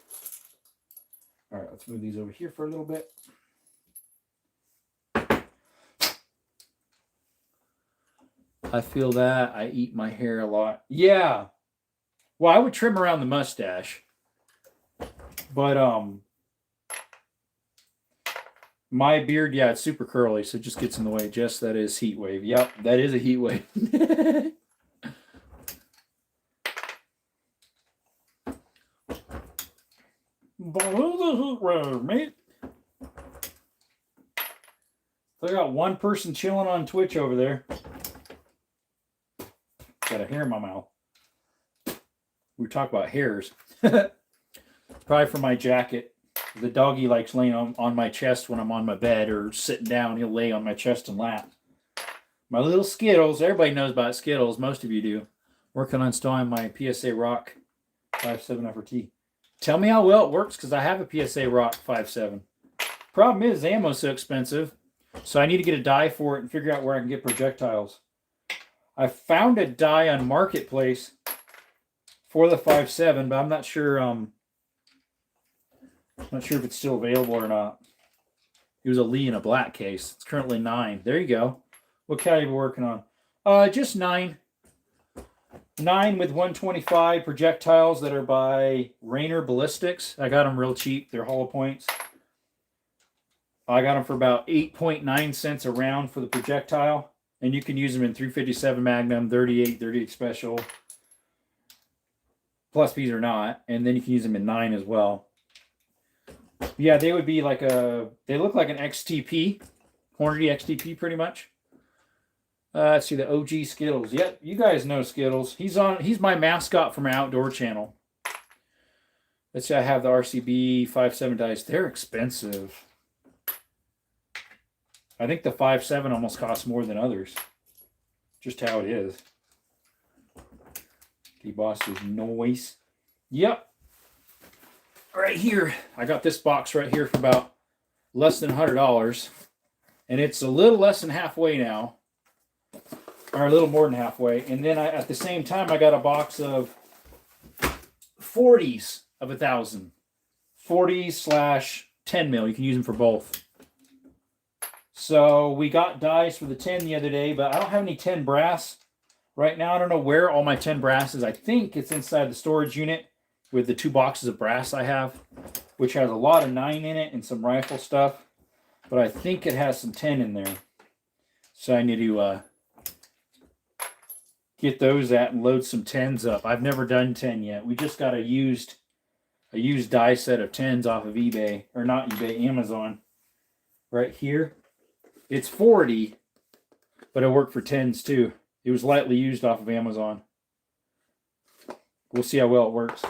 All right, let's move these over here for a little bit. I feel that. I eat my hair a lot. Yeah. Well, I would trim around the mustache. But, my beard, yeah, it's super curly, so it just gets in the way. Jess, that is heat wave. Yep, that is a heat wave. Heat wave, mate. So I got one person chilling on Twitch over there. Got a hair in my mouth. We talk about hairs. Probably from my jacket. The doggy likes laying on my chest when I'm on my bed or sitting down. He'll lay on my chest and lap. My little Skittles. Everybody knows about Skittles. Most of you do. Working on installing my PSA Rock 5.7 FRT. Tell me how well it works because I have a PSA Rock 5.7. Problem is, the ammo's so expensive. So I need to get a die for it and figure out where I can get projectiles. I found a die on Marketplace for the 5.7, but I'm not sure. Not sure if it's still available or not. It was a Lee in a black case. It's currently 9. There you go. What caliber are you working on? Just 9. 9 with 125 projectiles that are by Rainer Ballistics. I got them real cheap. They're hollow points. I got them for about 8.9 cents a round for the projectile. And you can use them in 357 Magnum, 38 Special. Plus Bs or not. And then you can use them in 9 as well. Yeah, they would be like they look like an XTP. Hornady XTP pretty much. Let's see, the OG Skittles. Yep, you guys know Skittles. He's my mascot from my outdoor channel. Let's see, I have the RCB 5.7 dice. They're expensive. I think the 5.7 almost costs more than others. Just how it is. D-Boss's noise. Yep. Right here. I got this box right here for about less than $100. And it's a little less than halfway now. or a little more than halfway. And then at the same time, I got a box of 40s of 1,000. 40/10 mil. You can use them for both. So we got dies for the 10 the other day, but I don't have any 10 brass right now. I don't know where all my 10 brass is. I think it's inside the storage unit with the 2 boxes of brass I have, which has a lot of 9 in it and some rifle stuff. But I think it has some 10 in there. So I need to get those out and load some 10s up. I've never done 10 yet. We just got a used die set of 10s off of eBay, or not eBay, Amazon. Right here. It's 40, but it worked for 10s too. It was lightly used off of Amazon. We'll see how well it works.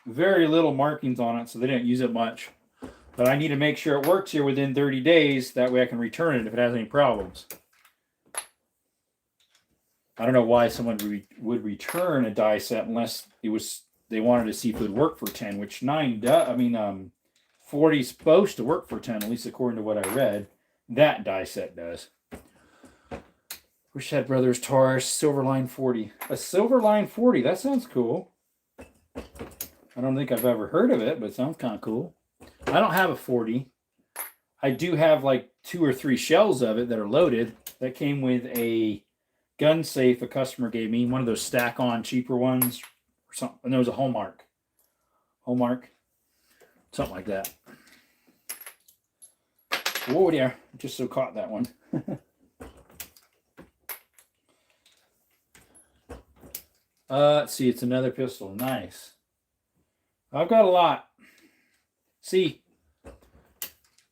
Very little markings on it, so they didn't use it much. But I need to make sure it works here within 30 days. That way I can return it if it has any problems. I don't know why someone would return a die set unless they wanted to see if it would work for 10, which 40 is supposed to work for 10, at least according to what I read. That die set does. Wish I had Brothers Taurus Silverline 40. A Silverline 40, that sounds cool. I don't think I've ever heard of it, but it sounds kind of cool. I don't have a 40. I do have like 2 or 3 shells of it that are loaded. That came with a gun safe a customer gave me, one of those stack-on cheaper ones, or something. And there was a Hallmark, something like that. Whoa, yeah, just so caught that one. Let's see, it's another pistol. Nice. I've got a lot. See,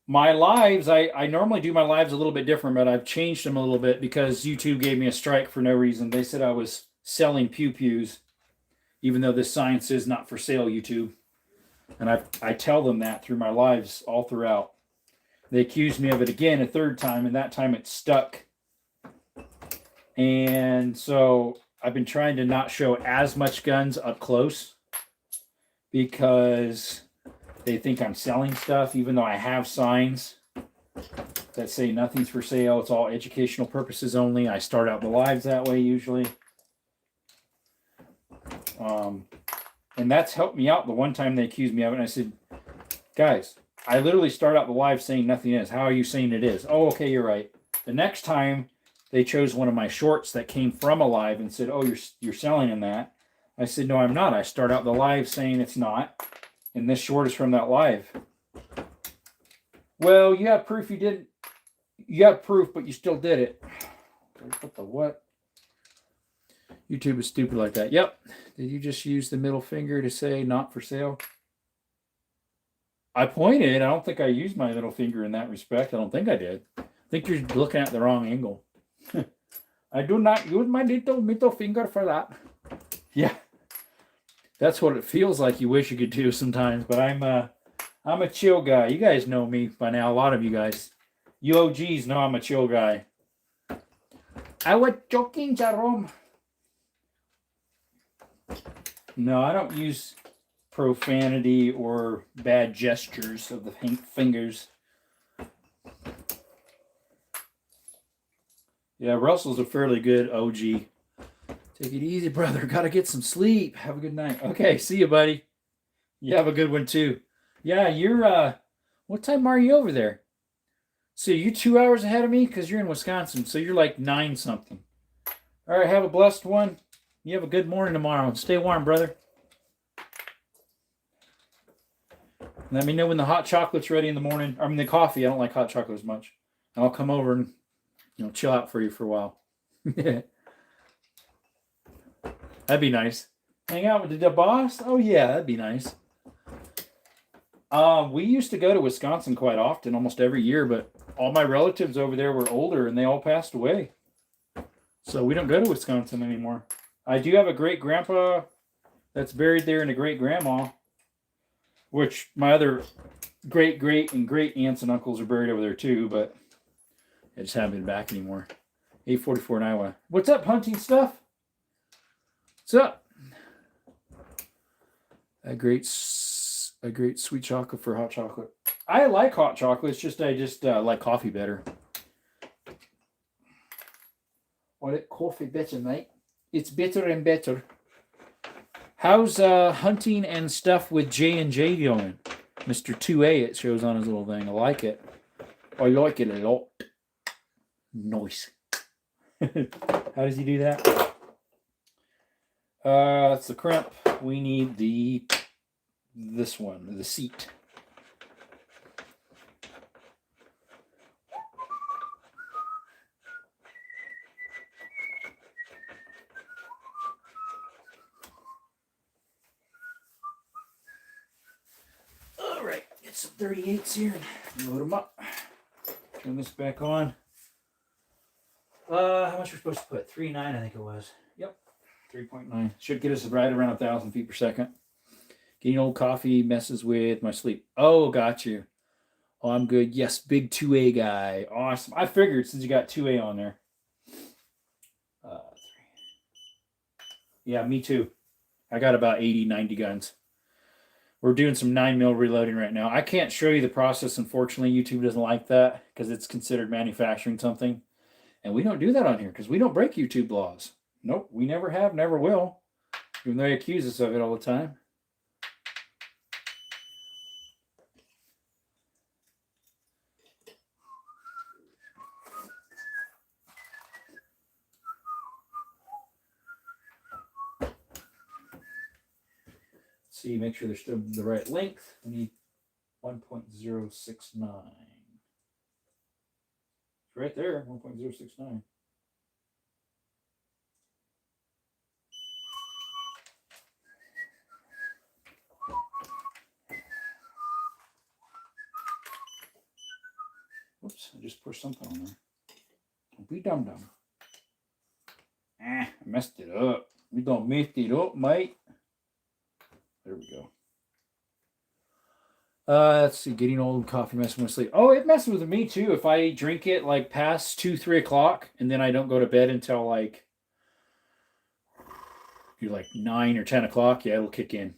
my lives, I normally do my lives a little bit different, but I've changed them a little bit because YouTube gave me a strike for no reason. They said I was selling pew-pews, even though this sign says not for sale, YouTube. And I tell them that through my lives all throughout. They accused me of it again a third time, and that time it stuck. And so I've been trying to not show as much guns up close because they think I'm selling stuff, even though I have signs that say nothing's for sale. It's all educational purposes only. I start out the lives that way usually. And that's helped me out. The one time they accused me of it, and I said, guys, I literally start out the live saying nothing is. How are you saying it is? Oh, okay, you're right. The next time they chose one of my shorts that came from a live and said, oh, you're selling in that. I said, no, I'm not. I start out the live saying it's not. And this short is from that live. Well, you have proof you didn't. You have proof, but you still did it. What the what? YouTube is stupid like that. Yep. Did you just use the middle finger to say not for sale? I pointed. I don't think I used my middle finger in that respect. I don't think I did. I think you're looking at the wrong angle. I do not use my little middle finger for that. Yeah. That's what it feels like you wish you could do sometimes, but I'm a chill guy. You guys know me by now, a lot of you guys. You OGs know I'm a chill guy. I was joking, Jerome. No, I don't use profanity or bad gestures of the fingers. Yeah, Russell's a fairly good OG. Take it easy, brother. Gotta get some sleep. Have a good night. Okay, see you, buddy. You have a good one, too. Yeah, you're, what time are you over there? So you 2 hours ahead of me? Because you're in Wisconsin, so you're like 9 something. All right, have a blessed one. You have a good morning tomorrow. Stay warm, brother. Let me know when the hot chocolate's ready in the morning. I mean, the coffee. I don't like hot chocolate as much. I'll come over and, chill out for you for a while. That'd be nice. Hang out with the boss? Oh, yeah, that'd be nice. We used to go to Wisconsin quite often, almost every year, but all my relatives over there were older and they all passed away. So we don't go to Wisconsin anymore. I do have a great-grandpa that's buried there and a great-grandma, which my other great-great and great-aunts and uncles are buried over there too, but I just haven't been back anymore. 844 in Iowa. What's up, hunting stuff? What's up? A great sweet chocolate for hot chocolate. I like hot chocolate. It's just I like coffee better. I like coffee better, mate. It's better and better. How's hunting and stuff with J&J going? Mr. 2A, it shows on his little thing. I like it. I like it a lot. Nice. How does he do that? That's the crimp. We need this one, the seat. All right, get some 38s here and load them up. Turn this back on. How much we're supposed to put? 3.9, I think it was. Yep, 3.9. Should get us right around 1,000 feet per second. Getting old coffee messes with my sleep. Oh, got you. Oh, I'm good. Yes, big 2A guy. Awesome. I figured since you got 2A on there. Yeah, me too. I got about 80, 90 guns. We're doing some 9mm reloading right now. I can't show you the process. Unfortunately, YouTube doesn't like that because it's considered manufacturing something. And we don't do that on here because we don't break YouTube laws. Nope, we never have, never will. Even though they accuse us of it all the time. See, make sure they're still the right length. We need 1.069. Right there, 1.069. Whoops, I just pushed something on there. Don't be dumb. I messed it up. We don't mess it up, mate. There we go. Let's see, getting old, coffee messing with sleep. Oh, it messes with me too. If I drink it like past 2, 3 o'clock, and then I don't go to bed until like 9 or 10 o'clock, yeah, it'll kick in.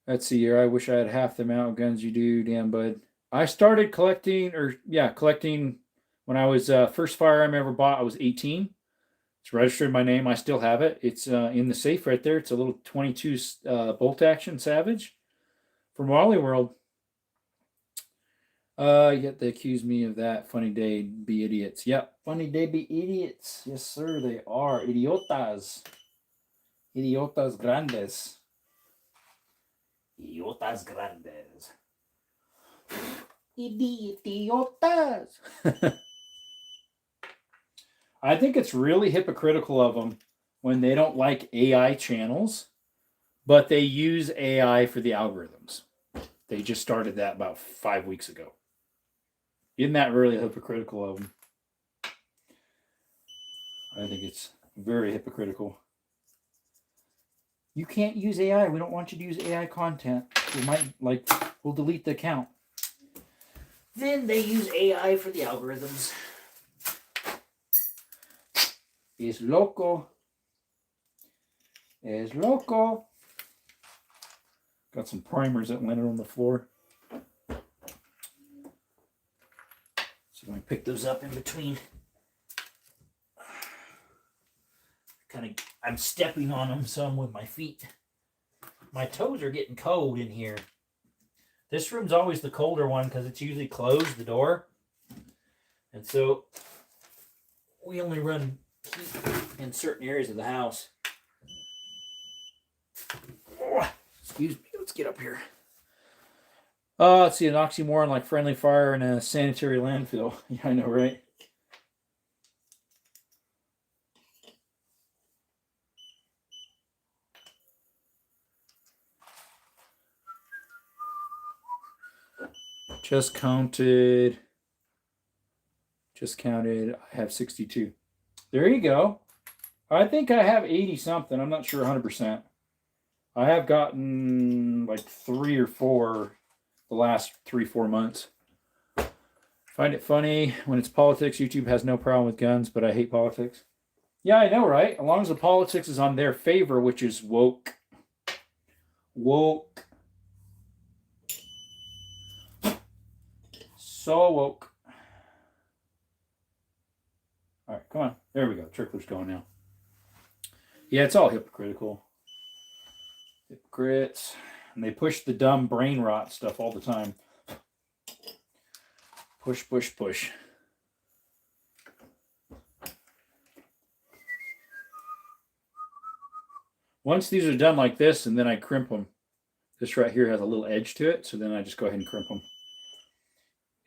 Let's see here. I wish I had half the amount of guns you do, damn bud. I started collecting when I was first firearm I ever bought. I was 18. It's registered in my name. I still have it. It's in the safe right there. It's a little 22 bolt action Savage from Wally World. Yet they accuse me of that. Funny day, be idiots. Yep, funny day, be idiots. Yes, sir, they are. Idiotas. Idiotas grandes. Idiotas grandes. Idiotas. I think it's really hypocritical of them when they don't like AI channels, but they use AI for the algorithms. They just started that about 5 weeks ago. Isn't that really hypocritical of them? I think it's very hypocritical. You can't use AI. We don't want you to use AI content. We'll delete the account. Then they use AI for the algorithms. Es loco. Es loco. Got some primers that landed on the floor. So I'm going to pick those up in between. I'm stepping on them some with my feet. My toes are getting cold in here. This room's always the colder one because it's usually closed, the door. And so we only run heat in certain areas of the house. Oh, excuse me, let's get up here. Let's see, an oxymoron like friendly fire and a sanitary landfill. Yeah, I know, right? Just counted. I have 62. There you go. I think I have 80 something. I'm not sure 100%. I have gotten like 3 or 4 the last 3-4 months. Find it funny when it's politics. YouTube has no problem with guns, but I hate politics. Yeah, I know, right? As long as the politics is on their favor, which is woke. Woke. So woke. All right, come on. There we go. Trickler's going now. Yeah, it's all hypocritical. Hypocrites. And they push the dumb brain rot stuff all the time. Push, push, push. Once these are done like this, and then I crimp them. This right here has a little edge to it, so then I just go ahead and crimp them.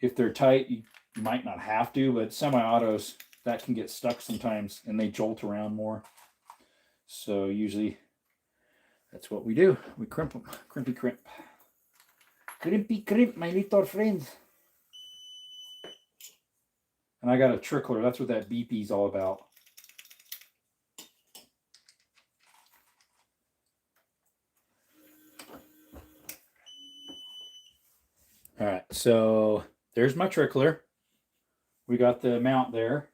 If they're tight, you might not have to, but semi-autos, that can get stuck sometimes, and they jolt around more. So usually that's what we do. We crimp them. Crimpy crimp. Crimpy crimp, my little friends. And I got a trickler. That's what that BP is all about. All right, so there's my trickler. We got the mount there,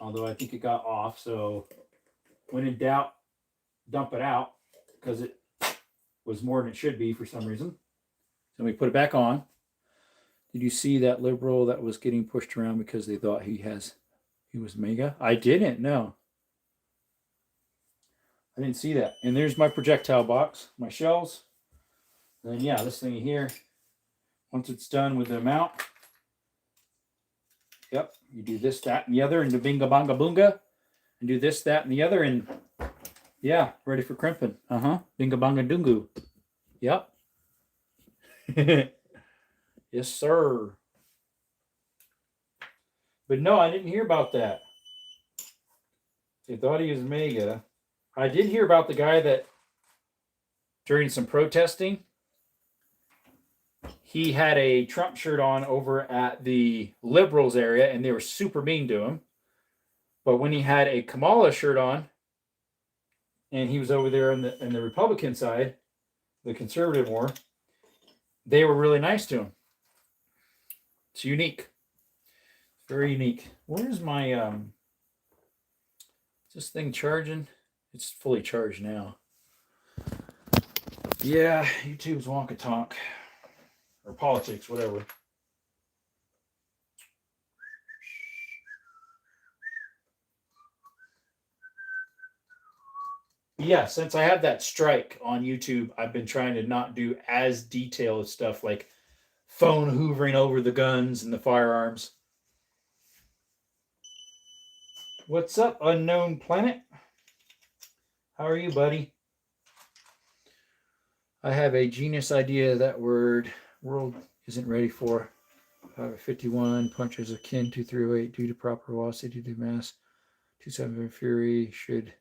although I think it got off. So when in doubt, dump it out because it was more than it should be for some reason. So we put it back on. Did you see that liberal that was getting pushed around because they thought he was mega? I didn't, no. I didn't see that. And there's my projectile box, my shells. And then yeah, this thing here, once it's done with the mount, yep, you do this, that, and the other, and the binga bonga boonga, and do this, that, and the other, and yeah, ready for crimping. Binga bonga dungu. Yep. Yes, sir. But no, I didn't hear about that. They thought he was mega. I did hear about the guy that during some protesting, he had a Trump shirt on over at the liberals area, and they were super mean to him. But when he had a Kamala shirt on, and he was over there on the Republican side, the conservative war, they were really nice to him. It's unique. Very unique. Where's my is this thing charging? It's fully charged now. Yeah, YouTube's wonka tonk. Or politics, whatever. Yeah, since I have that strike on YouTube, I've been trying to not do as detailed stuff like phone hoovering over the guns and the firearms. What's up, unknown planet? How are you, buddy? I have a genius idea that world isn't ready for. 51 punches akin to 308 due to proper velocity due to mass. 27 Fury should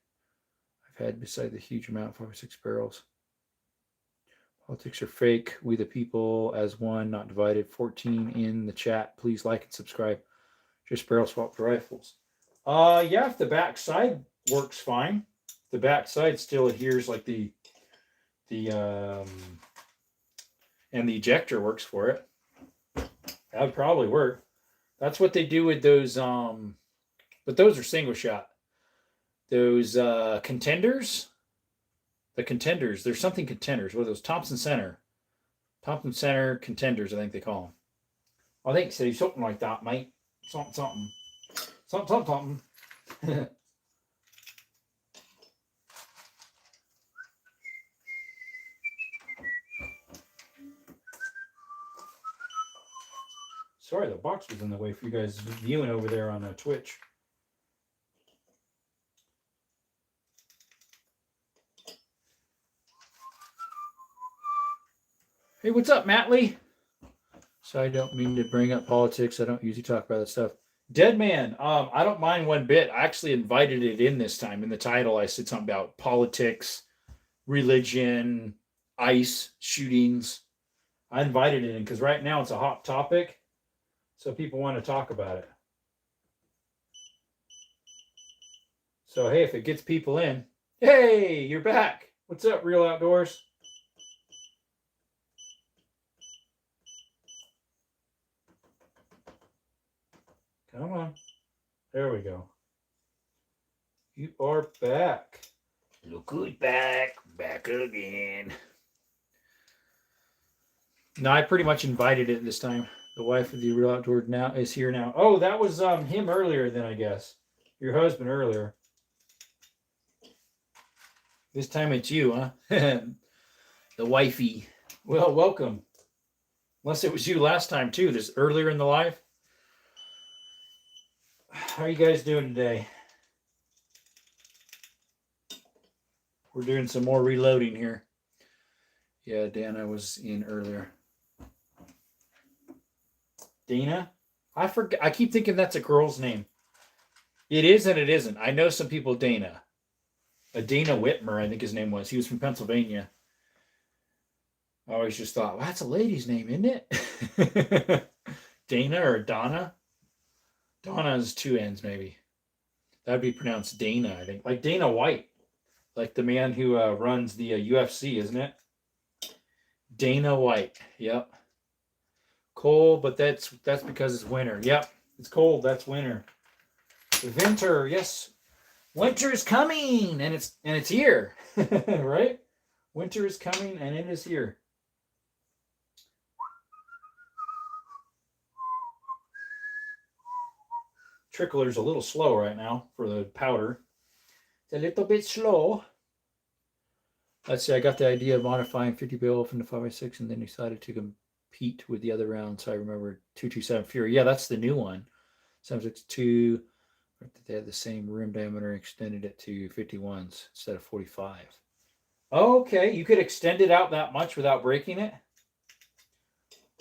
have had beside the huge amount 5 or 6 barrels. Politics are fake. We the people as one, not divided. 14 in the chat. Please like and subscribe. Just barrel swap rifles. Yeah, if the back side works fine. The back side still adheres like the and the ejector works for it. That would probably work. That's what they do with those but those are single shot. Those contenders. The contenders. There's something contenders. What are those? Thompson Center contenders, I think they call them. I think so. Something like that, mate. Something. Sorry, the box was in the way for you guys viewing over there on Twitch. Hey, what's up, Matt Lee? So I don't mean to bring up politics. I don't usually talk about that stuff. Dead Man, I don't mind one bit. I actually invited it in this time. In the title, I said something about politics, religion, ICE, shootings. I invited it in because right now it's a hot topic. So people want to talk about it. So, hey, if it gets people in, hey, you're back. What's up, Real Outdoors? Come on. There we go. You are back. Look who's back. Back again. No, I pretty much invited it this time. The wife of the Real Outdoors now is here now. Oh, that was him earlier then, I guess. your husband earlier. This time it's you, huh? The wifey. Well, welcome. Unless it was you last time too, this earlier in the life. How are you guys doing today? We're doing some more reloading here. Yeah, Dana was in earlier. Dana? I forget. I keep thinking that's a girl's name. It is and it isn't. I know some people Dana. Dana Whitmer, I think his name was. He was from Pennsylvania. I always just thought, well, that's a lady's name, isn't it? Dana or Donna? Donna is two N's, maybe. That'd be pronounced Dana, I think. Like Dana White. Like the man who runs the UFC, isn't it? Dana White. Yep. Cold, but that's because it's winter. Yep. It's cold. That's winter. Winter, yes. Winter is coming, and it's here. Right? Winter is coming, and it is here. Trickler's a little slow right now for the powder. It's a little bit slow. Let's see, I got the idea of modifying 50 bill from the 5x6 and then decided to compete with the other round. So I remember 227 Fury. Yeah, that's the new one. 762. They had the same rim diameter, extended it to 51s instead of 45. Okay, you could extend it out that much without breaking it.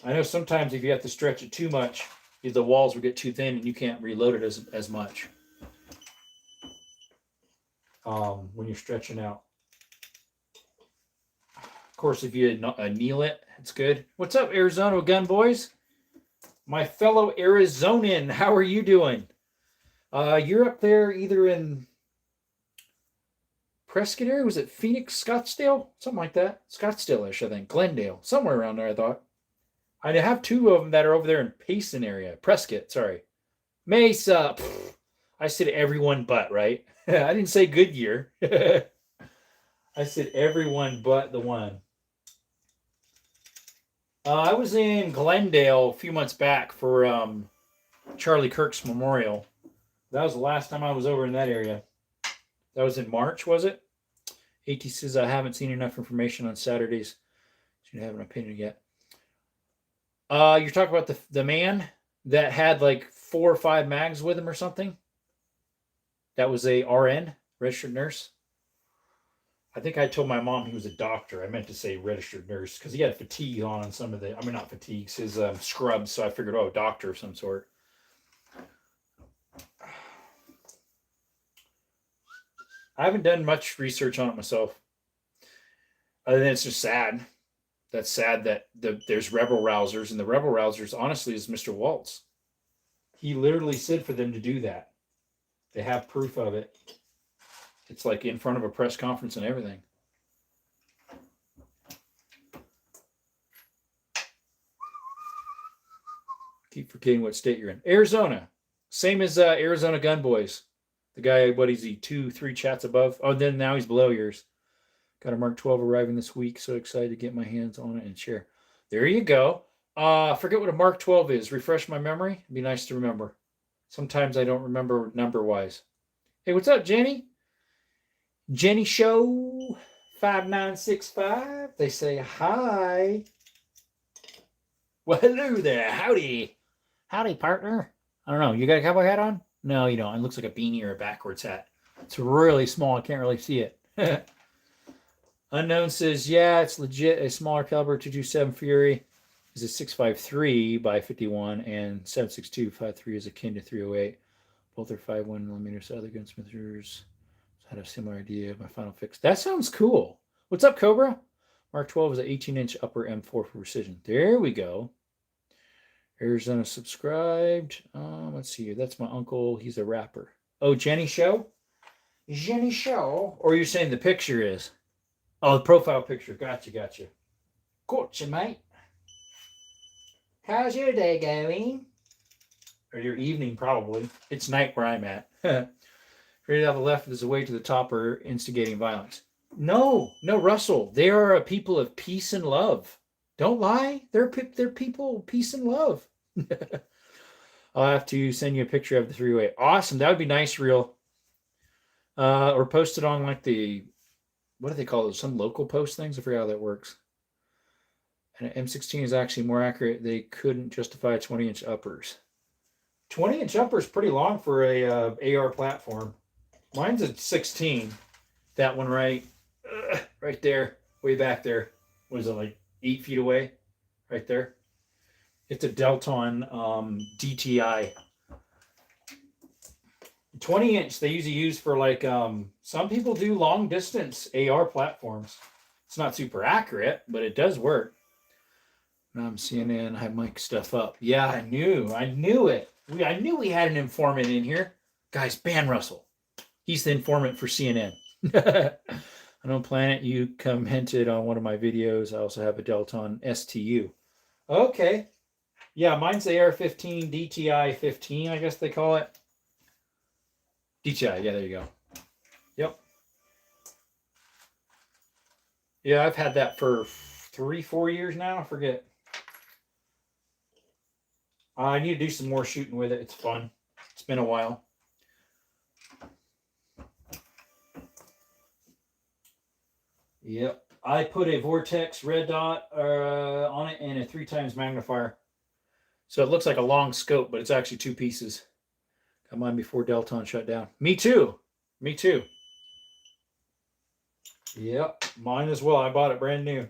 I know sometimes if you have to stretch it too much, the walls will get too thin and you can't reload it as much when you're stretching out. Of course, if you anneal it, it's good. What's up, Arizona Gun Boys? My fellow Arizonan, how are you doing? You're up there either in Prescott area? Was it Phoenix, Scottsdale? Something like that. Scottsdale-ish, I think. Glendale. Somewhere around there, I thought. I have two of them that are over there in Payson area. Prescott, sorry. Mesa. Pfft. I said everyone but, right? I didn't say Goodyear. I said everyone but the one. I was in Glendale a few months back for Charlie Kirk's memorial. That was the last time I was over in that area. That was in March, was it? AT says, I haven't seen enough information on Saturdays. Should have an opinion yet. You're talking about the man that had like 4 or 5 mags with him or something? That was a RN, registered nurse. I think I told my mom he was a doctor. I meant to say registered nurse because he had fatigue on some of the, I mean, not fatigues, his scrubs. So I figured, oh, doctor of some sort. I haven't done much research on it myself. Other than it's just sad. That's sad that there's rebel rousers, and the rebel rousers, honestly, is Mr. Waltz. He literally said for them to do that. They have proof of it. It's like in front of a press conference and everything. Keep forgetting what state you're in. Arizona. Same as Arizona Gun Boys. The guy, what is he, 2-3 chats above? Oh, then now he's below yours. Got a Mark 12 arriving this week. So excited to get my hands on it and share. There you go. Forget what a Mark 12 is. Refresh my memory. It'd be nice to remember. Sometimes I don't remember number-wise. Hey, what's up, Jenny? Jenny Show 5965. They say hi. Well, hello there. Howdy. Howdy, partner. I don't know. You got a cowboy hat on? No, you don't. It looks like a beanie or a backwards hat. It's really small. I can't really see it. Unknown says, yeah, it's legit. A smaller caliber 227 Fury is a 6.53 by 51, and 7.62 5.3 is akin to 308. Both are 5.1 millimeters. Other gunsmithers had a similar idea of my final fix. That sounds cool. What's up, Cobra? Mark 12 is an 18-inch upper M4 for precision. There we go. Arizona subscribed. Let's see here. That's my uncle. He's a rapper. Oh, Jenny Show? Jenny Show? Or you're saying the picture is? Oh, the profile picture. Gotcha. Gotcha, mate. How's your day going? Or your evening, probably. It's night where I'm at. Right on the left is a way to the top or instigating violence. No, Russell. They are a people of peace and love. Don't lie. They're people, peace and love. I'll have to send you a picture of the three-way. Awesome. That would be nice, real. Or post it on like the, what do they call it? Some local post things. I forget how that works. And an M16 is actually more accurate. They couldn't justify 20-inch uppers. 20-inch upper is pretty long for a AR platform. Mine's a 16. That one right there, way back there. What is it, like 8 feet away? Right there. It's a Delton DTI. 20-inch they usually use for like some people do long distance AR platforms. It's not super accurate, but it does work. CNN, I have mic stuff up. Yeah, I knew it. I knew we had an informant in here. Guys, ban Russell. He's the informant for CNN. Unknown Planet, you commented on one of my videos. I also have a Delton STU. Okay. Yeah, mine's the AR-15 DTI 15, I guess they call it. DTI, yeah, there you go. Yep. Yeah, I've had that for 3-4 years now. I forget. I need to do some more shooting with it. It's fun. It's been a while. Yep. I put a Vortex red dot on it and a 3x magnifier. So it looks like a long scope, but it's actually 2 pieces. Got mine before Delton shut down. Me too. Me too. Yep. Mine as well. I bought it brand new.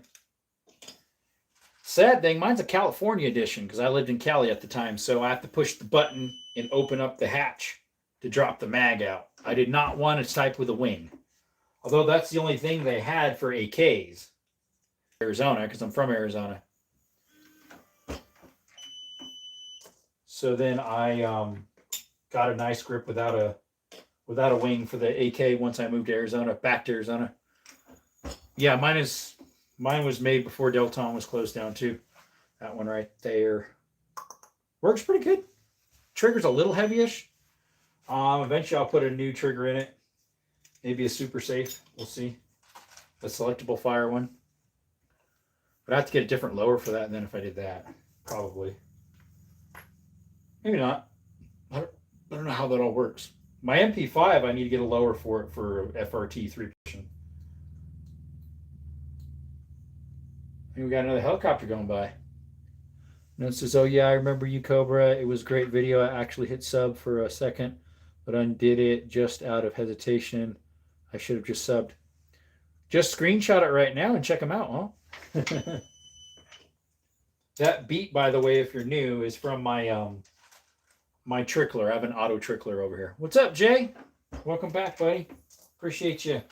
Sad thing, mine's a California edition because I lived in Cali at the time. So I have to push the button and open up the hatch to drop the mag out. I did not want a type with a wing. Although that's the only thing they had for AKs. Arizona, because I'm from Arizona. So then I got a nice grip without a wing for the AK once I moved to Arizona, back to Arizona. Yeah, mine was made before Delton was closed down too. That one right there works pretty good. Trigger's a little heavyish. Eventually I'll put a new trigger in it. Maybe a super safe. We'll see. A selectable fire one. But I have to get a different lower for that than if I did that. Probably. Maybe not. I don't know how that all works. My MP5, I need to get a lower for it for FRT 3 position. And we got another helicopter going by. And it says, oh yeah, I remember you, Cobra. It was a great video. I actually hit sub for a second, but undid it just out of hesitation. I should have just subbed. Just screenshot it right now and check them out, huh? That beat, by the way, if you're new, is from my my trickler. I have an auto trickler over here. What's up, Jay? Welcome back, buddy. Appreciate you.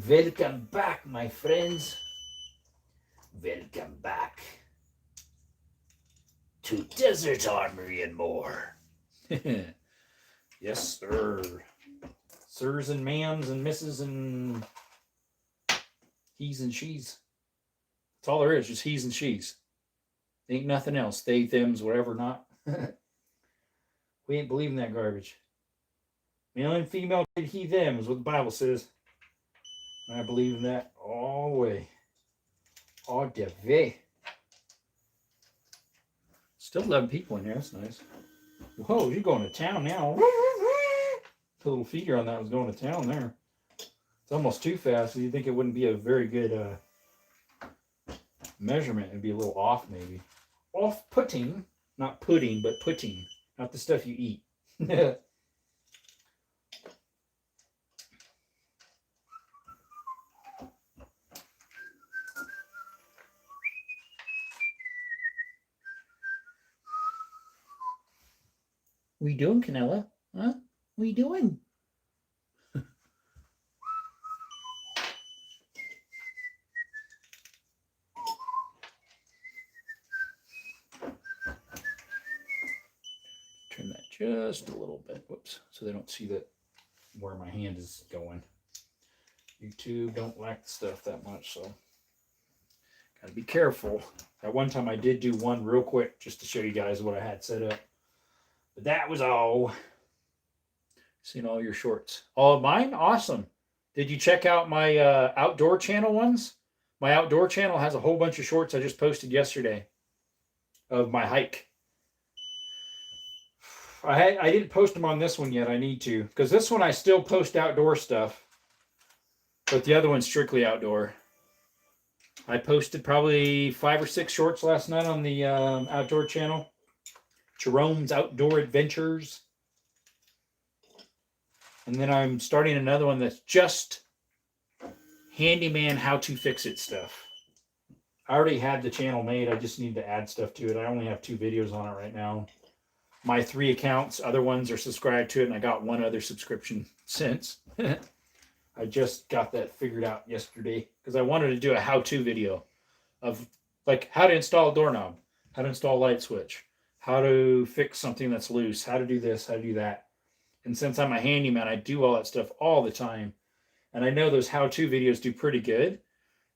Welcome back, my friends. Welcome back to Desert Armory and more. Yes, sir. Sirs and ma'ams and misses and he's and she's. That's all there is, just he's and she's. Ain't nothing else. They, thems, whatever, not. We ain't believing that garbage. Male and female, he, them is what the Bible says. And I believe in that all the way. All the way. Still 11 people in here. That's nice. Whoa, you're going to town now. The little figure on that was going to town there. It's almost too fast, so you'd think it wouldn't be a very good measurement. It'd be a little off, maybe. Off-putting. Not pudding, but putting. Not the stuff you eat. What you doing, Canella? Huh? What you doing? Turn that just a little bit. Whoops. So they don't see that where my hand is going. YouTube don't like the stuff that much, so gotta be careful. At one time I did do one real quick just to show you guys what I had set up. But that was all. Seen all your shorts. All of mine? Awesome. Did you check out my outdoor channel ones? My outdoor channel has a whole bunch of shorts I just posted yesterday of my hike. I didn't post them on this one yet. I need to, because this one I still post outdoor stuff, but the other one's strictly outdoor. I posted probably 5 or 6 shorts last night on the outdoor channel, Jerome's Outdoor Adventures, and then I'm starting another one that's just handyman how to fix it stuff. I already had the channel made. I just need to add stuff to it. I only have 2 videos on it right now. My 3 accounts, other ones are subscribed to it, and I got 1 other subscription since. I just got that figured out yesterday because I wanted to do a how-to video of like how to install a doorknob, how to install a light switch, how to fix something that's loose, how to do this, how to do that. And since I'm a handyman, I do all that stuff all the time. And I know those how-to videos do pretty good.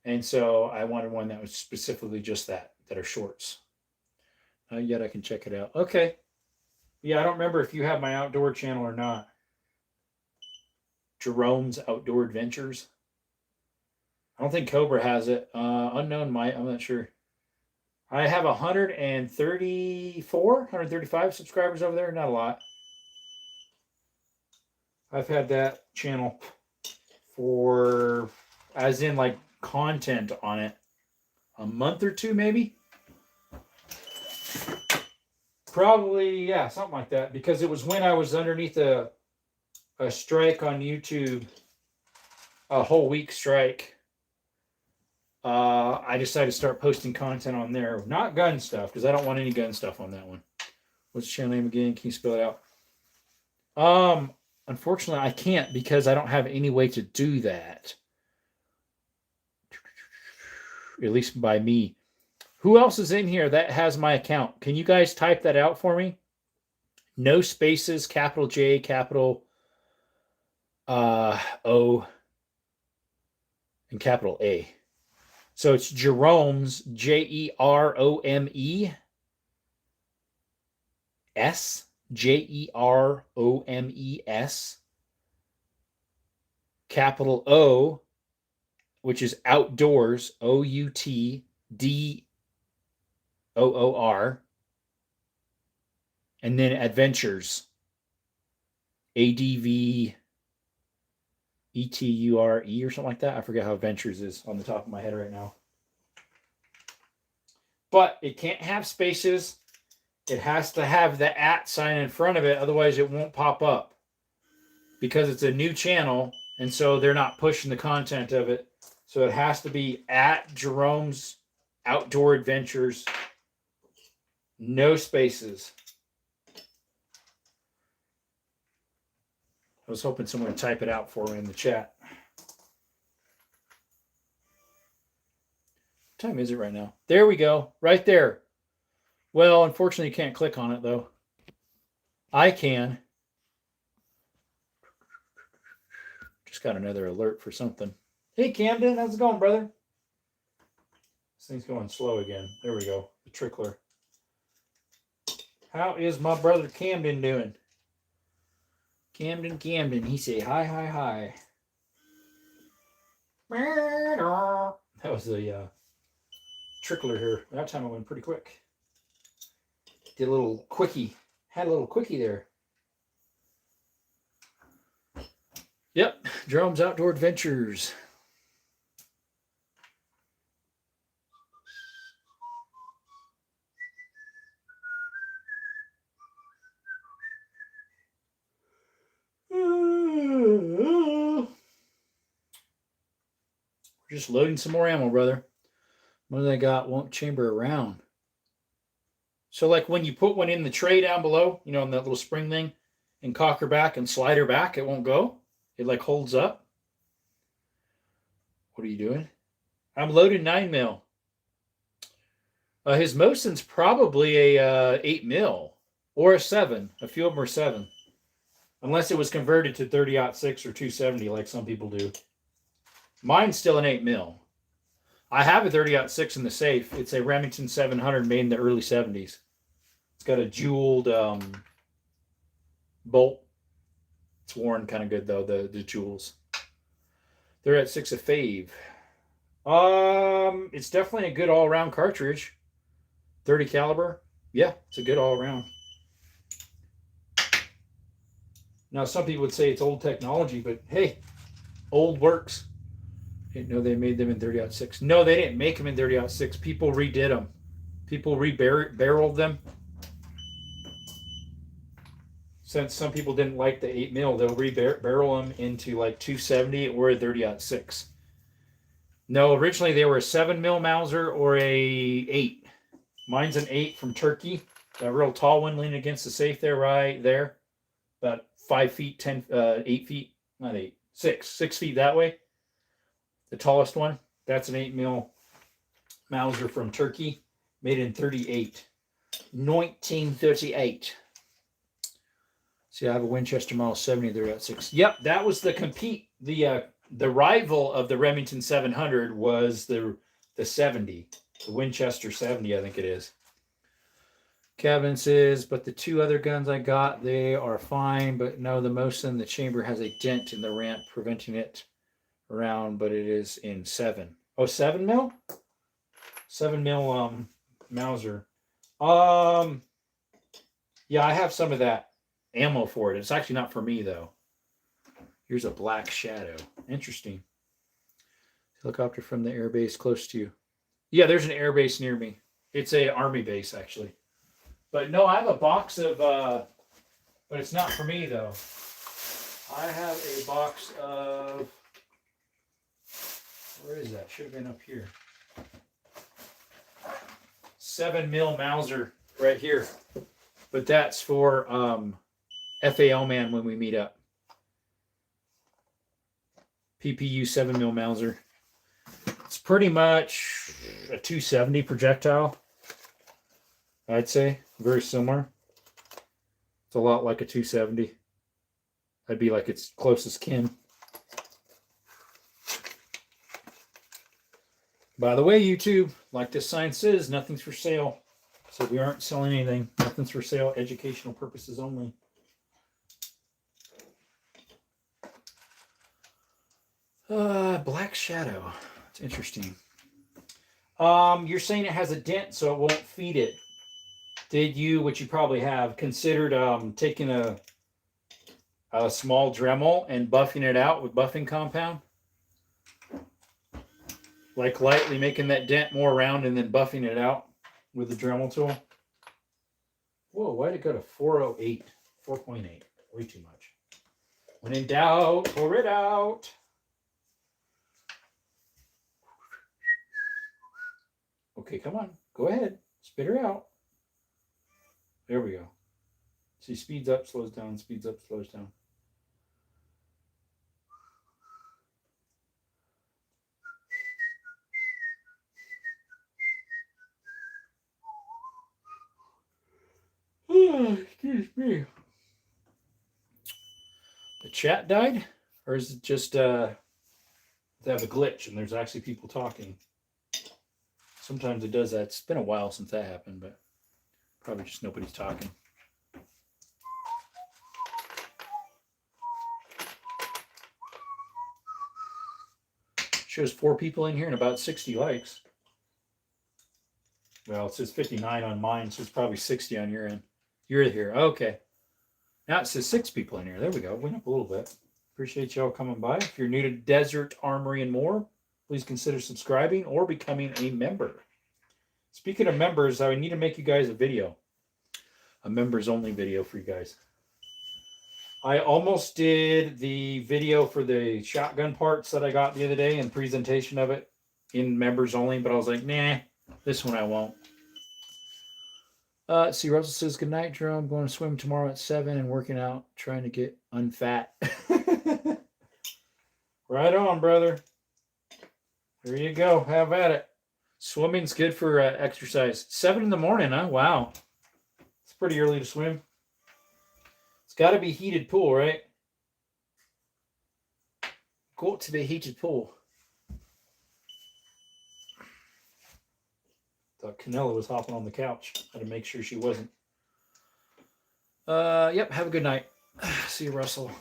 And so I wanted one that was specifically just that are shorts. Yet I can check it out. Okay. Yeah, I don't remember if you have my outdoor channel or not. Jerome's Outdoor Adventures. I don't think Cobra has it. Unknown might. I'm not sure. I have 134, 135 subscribers over there. Not a lot. I've had that channel for, as in like content on it, a month or 2 maybe. Probably, yeah, something like that. Because it was when I was underneath a strike on YouTube, a whole week strike. I decided to start posting content on there. Not gun stuff, because I don't want any gun stuff on that one. What's the channel name again? Can you spell it out? Unfortunately, I can't because I don't have any way to do that. At least by me. Who else is in here that has my account? Can you guys type that out for me? No spaces, capital J, capital O, and capital A. So it's Jerome's, Jeromes, Jeromes, capital O, which is outdoors, OUTDOOR, and then adventures, ADVETURE or something like that. I forget how adventures is on the top of my head right now. But it can't have spaces. It has to have the @ sign in front of it. Otherwise, it won't pop up. Because it's a new channel, and so they're not pushing the content of it. So it has to be @Jerome's Outdoor Adventures. No spaces. I was hoping someone would type it out for me in the chat. What time is it right now? There we go. Right there. Well, unfortunately, you can't click on it, though. I can. Just got another alert for something. Hey, Camden. How's it going, brother? This thing's going slow again. There we go. The trickler. How is my brother Camden doing? Camden. He say hi, hi, hi. That was a trickler here. That time I went pretty quick. Did a little quickie. Had a little quickie there. Yep. Jerome's Outdoor Adventures. We're just loading some more ammo, brother. What do they got? Won't chamber around. So like when you put one in the tray down below, you know, in that little spring thing, and cock her back and slide her back, it won't go. It like holds up. What are you doing? I'm loading 9mm. His Mosin's probably a 8mm or a 7. A few of them are 7. Unless it was converted to 30-06 or 270 like some people do. Mine's still an 8mm. I have a 30-06 in the safe. It's a Remington 700 made in the early 70s. It's got a jeweled bolt. It's worn kind of good, though, the jewels. They're at 6 a fave. It's definitely a good all-around cartridge. 30 caliber. Yeah, it's a good all-around. Now, some people would say it's old technology, but hey, old works. Didn't know they made them in 30-06. No, they didn't make them in 30-06. People redid them. People barreled them. Since some people didn't like the 8 mil, they'll barrel them into like 270 or a 30-06. No, originally they were a 7 mil Mauser or a 8. Mine's an 8 from Turkey. That real tall one leaning against the safe there, right there. About 5 feet, 8 feet, not 8, 6 feet that way. The tallest one. That's an 8 mil Mauser from Turkey, made in 38. 1938. See, I have a Winchester Model 70 30-06. Yep, that was the rival of the Remington 700 was the 70, the Winchester 70, I think it is. Kevin says, but the 2 other guns I got, they are fine, but no, the most in the chamber has a dent in the ramp preventing it around, but it is in 7. Oh, 7 mil? 7 mil Mauser. Yeah, I have some of that ammo for it. It's actually not for me though. Here's a Black Shadow. Interesting. Helicopter from the air base close to you. Yeah, there's an air base near me. It's a army base actually. But no, I have a box of but it's not for me though. I have a box of, where is that? Should have been up here. 7 mil Mauser right here. But that's for FAL man when we meet up. PPU 7 mil Mauser. It's pretty much a 270 projectile, I'd say. Very similar. It's a lot like a 270. I'd be like its closest kin. By the way, YouTube, like this sign says, nothing's for sale. So we aren't selling anything. Nothing's for sale. Educational purposes only. Black Shadow. It's interesting. You're saying it has a dent, so it won't feed it. Did you, which you probably have, considered taking a small Dremel and buffing it out with buffing compound? Like lightly making that dent more round and then buffing it out with the Dremel tool. Whoa, why'd it go to 408? 4.8. Way too much. When in doubt, pour it out. Okay, come on. Go ahead. Spit her out. There we go. See, speeds up, slows down, speeds up, slows down. Oh, excuse me. The chat died? Or is it just they have a glitch and there's actually people talking? Sometimes it does that. It's been a while since that happened, but probably just nobody's talking. Shows 4 people in here and about 60 likes. Well, it says 59 on mine, so it's probably 60 on your end. You're here. Okay. Now it says 6 people in here. There we go. Went up a little bit. Appreciate y'all coming by. If you're new to Desert Armory and more, please consider subscribing or becoming a member. Speaking of members, I need to make you guys a video. A members only video for you guys. I almost did the video for the shotgun parts that I got the other day and presentation of it in members only, but I was like, nah, this one I won't. See, Russell says, good night, Drew. I'm going to swim tomorrow at 7 and working out, trying to get unfat. Right on, brother. There you go. Have at it. Swimming's good for exercise. 7 in the morning, huh? Wow. It's pretty early to swim. It's got to be heated pool, right? Go to the heated pool. Thought Canella was hopping on the couch. Had to make sure she wasn't. Yep. Have a good night. See you, Russell.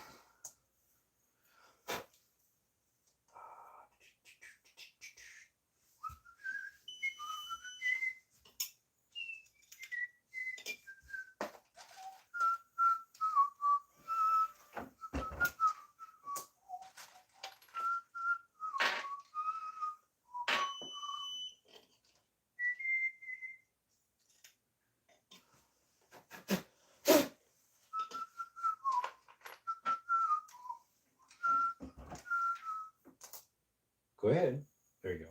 Go ahead. There you go.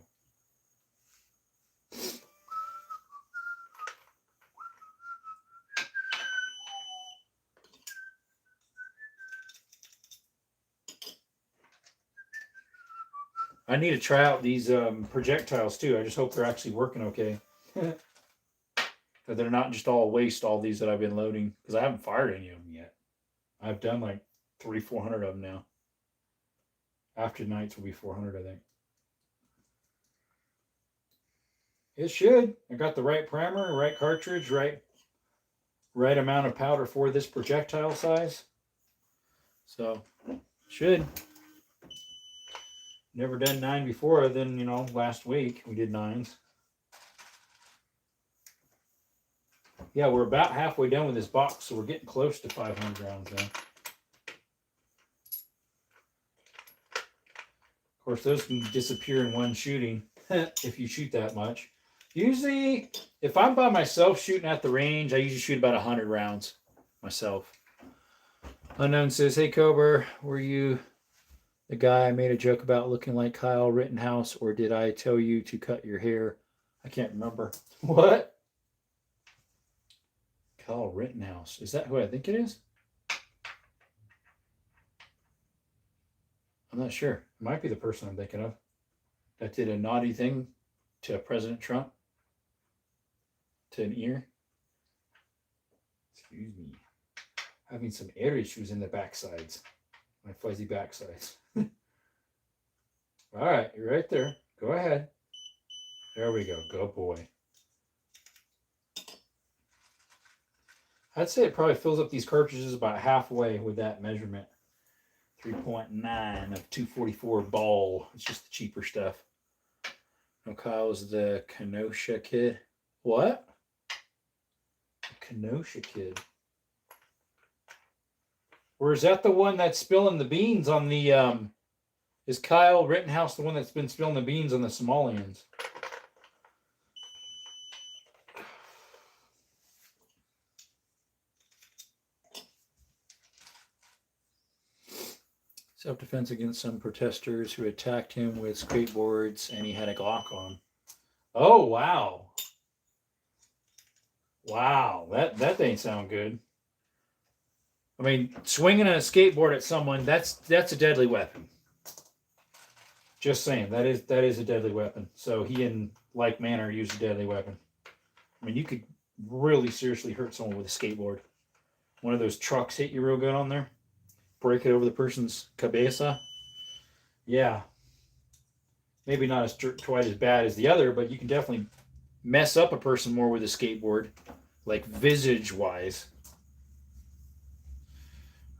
I need to try out these projectiles too. I just hope they're actually working okay. That they're not just all waste, all these that I've been loading. Because I haven't fired any of them yet. I've done like 400 of them now. After nights will be 400, I think. It should. I got the right primer, right cartridge, right amount of powder for this projectile size. So, should. Never done 9 before. Then, last week we did 9s. Yeah, we're about halfway done with this box, so we're getting close to 500 rounds now. Of course, those can disappear in one shooting if you shoot that much. Usually, if I'm by myself shooting at the range, I usually shoot about 100 rounds myself. Unknown says, hey, Cobra, were you the guy I made a joke about looking like Kyle Rittenhouse, or did I tell you to cut your hair? I can't remember. What? Kyle Rittenhouse. Is that who I think it is? I'm not sure. It might be the person I'm thinking of that did a naughty thing to President Trump. To an ear. Excuse me. Having some air issues in the backsides. My fuzzy backsides. All right, you're right there. Go ahead. There we go. Go boy. I'd say it probably fills up these cartridges about halfway with that measurement. 3.9 of 244 ball. It's just the cheaper stuff. No, Kyle's the Kenosha kid. What? The Kenosha kid. Or is that the one that's spilling the beans on the, is Kyle Rittenhouse the one that's been spilling the beans on the Somalians? Self-defense against some protesters who attacked him with skateboards, and he had a Glock on. Oh, wow. Wow, that didn't sound good. I mean, swinging a skateboard at someone, that's a deadly weapon. Just saying, that is a deadly weapon. So he, in like manner, used a deadly weapon. I mean, you could really seriously hurt someone with a skateboard. One of those trucks hit you real good on there. Break it over the person's cabeza. Yeah. Maybe not as quite as bad as the other, but you can definitely mess up a person more with a skateboard, like visage-wise.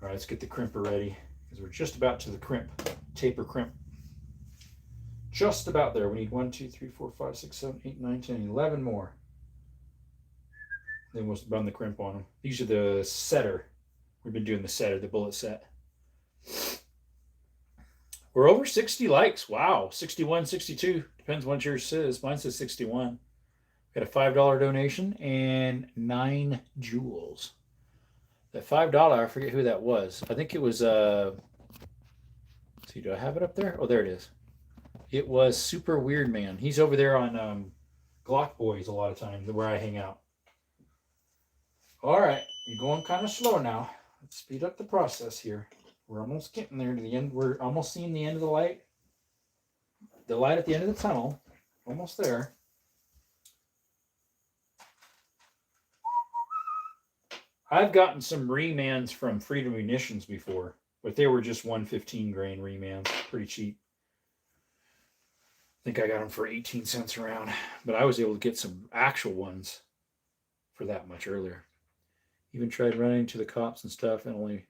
All right, let's get the crimper ready, because we're just about to the crimp, taper crimp. Just about there. We need 1, 2, 3, 4, 5, 6, 7, 8, 9, 10, 11 more. Then we'll run the crimp on them. These are the setter. We've been doing the setter, the bullet set. We're over 60 likes. Wow. 61, 62. Depends what yours says. Mine says 61. Got a $5 donation and 9 jewels. That $5, I forget who that was. I think it was, let's see, do I have it up there? Oh, there it is. It was Super Weird Man. He's over there on Glock Boys a lot of times, where I hang out. All right, you're going kind of slow now. Let's speed up the process here. We're almost getting there to the end. We're almost seeing the end of the light. The light at the end of the tunnel. Almost there. I've gotten some remans from Freedom Munitions before, but they were just 115 grain remans. Pretty cheap. I think I got them for 18 cents a round, but I was able to get some actual ones for that much earlier. Even tried running to the cops and stuff, and only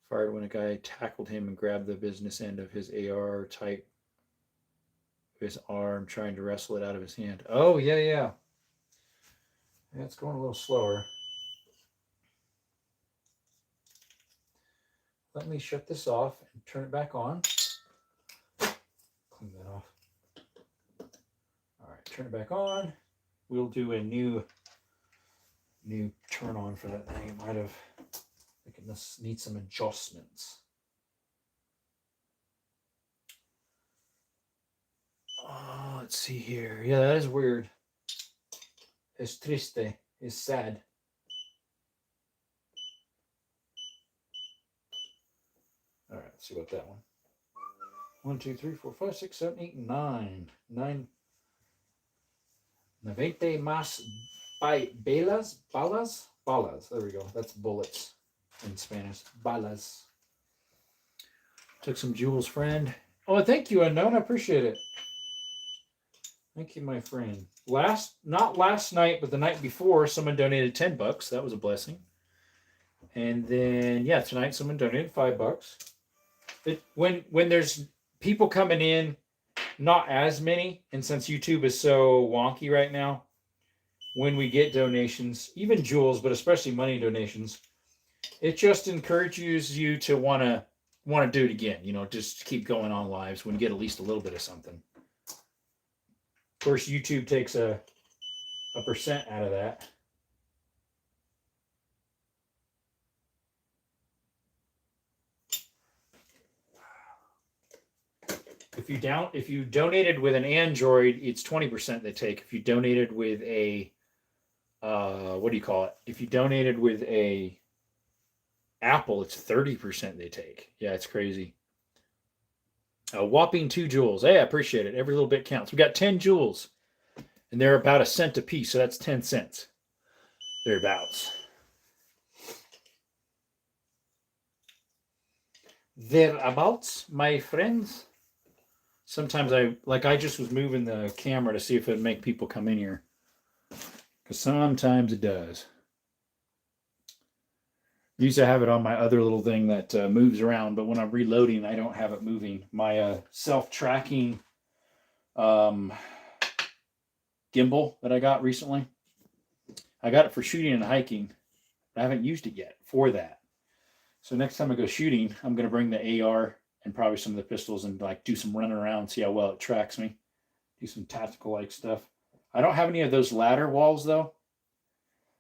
fired when a guy tackled him and grabbed the business end of his AR tight his arm, trying to wrestle it out of his hand. Oh, yeah. Yeah, it's going a little slower. Let me shut this off and turn it back on. Clean that off. All right, turn it back on. We'll do a new turn on for that thing. It might have, I think it needs some adjustments. Let's see here. Yeah, that is weird. It's triste. It's sad. All right, let's see about that one. 1, 2, 3, 4, 5, 6, 7, 8, 9. 90 más balas. There we go. That's bullets in Spanish. Balas. Took some Jules, friend. Oh, thank you, Unknown. I appreciate it. Thank you, my friend. Not last night, but the night before, someone donated $10. That was a blessing. And then, yeah, tonight someone donated $5. When there's people coming in, not as many, and since YouTube is so wonky right now, when we get donations, even Jules, but especially money donations, it just encourages you to want to do it again. Just keep going on lives when you get at least a little bit of something. Of course, YouTube takes a percent out of that. If you donated with an Android, it's 20% they take. If you donated with a what do you call it? If you donated with a Apple, it's 30% they take. Yeah, it's crazy. A whopping 2 joules. Hey, I appreciate it. Every little bit counts. We got 10 joules, and they're about a cent a piece, so that's 10 cents. Thereabouts. Thereabouts, my friends. Sometimes I just was moving the camera to see if it'd make people come in here. Because sometimes it does. Usually I have it on my other little thing that moves around, but when I'm reloading, I don't have it moving. My self-tracking gimbal that I got recently, I got it for shooting and hiking. I haven't used it yet for that. So next time I go shooting, I'm going to bring the AR and probably some of the pistols and do some running around, see how well it tracks me. Do some tactical stuff. I don't have any of those ladder walls though.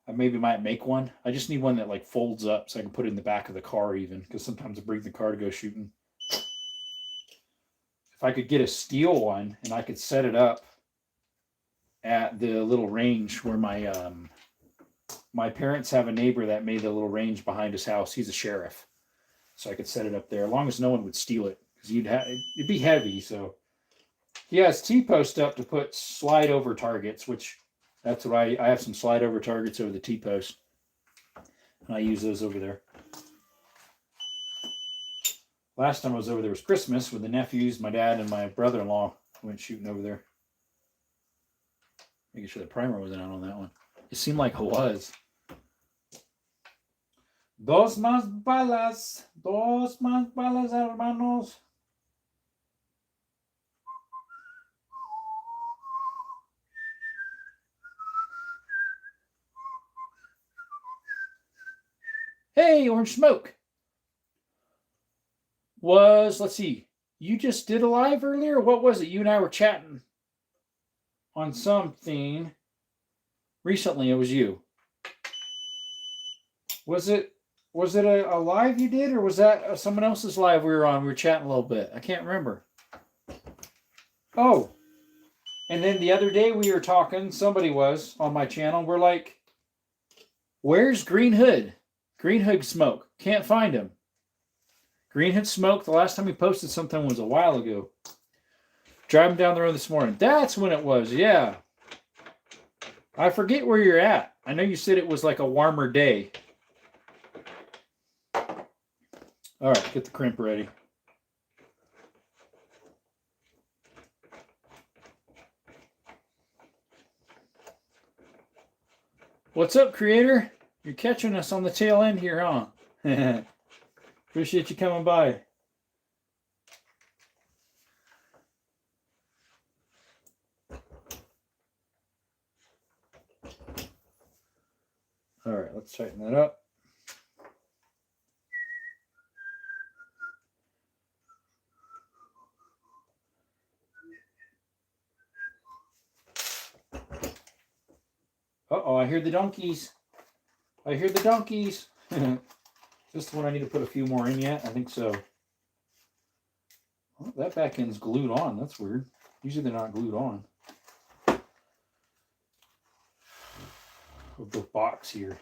I maybe might make one. I just need one that folds up so I can put it in the back of the car even, because sometimes I bring the car to go shooting. If I could get a steel one and I could set it up at the little range where my parents have a neighbor that made the little range behind his house. He's a sheriff. So I could set it up there, as long as no one would steal it, because it'd be heavy. So he has T-post up to put slide over targets, which that's what I have some slide over targets over the T-post, and I use those over there. Last time I was over there was Christmas with the nephews, my dad, and my brother-in-law went shooting over there. Making sure the primer wasn't out on that one. It seemed like it was. Dos más balas, hermanos. Hey, Orange Smoke. Let's see, you just did a live earlier? What was it? You and I were chatting on something recently. It was you. Was it a live you did, or was that someone else's live we were on? We were chatting a little bit. I can't remember. Oh, and then the other day we were talking, somebody was on my channel. We're like, where's Green Hood? Green Hood Smoke. Can't find him. Green Hood Smoke, the last time he posted something was a while ago. Driving down the road this morning. That's when it was, yeah. I forget where you're at. I know you said it was like a warmer day. All right, get the crimp ready. What's up, creator? You're catching us on the tail end here, huh? Appreciate you coming by. All right, let's tighten that up. Uh-oh, I hear the donkeys. I hear the donkeys. This one I need to put a few more in yet. I think so. Oh, that back end's glued on. That's weird. Usually they're not glued on. of the box here.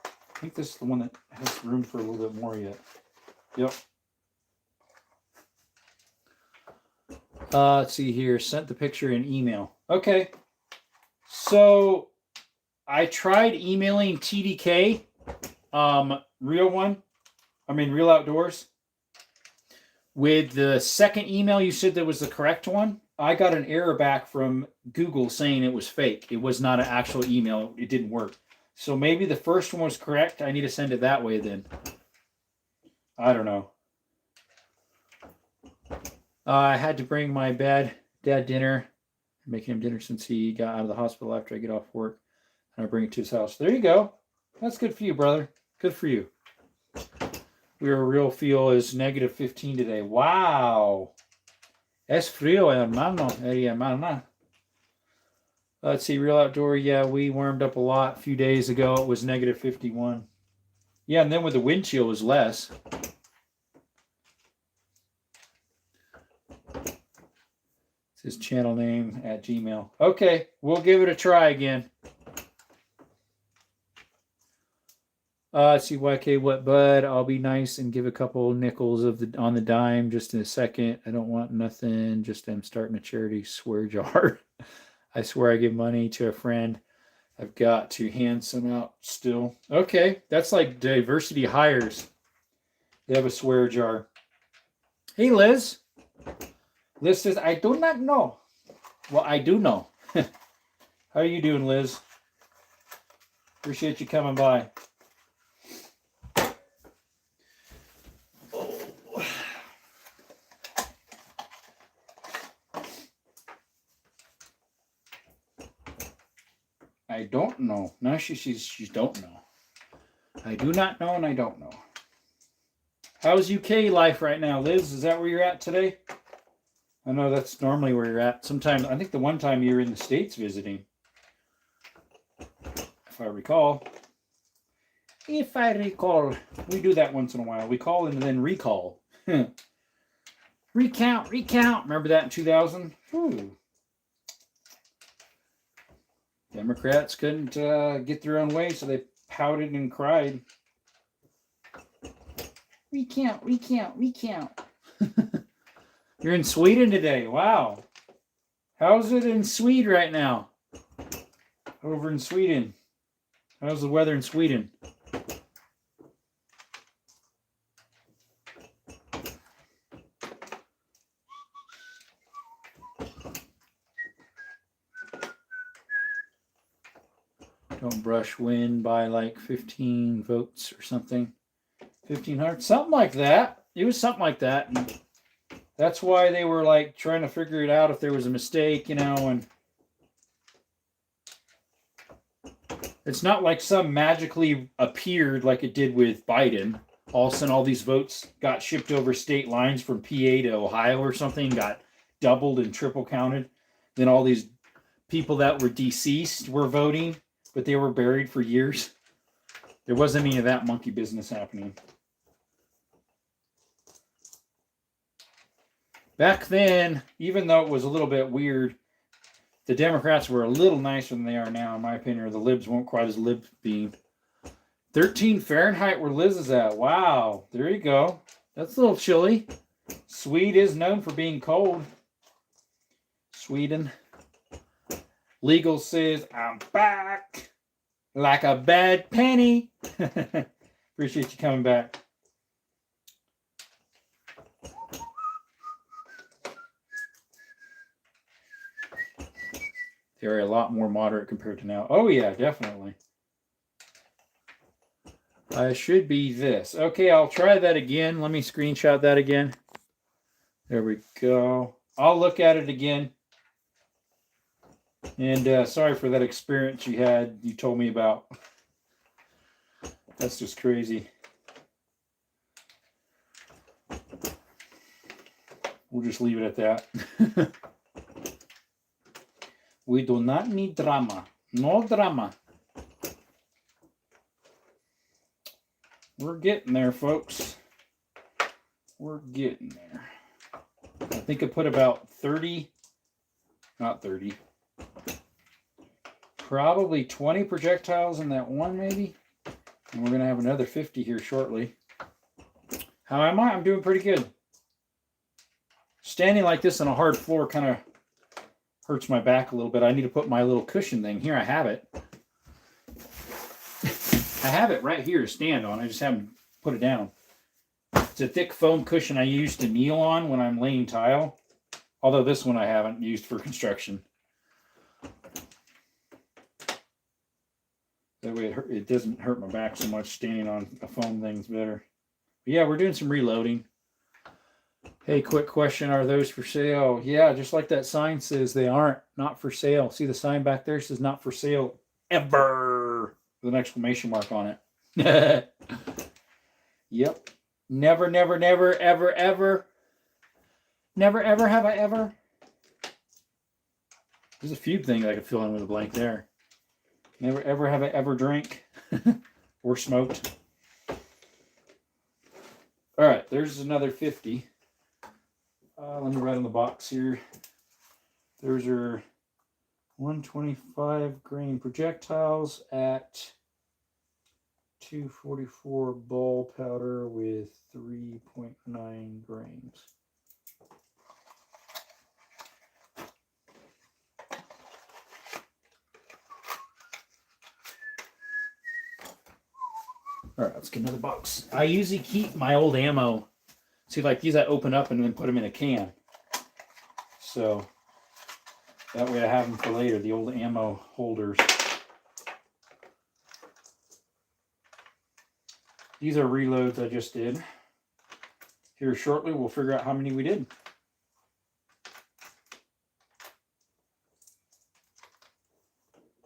I think this is the one that has room for a little bit more yet. Yep. Let's see here. Sent the picture in email. Okay. So I tried emailing TDK, Real Outdoors. With the second email you said that was the correct one, I got an error back from Google saying it was fake. It was not an actual email. It didn't work. So maybe the first one was correct. I need to send it that way then. I don't know. I had to bring my dad dinner. I'm making him dinner since he got out of the hospital after I get off work. And I bring it to his house. There you go. That's good for you, brother. Good for you. Our real feel is negative 15 today. Wow. Es frío, hermana. Let's see, Real Outdoor. Yeah, we warmed up a lot a few days ago. It was negative 51. Yeah, and then with the wind chill, it was less. It's his channel name at Gmail. Okay, we'll give it a try again. Let's see, YK, what, bud? I'll be nice and give a couple nickels on the dime just in a second. I don't want nothing. Just I'm starting a charity swear jar. I swear I give money to a friend. I've got to hand some out still. Okay, that's like Diversity Hires. They have a swear jar. Hey, Liz. Liz says, I do not know. Well, I do know. How are you doing, Liz? Appreciate you coming by. I don't know. Now she don't know. I do not know and I don't know. How's UK life right now, Liz? Is that where you're at today? I know that's normally where you're at. Sometimes, I think the one time you were in the States visiting. If I recall. If I recall. We do that once in a while. We call and then recall. Recount. Remember that in 2000? Ooh. Democrats couldn't get their own way, so they pouted and cried. Recount. You're in Sweden today. Wow. How's it in Sweden right now? Over in Sweden. How's the weather in Sweden? Don't brush wind by like 15 votes or something. 1,500, something like that. It was something like that. And that's why they were like trying to figure it out if there was a mistake, and it's not like some magically appeared like it did with Biden. All of a sudden, all these votes got shipped over state lines from PA to Ohio or something, got doubled and triple counted. Then all these people that were deceased were voting, but they were buried for years. There wasn't any of that monkey business happening. Back then, even though it was a little bit weird, the Democrats were a little nicer than they are now, in my opinion, or the libs weren't quite as lib being. 13 Fahrenheit where Liz is at. Wow. There you go. That's a little chilly. Sweden is known for being cold. Sweden. Legal says, I'm back like a bad penny. Appreciate you coming back. They're a lot more moderate compared to now. Oh, yeah, definitely. I should be this. Okay, I'll try that again. Let me screenshot that again. There we go. I'll look at it again. And sorry for that experience you told me about. That's just crazy. We'll just leave it at that. We do not need drama. No drama. We're getting there, folks. We're getting there. I think I put about 30, not 30. probably 20 projectiles in that one, maybe. And we're going to have another 50 here shortly. How am I? I'm doing pretty good. Standing like this on a hard floor kind of hurts my back a little bit. I need to put my little cushion thing. Here I have it. I have it right here to stand on. I just haven't put it down. It's a thick foam cushion I use to kneel on when I'm laying tile. Although this one I haven't used for construction. That way it doesn't hurt my back so much. Standing on a foam thing's better. But yeah, we're doing some reloading. Hey, quick question. Are those for sale? Yeah, just like that sign says, they aren't. Not for sale. See the sign back there says not for sale ever. With an exclamation mark on it. Yep. Never, never, never, ever, ever. Never, ever have I ever. There's a few things I could fill in with a blank there. Never, ever have I ever drank or smoked. All right, there's another 50. Let me write on the box here. There's our 125 grain projectiles at 244 ball powder with 3.9 grains. All right, let's get another box. I usually keep my old ammo. See, like these I open up and then put them in a can. So that way I have them for later, the old ammo holders. These are reloads I just did. Here shortly we'll figure out how many we did.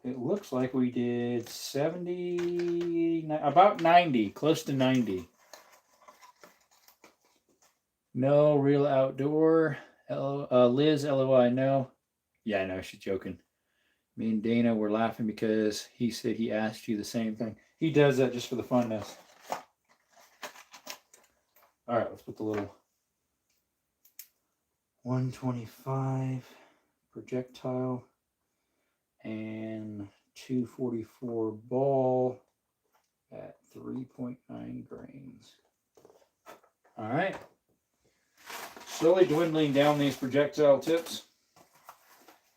It looks like we did 70, about 90, close to 90. No, real outdoor. Liz, LOI, no. Yeah, I know, she's joking. Me and Dana were laughing because he said he asked you the same thing. He does that just for the funness. All right, let's put the little 125 projectile and 244 ball at 3.9 grains. All right. Slowly dwindling down these projectile tips.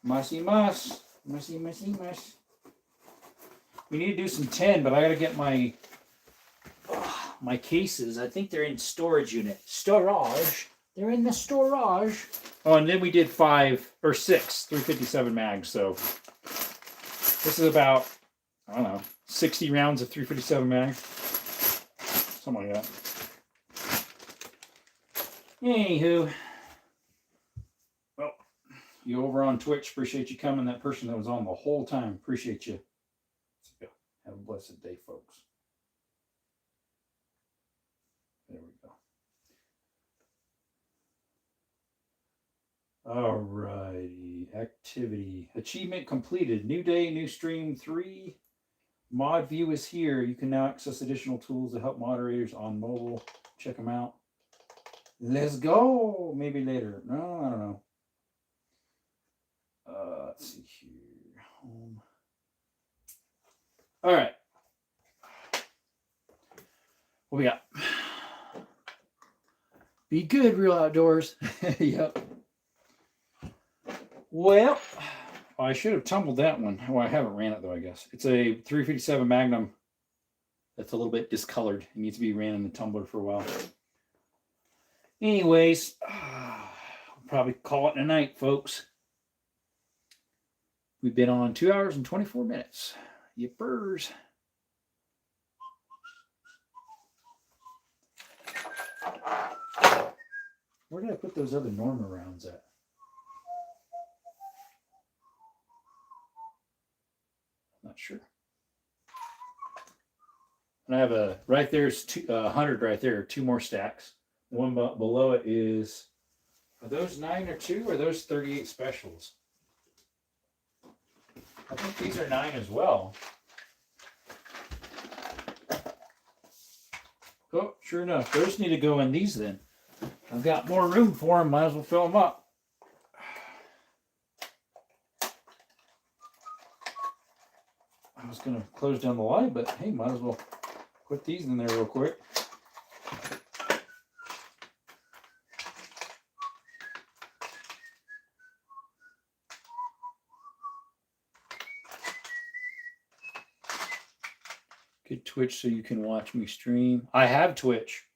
Musty muss. Musty, musty, muss. We need to do some tin, but I got to get my cases. I think they're in storage unit. Storage. They're in the storage. Oh, and then we did 5 or 6 357 mags. So this is about, I don't know, 60 rounds of 357 mags. Something like that. Anywho. Well, you over on Twitch, appreciate you coming. That person that was on the whole time, appreciate you. Have a blessed day, folks. There we go. All righty. Activity. Achievement completed. New day, new stream 3. Mod view is here. You can now access additional tools to help moderators on mobile. Check them out. Let's go. Maybe later. No, I don't know. Let's see here. Home. All right. What we got? Be good, real outdoors. Yep. Well, I should have tumbled that one. Well, I haven't ran it though, I guess. It's a 357 Magnum that's a little bit discolored. It needs to be ran in the tumbler for a while. Anyways, we'll probably call it a night, folks. We've been on 2 hours and 24 minutes. Yippers. Where did I put those other Norma rounds at? Not sure. And I have a, right there's 100 right there, 2 more stacks. One below it is, are those 9 or 2 or are those 38 specials? I think these are 9 as well. Oh, sure enough, those need to go in these then. I've got more room for them, might as well fill them up. I'm just going to close down the light, but hey, might as well put these in there real quick. Get Twitch so you can watch me stream. I have Twitch.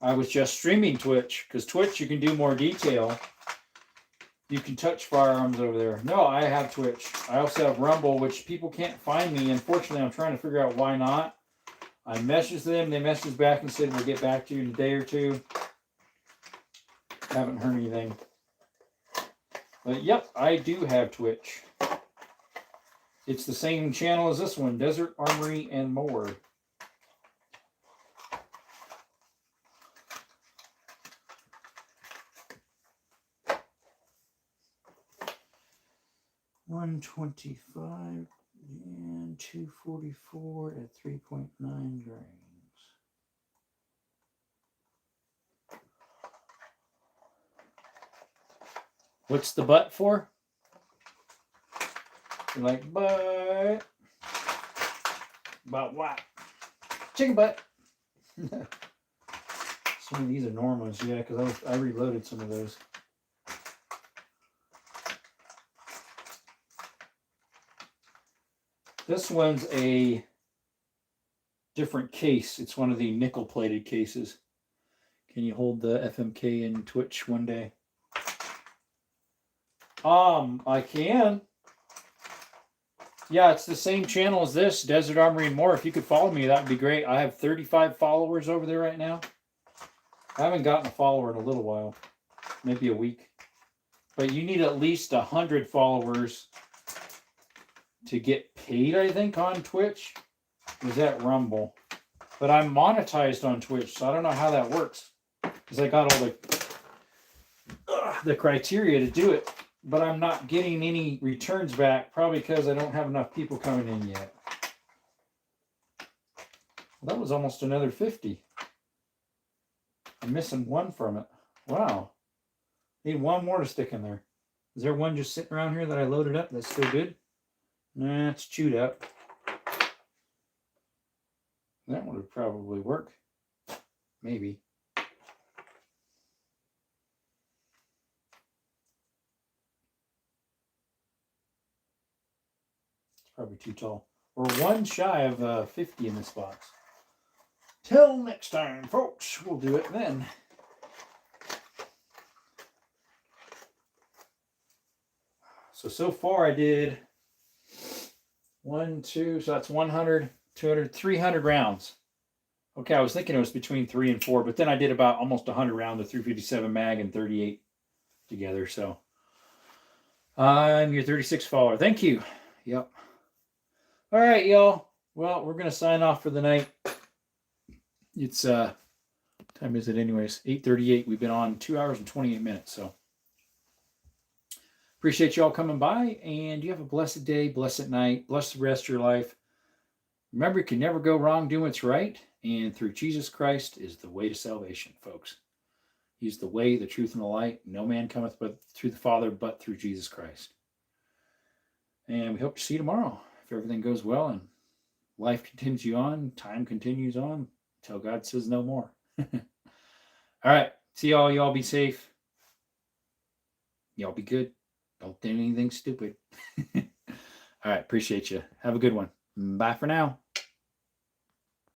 I was just streaming Twitch because Twitch you can do more detail. You can touch firearms over there. No, I have Twitch. I also have Rumble, which people can't find me. Unfortunately, I'm trying to figure out why not. I messaged them. They messaged back and said we'll get back to you in a day or two. Haven't heard anything. But yep, I do have Twitch. It's the same channel as this one, Desert Armory and More. $125 and $244 at 3.9 grains. What's the butt for? You're like, butt. Butt what? Chicken butt. Some of these are normals, yeah, because I reloaded some of those. This one's a different case. It's one of the nickel-plated cases. Can you hold the FMK in Twitch one day? I can. Yeah, it's the same channel as this, Desert Armory and More. If you could follow me, that would be great. I have 35 followers over there right now. I haven't gotten a follower in a little while, maybe a week. But you need at least 100 followers to get paid, I think, on Twitch. Is that Rumble? But I'm monetized on Twitch, so I don't know how that works. Because I got all the criteria to do it. But I'm not getting any returns back, probably because I don't have enough people coming in yet. Well, that was almost another 50. I'm missing one from it. Wow. Need one more to stick in there. Is there one just sitting around here that I loaded up that's still good? Nah, it's chewed up. That one would probably work. Maybe. Probably too tall. We're one shy of 50 in this box. Till next time, folks. We'll do it then. So far I did 1, 2, so that's 100, 200, 300 rounds. Okay, I was thinking it was between 3 and 4, but then I did about almost 100 rounds of 357 mag and 38 together. So I'm your 36th follower. Thank you. Yep. All right, y'all. Well, we're going to sign off for the night. It's, what time is it anyways? 8:38. We've been on 2 hours and 28 minutes. So appreciate y'all coming by, and you have a blessed day, blessed night, bless the rest of your life. Remember, you can never go wrong doing what's right, and through Jesus Christ is the way to salvation, folks. He's the way, the truth, and the light. No man cometh but through the Father, but through Jesus Christ. And we hope to see you tomorrow, if everything goes well and life continues on, time continues on, until God says no more. All right. See y'all. Y'all be safe. Y'all be good. Don't do anything stupid. All right. Appreciate you. Have a good one. Bye for now.